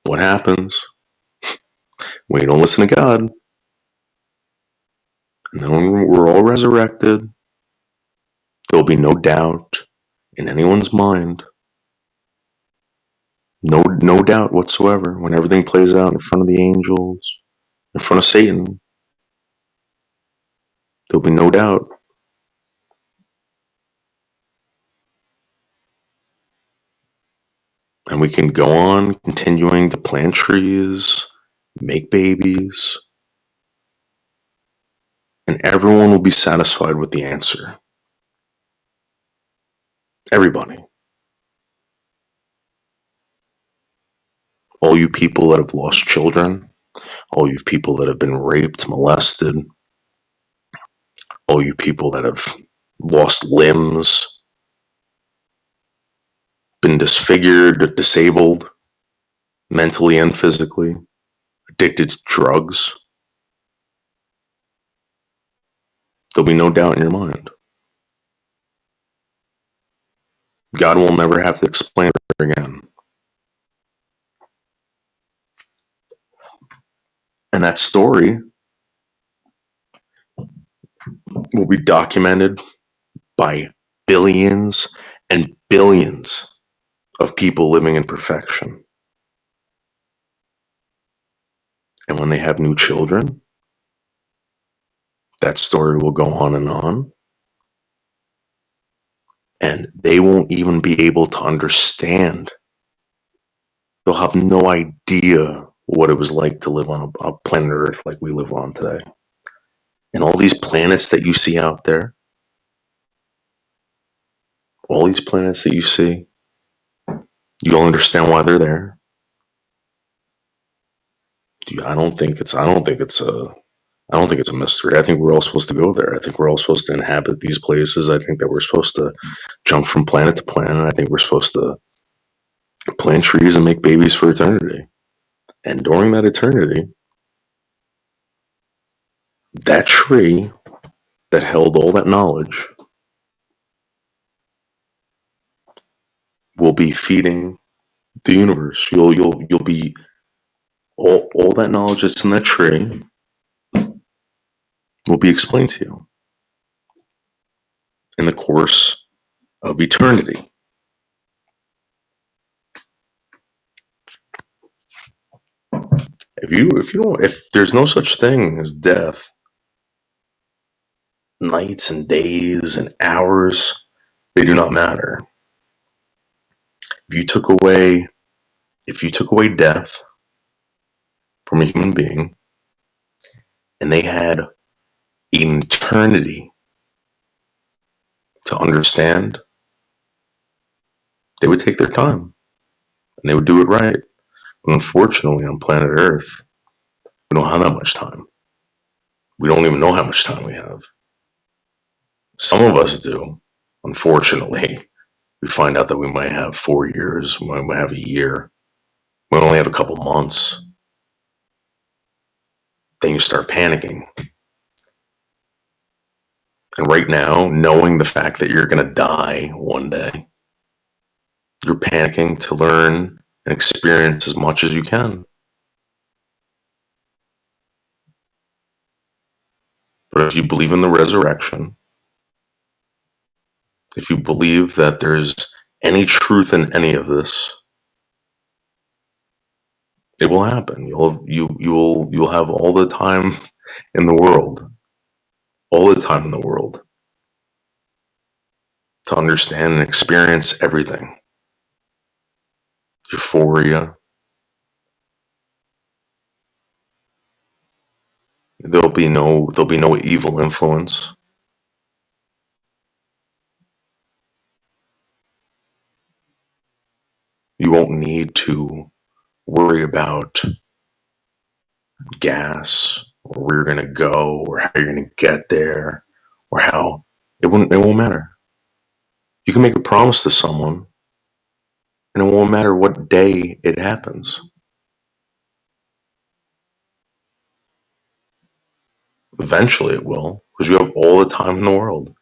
Speaker 3: what happens when you don't listen to God. And then when we're all resurrected, there'll be no doubt in anyone's mind. No doubt whatsoever when everything plays out in front of the angels, in front of Satan. There'll be no doubt. And we can go on continuing to plant trees, make babies, and everyone will be satisfied with the answer. Everybody. All you people that have lost children, all you people that have been raped, molested, all you people that have lost limbs, been disfigured, disabled, mentally and physically, addicted to drugs, there'll be no doubt in your mind. God will never have to explain it again. And that story will be documented by billions and billions of people living in perfection. And when they have new children, that story will go on. And they won't even be able to understand. They'll have no idea what it was like to live on a planet Earth like we live on today. And all these planets that you see out there, all these planets that you see, you'll understand why they're there. I don't think it's a mystery. I think we're all supposed to go there. I think we're all supposed to inhabit these places. I think that we're supposed to jump from planet to planet. I think we're supposed to plant trees and make babies for eternity. And during that eternity, that tree that held all that knowledge will be feeding the universe. You'll be all that knowledge that's in that tree will be explained to you. in the course of eternity. If there's no such thing as death, nights and days and hours, they do not matter. If you took away death from a human being and they had an eternity to understand, they would take their time and they would do it right. But unfortunately, on planet Earth, we don't have that much time. We don't even know how much time we have. Some of us do. Unfortunately, we find out that we might have 4 years, we might have a year. We only have a couple months. Then you start panicking. And right now, knowing the fact that you're going to die one day, you're panicking to learn and experience as much as you can. But if you believe in the resurrection, if you believe that there's any truth in any of this, it will happen. You'll have all the time in the world, to understand and experience everything. Euphoria. There'll be no evil influence. You won't need to worry about gas or where you're gonna go or how you're gonna get there or how it won't matter. You can make a promise to someone and it won't matter what day it happens. Eventually it will, because you have all the time in the world,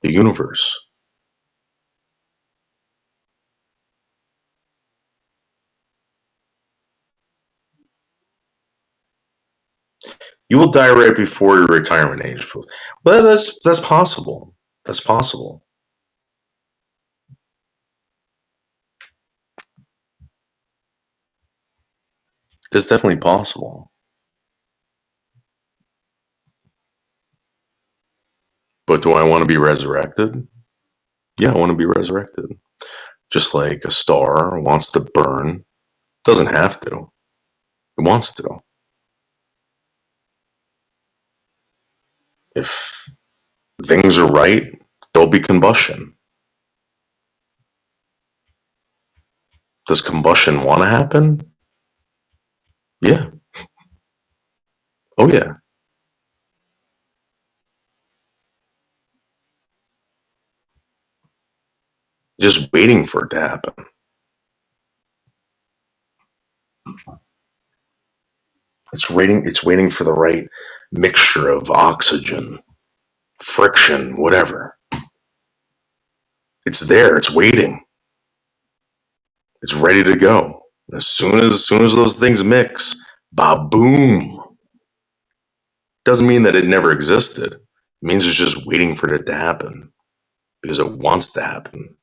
Speaker 3: the universe. You will die right before your retirement age. Well, that's possible. That's possible. It's definitely possible. But do I want to be resurrected? Yeah, I want to be resurrected. Just like a star wants to burn, doesn't have to. It wants to. If things are right, there'll be combustion. Does combustion want to happen? Yeah. Oh, yeah. Just waiting for it to happen. It's waiting for the right mixture of oxygen, friction, whatever. It's there, it's waiting. It's ready to go. As soon as those things mix, ba-boom. Doesn't mean that it never existed. It means it's just waiting for it to happen because it wants to happen.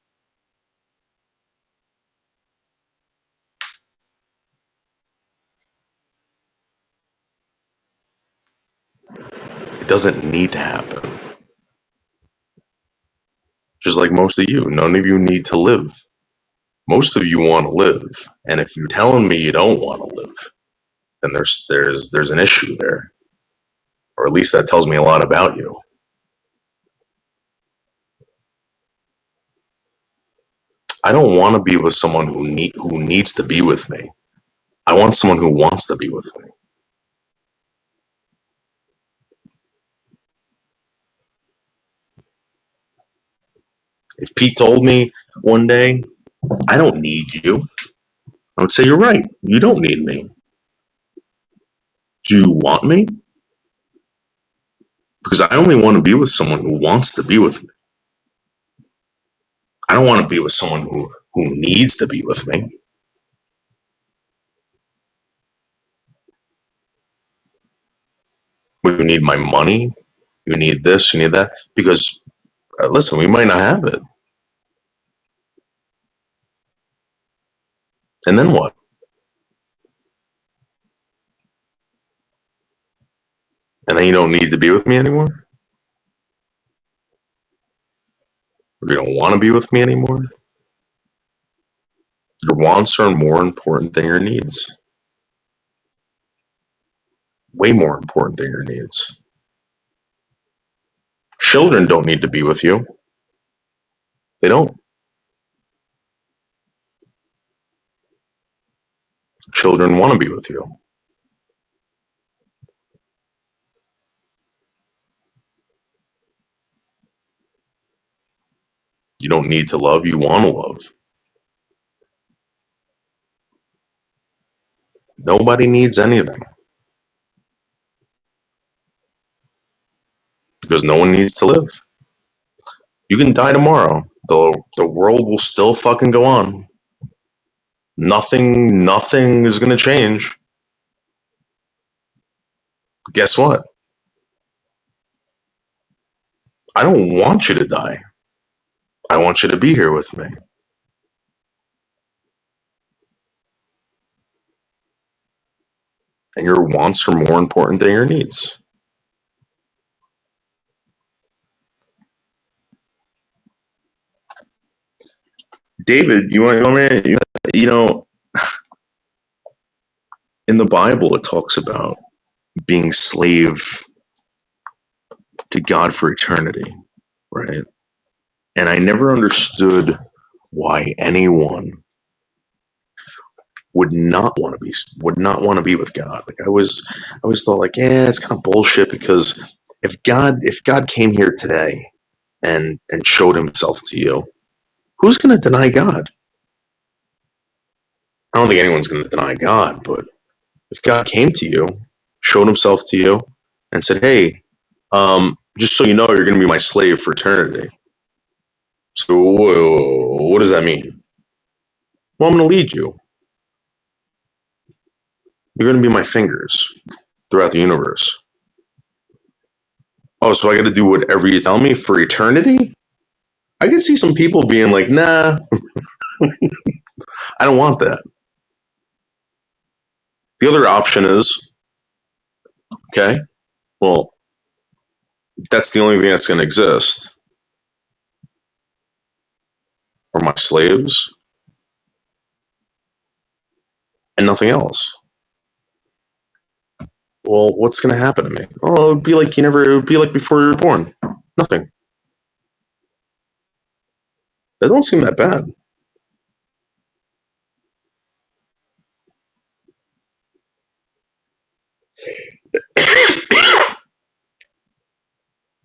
Speaker 3: It doesn't need to happen. Just like most of you, none of you need to live. Most of you want to live, and if you're telling me you don't want to live, then there's an issue there, or at least that tells me a lot about you. I don't want to be with someone who needs to be with me. I want someone who wants to be with me. If Pete told me one day, I don't need you, I would say, you're right. You don't need me. Do you want me? Because I only want to be with someone who wants to be with me. I don't want to be with someone who needs to be with me. You need my money. You need this. You need that. Because Listen, we might not have it. And then what? And then you don't need to be with me anymore? Or you don't want to be with me anymore? Your wants are more important than your needs. Way more important than your needs. Children don't need to be with you. They don't. Children want to be with you. You don't need to love, you want to love. Nobody needs anything. Because no one needs to live. You can die tomorrow. The world will still fucking go on. Nothing is gonna change. Guess what? I don't want you to die. I want you to be here with me. And your wants are more important than your needs. David, you want me? You know, in the Bible, it talks about being slave to God for eternity, right? And I never understood why anyone would not want to be with God. Like I always thought like, yeah, it's kind of bullshit because if God came here today and showed himself to you, who's going to deny God? I don't think anyone's going to deny God, but if God came to you, showed himself to you, and said, hey, just so you know, you're going to be my slave for eternity. So what does that mean? Well, I'm going to lead you. You're going to be my fingers throughout the universe. Oh, so I got to do whatever you tell me for eternity? I can see some people being like, nah, I don't want that. The other option is, okay, well, that's the only thing that's going to exist. Or my slaves and nothing else. Well, what's going to happen to me? Oh, it would be like it would be like before you were born. Nothing. That don't seem that bad.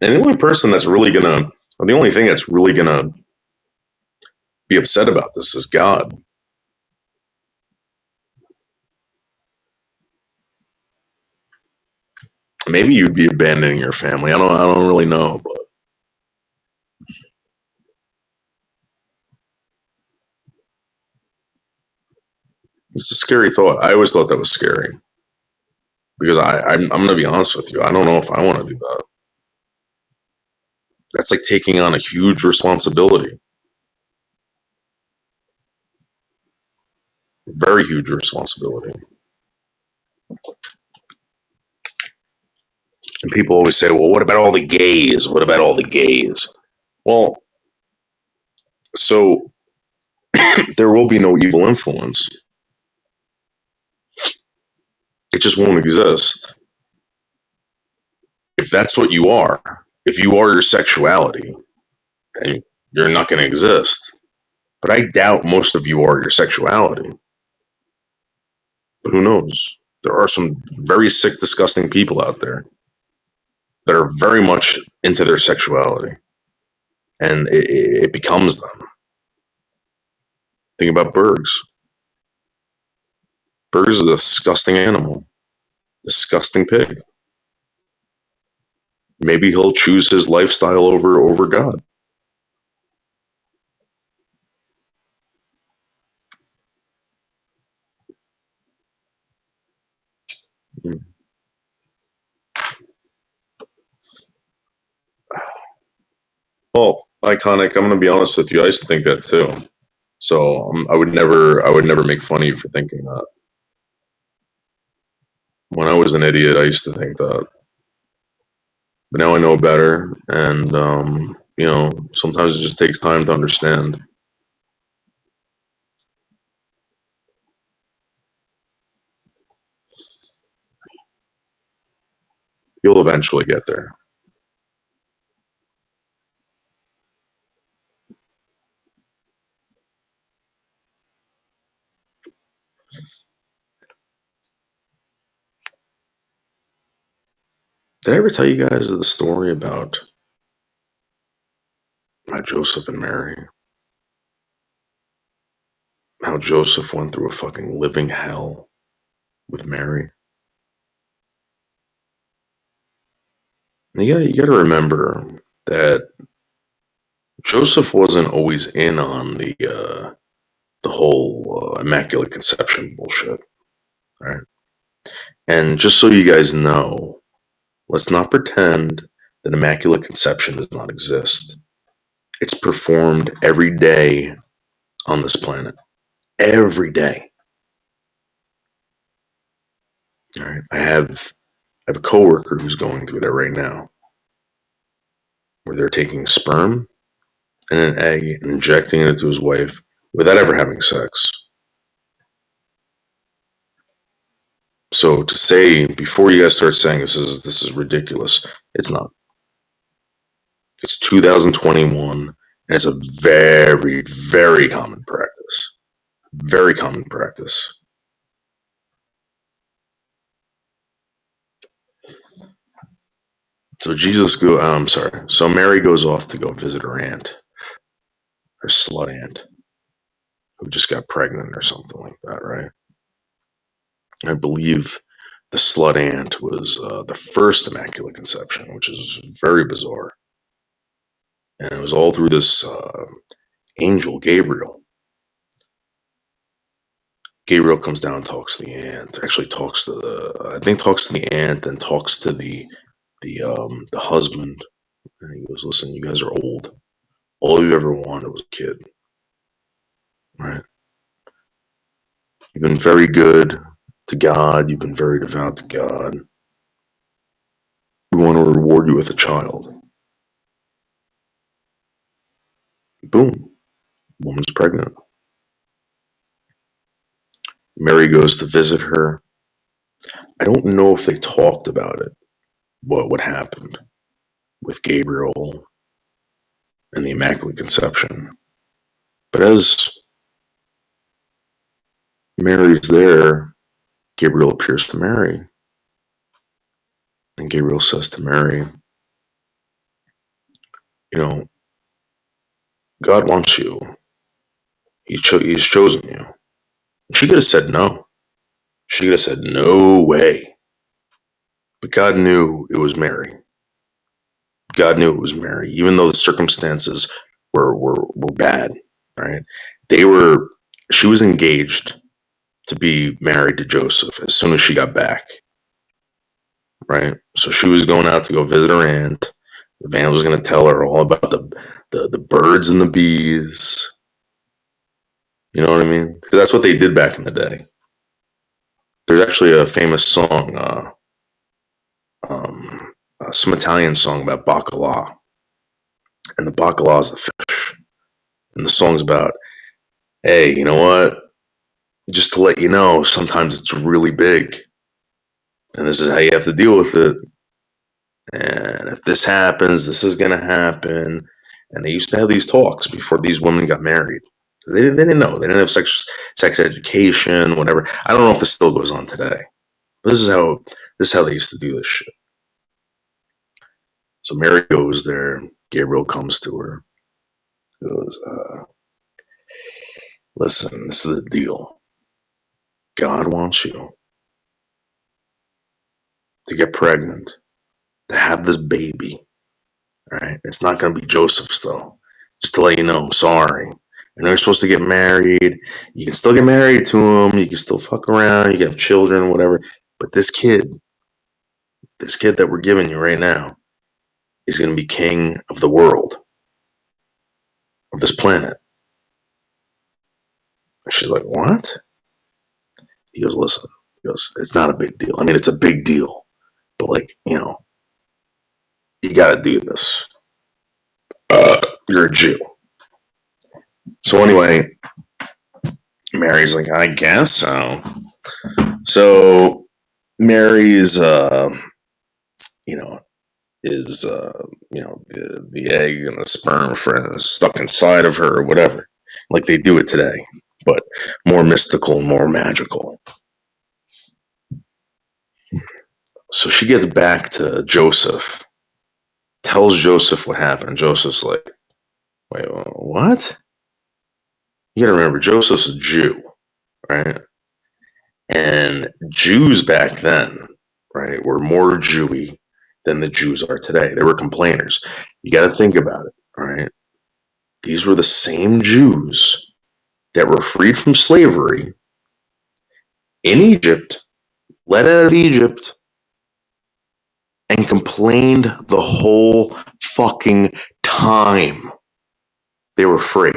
Speaker 3: And the only person that's really gonna, or the only thing that's really gonna be upset about this is God. Maybe you'd be abandoning your family. I don't really know, but it's a scary thought. I always thought that was scary because I'm gonna be honest with you. I don't know if I want to do that. That's like taking on a huge responsibility, very huge responsibility. And people always say, well, what about all the gays? What about all the gays? Well, so there will be no evil influence. It just won't exist. If that's what you are, if you are your sexuality, then you're not going to exist. But I doubt most of you are your sexuality. But who knows? There are some very sick, disgusting people out there that are very much into their sexuality. And it becomes them. Think about Bergs. Bergs is a disgusting animal. Disgusting pig. Maybe he'll choose his lifestyle over God. Well, iconic. I'm gonna be honest with you. I used to think that too. So I would never make fun of you for thinking that. When I was an idiot, I used to think that, but now I know better, and sometimes it just takes time to understand. You'll eventually get there. Did I ever tell you guys the story about Joseph and Mary? How Joseph went through a fucking living hell with Mary? You gotta remember that Joseph wasn't always in on the whole immaculate conception bullshit, right? And just so you guys know, let's not pretend that immaculate conception does not exist. It's performed every day on this planet. Every day. All right. I have a coworker who's going through that right now, where they're taking sperm and an egg and injecting it into his wife without ever having sex. So to say, before you guys start saying this is ridiculous, it's not. It's 2021, and it's a very, very common practice. Very common practice. So So Mary goes off to go visit her aunt, her slut aunt, who just got pregnant or something like that, right? I believe the slut aunt was the first immaculate conception, which is very bizarre. And it was all through this angel, Gabriel. Gabriel comes down and talks to the aunt. Actually, talks to the aunt, and talks to the husband. And he goes, "Listen, you guys are old. All you ever wanted was a kid, right? You've been very good to God. You've been very devout to God. We want to reward you with a child." Boom. Woman's pregnant. Mary goes to visit her. I don't know if they talked about it, what happened with Gabriel and the Immaculate Conception. But as Mary's there, Gabriel appears to Mary. And Gabriel says to Mary, God wants you. He's chosen you. And she could have said no. She could have said, no way. But God knew it was Mary. God knew it was Mary, even though the circumstances were bad, right? She was engaged to be married to Joseph as soon as she got back, right? So she was going out to go visit her aunt. The aunt was going to tell her all about the birds and the bees. You know what I mean? Because that's what they did back in the day. There's actually a famous song, some Italian song about bacala. And the bacala is the fish. And the song's about, hey, you know what? Just to let you know, sometimes it's really big. And this is how you have to deal with it. And if this happens, this is going to happen. And they used to have these talks before these women got married. They didn't know. They didn't have sex education, whatever. I don't know if this still goes on today. But this is how they used to do this shit. So Mary goes there. Gabriel comes to her. He goes, listen, this is the deal. God wants you to get pregnant, to have this baby. All right? It's not going to be Joseph's, though. Just to let you know, I'm sorry. And they're supposed to get married. You can still get married to him. You can still fuck around. You can have children, whatever. But this kid that we're giving you right now is going to be king of the world. of this planet. And she's like, what? He goes, listen. He goes, it's not a big deal. I mean, it's a big deal. But, like, you got to do this. You're a Jew. So anyway, Mary's like, I guess so. So Mary's, is the egg and the sperm stuck inside of her or whatever, like they do it today, but more mystical and more magical. So she gets back to Joseph, tells Joseph what happened. Joseph's like, wait, what? You gotta remember, Joseph's a Jew, right? And Jews back then, right, were more Jewy than the Jews are today. They were complainers. You got to think about it, right? These were the same Jews that were freed from slavery in Egypt, let out of Egypt, and complained the whole fucking time they were free.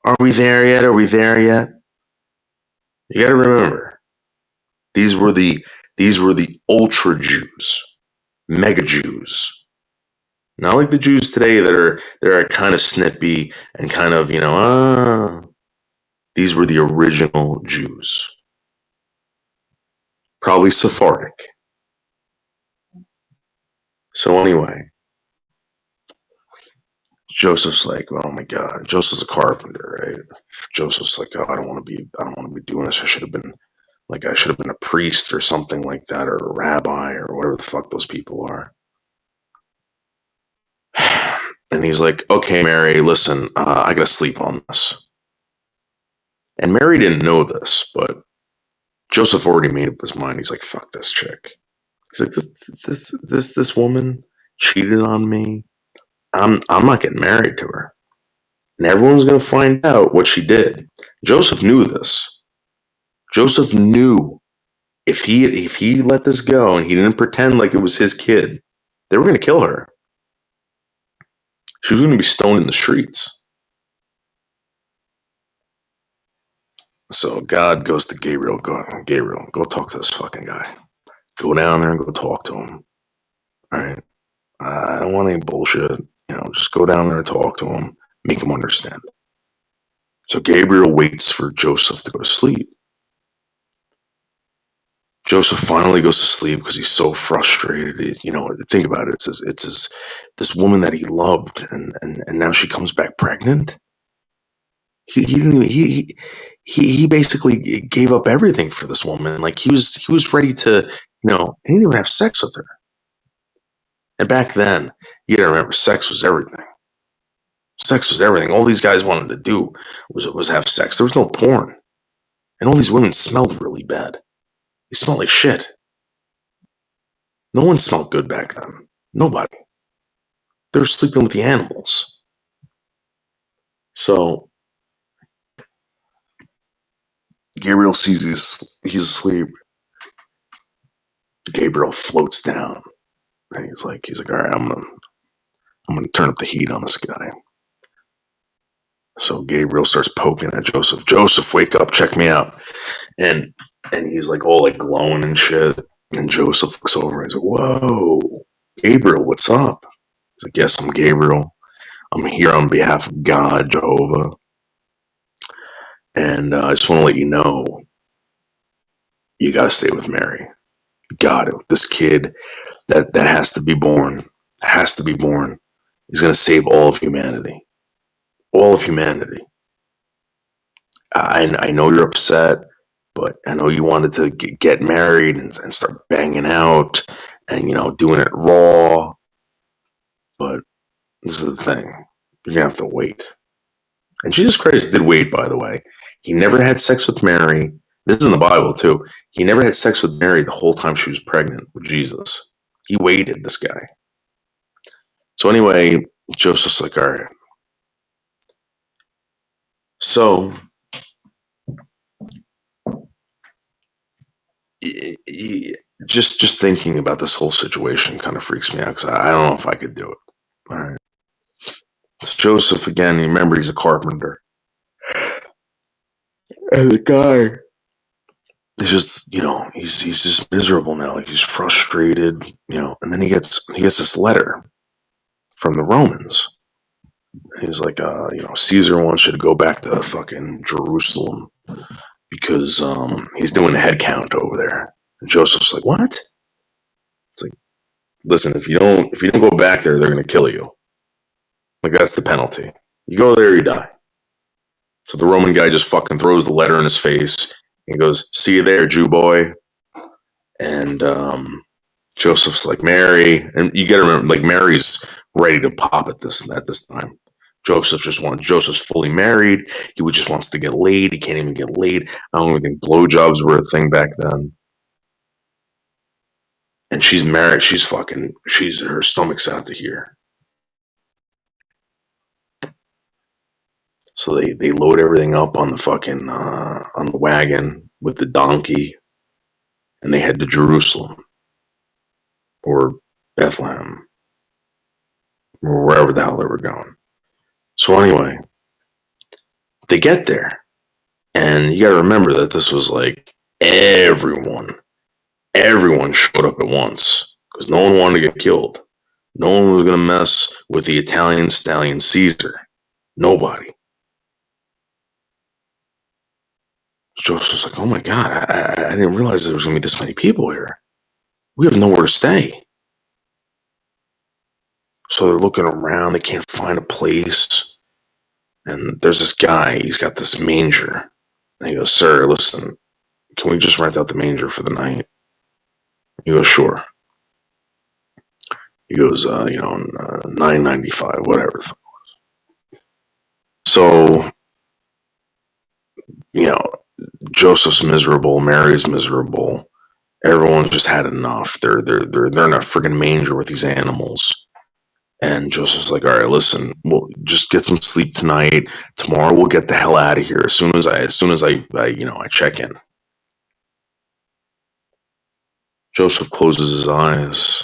Speaker 3: Are we there yet? Are we there yet? You got to remember, these were the ultra Jews, mega Jews. Not like the Jews today that are kind of snippy and kind of, these were the original Jews. Probably Sephardic. So anyway, Joseph's like, oh my God. Joseph's a carpenter, right? Joseph's like, oh, I don't want to be doing this. I should have been a priest or something like that, or a rabbi or whatever the fuck those people are. And he's like, okay, Mary, listen, I gotta sleep on this. And Mary didn't know this, but Joseph already made up his mind. He's like, fuck this chick. He's like, this woman cheated on me. I'm not getting married to her. And everyone's gonna find out what she did. Joseph knew this. Joseph knew if he let this go and he didn't pretend like it was his kid, they were gonna kill her. She was going to be stoned in the streets. So God goes to Gabriel. Gabriel, go talk to this fucking guy. Go down there and go talk to him. All right. I don't want any bullshit. Just go down there and talk to him. Make him understand. So Gabriel waits for Joseph to go to sleep. Joseph finally goes to sleep because he's so frustrated. Think about it. It's this woman that he loved, and now she comes back pregnant. He basically gave up everything for this woman. Like he was ready to, he didn't even have sex with her. And back then, you gotta remember, sex was everything. Sex was everything. All these guys wanted to do was have sex. There was no porn, and all these women smelled really bad. They smelled like shit. No one smelled good back then. Nobody. They were sleeping with the animals. So Gabriel sees he's asleep. Gabriel floats down, and he's like, all right, I'm gonna turn up the heat on this guy. So Gabriel starts poking at Joseph. Joseph, wake up, check me out. And he's like all like glowing and shit. And Joseph looks over and he's like, whoa, Gabriel, what's up? He's like, yes, I'm Gabriel. I'm here on behalf of God, Jehovah. And I just want to let you know, you got to stay with Mary. You got it. This kid that has to be born, is going to save all of humanity. All of humanity. I know you're upset, but I know you wanted to get married and start banging out and, doing it raw. But this is the thing. You're going to have to wait. And Jesus Christ did wait, by the way. He never had sex with Mary. This is in the Bible, too. He never had sex with Mary the whole time she was pregnant with Jesus. He waited, this guy. So anyway, Joseph's like, all right. So just thinking about this whole situation kind of freaks me out because I don't know if I could do it. All right. Joseph again. You remember he's a carpenter, and the guy is just, he's just miserable now. Like, he's frustrated, and then he gets this letter from the Romans. He's like, Caesar wants you to go back to fucking Jerusalem because he's doing a head count over there. And Joseph's like, what? It's like, listen, if you don't go back there, they're gonna kill you. Like, that's the penalty. You go there, you die. So the Roman guy just fucking throws the letter in his face. He goes, see you there, Jew boy. And Joseph's like, Mary, and you gotta remember, like, Mary's ready to pop at this time. Joseph's fully married. He just wants to get laid. He can't even get laid. I don't even think blowjobs were a thing back then. And she's married. Her stomach's out to here. So they load everything up on the fucking on the wagon with the donkey, and they head to Jerusalem or Bethlehem or wherever the hell they were going. So anyway, they get there, and you got to remember that this was like everyone showed up at once because no one wanted to get killed. No one was going to mess with the Italian stallion Caesar. Nobody. Joseph's like, oh my God, I didn't realize there was going to be this many people here. We have nowhere to stay. So they're looking around. They can't find a place. And there's this guy. He's got this manger. And he goes, sir, listen, can we just rent out the manger for the night? He goes, sure. He goes, $9.95, whatever. So, Joseph's miserable. Mary's miserable. Everyone's just had enough. They're in a friggin' manger with these animals. And Joseph's like, all right, listen, we'll just get some sleep tonight. Tomorrow we'll get the hell out of here as soon as I check in. Joseph closes his eyes.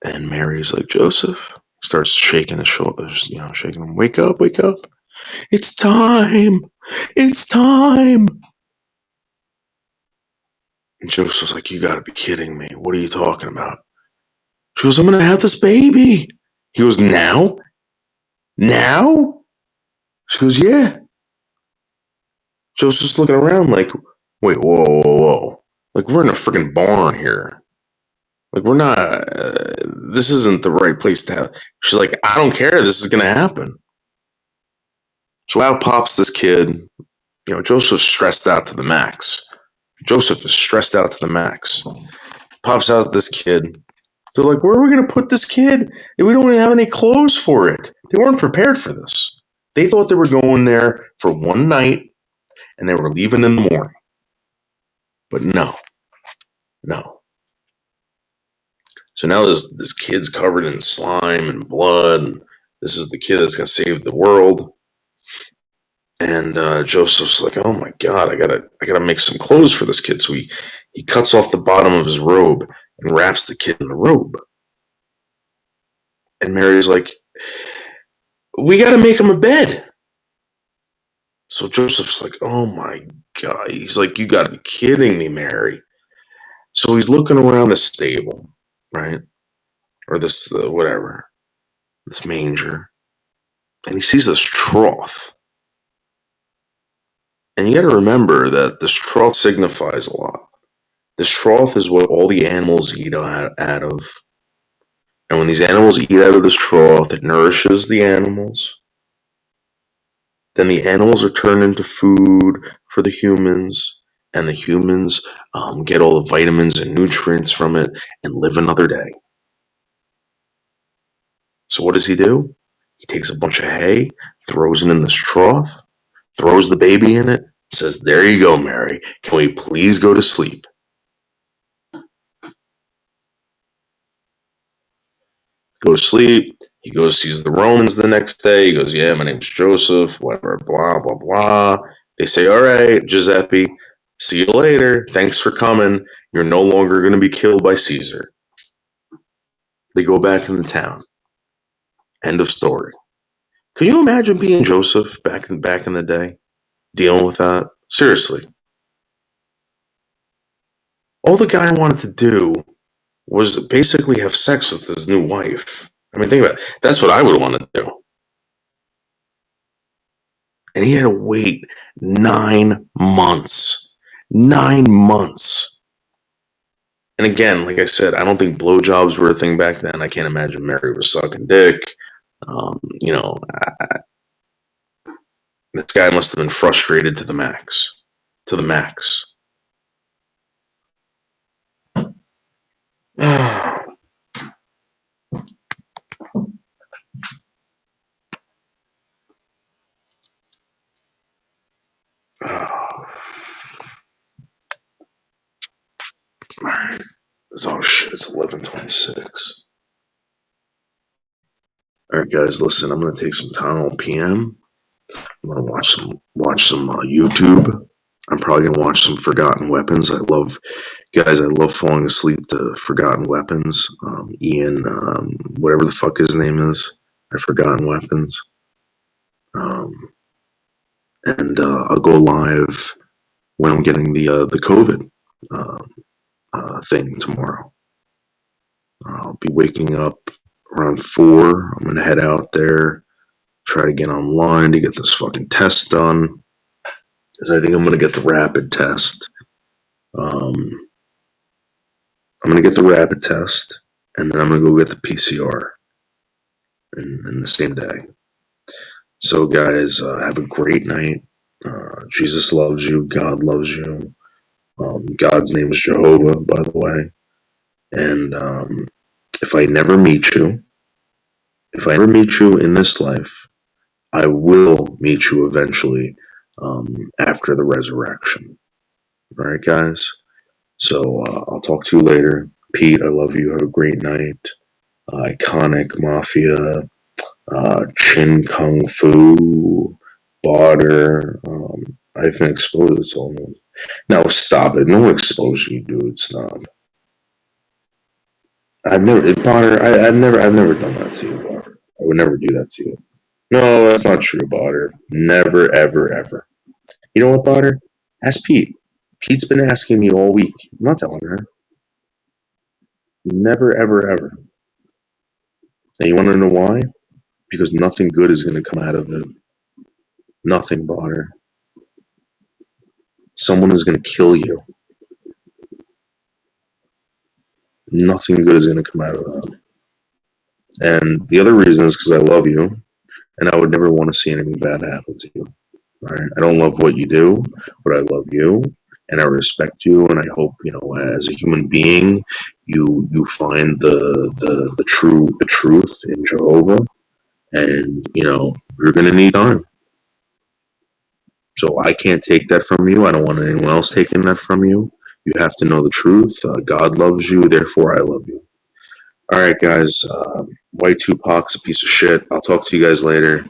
Speaker 3: And Mary's like, Joseph, starts shaking his shoulders, shaking him. Wake up, wake up. It's time. It's time. And Joseph's like, you gotta be kidding me. What are you talking about? She goes, I'm gonna have this baby. He goes, now? Now? She goes, yeah. Joseph's looking around like, wait, whoa. Like, we're in a freaking barn here. Like, we're not, this isn't the right place to have. She's like, I don't care. This is gonna happen. So out pops this kid. Joseph's stressed out to the max. Joseph is stressed out to the max. Pops out this kid. They're like, where are we going to put this kid? We don't even have any clothes for it. They weren't prepared for this. They thought they were going there for one night and they were leaving in the morning. But no. So now this kid's covered in slime and blood. And this is the kid that's going to save the world. And Joseph's like, oh my God, I gotta make some clothes for this kid. So he cuts off the bottom of his robe and wraps the kid in the robe. And Mary's like, we gotta make him a bed. So Joseph's like, oh my God. He's like, you gotta be kidding me, Mary. So he's looking around the stable, right? Or this, this manger. And he sees this trough. And you got to remember that this trough signifies a lot. This trough is what all the animals eat out of. And when these animals eat out of this trough, it nourishes the animals. Then the animals are turned into food for the humans. And the humans get all the vitamins and nutrients from it and live another day. So what does he do? He takes a bunch of hay, throws it in this trough, throws the baby in it, says, there you go, Mary. Can we please go to sleep? Go to sleep. He goes, sees the Romans the next day. He goes, yeah, my name's Joseph, whatever, blah, blah, blah. They say, all right, Giuseppe, see you later. Thanks for coming. You're no longer going to be killed by Caesar. They go back to the town. End of story. Can you imagine being Joseph back in the day, dealing with that? Seriously. All the guy wanted to do was basically have sex with his new wife. I mean, think about it. That's what I would want to do. And he had to wait 9 months. 9 months. And again, like I said, I don't think blowjobs were a thing back then. I can't imagine Mary was sucking dick. You know, this guy must have been frustrated to the max. To the max. Alright. Oh shit, it's 11:26. Alright guys, listen, I'm gonna take some Tylenol PM. I'm gonna watch some YouTube. I'm probably gonna watch some Forgotten Weapons. I love falling asleep to Forgotten Weapons. Ian, whatever the fuck his name is, Forgotten Weapons. And I'll go live when I'm getting the COVID thing tomorrow. I'll be waking up around 4. I'm gonna head out there, try to get online to get this fucking test done. Because I think I'm gonna get the rapid test. I'm gonna get the rapid test, and then I'm gonna go get the PCR in the same day. So guys, have a great night. Jesus loves you. God loves you. God's name is Jehovah, by the way. And if I never meet you in this life, I will meet you eventually after the resurrection. All right, guys? So I'll talk to you later. Pete, I love you. Have a great night. Iconic Mafia, Chin Kung Fu, Barter. I've been exposed. It's all known. Now stop it. No one exposed you, dude. Stop. I've never done that to you, Barter. I would never do that to you. No, that's not true, Barter. Never, ever, ever. You know what, Barter? Ask Pete. Pete's been asking me all week. I'm not telling her. Never, ever, ever. And you want to know why? Because nothing good is going to come out of it. Nothing, Barter. Someone is going to kill you. Nothing good is going to come out of that. And the other reason is because I love you, and I would never want to see anything bad happen to you. All right? I don't love what you do, but I love you, and I respect you, and I hope, as a human being, you find the truth in Jehovah, and you're going to need time. So I can't take that from you. I don't want anyone else taking that from you. You have to know the truth. God loves you, therefore I love you. All right, guys. White Tupac's a piece of shit. I'll talk to you guys later.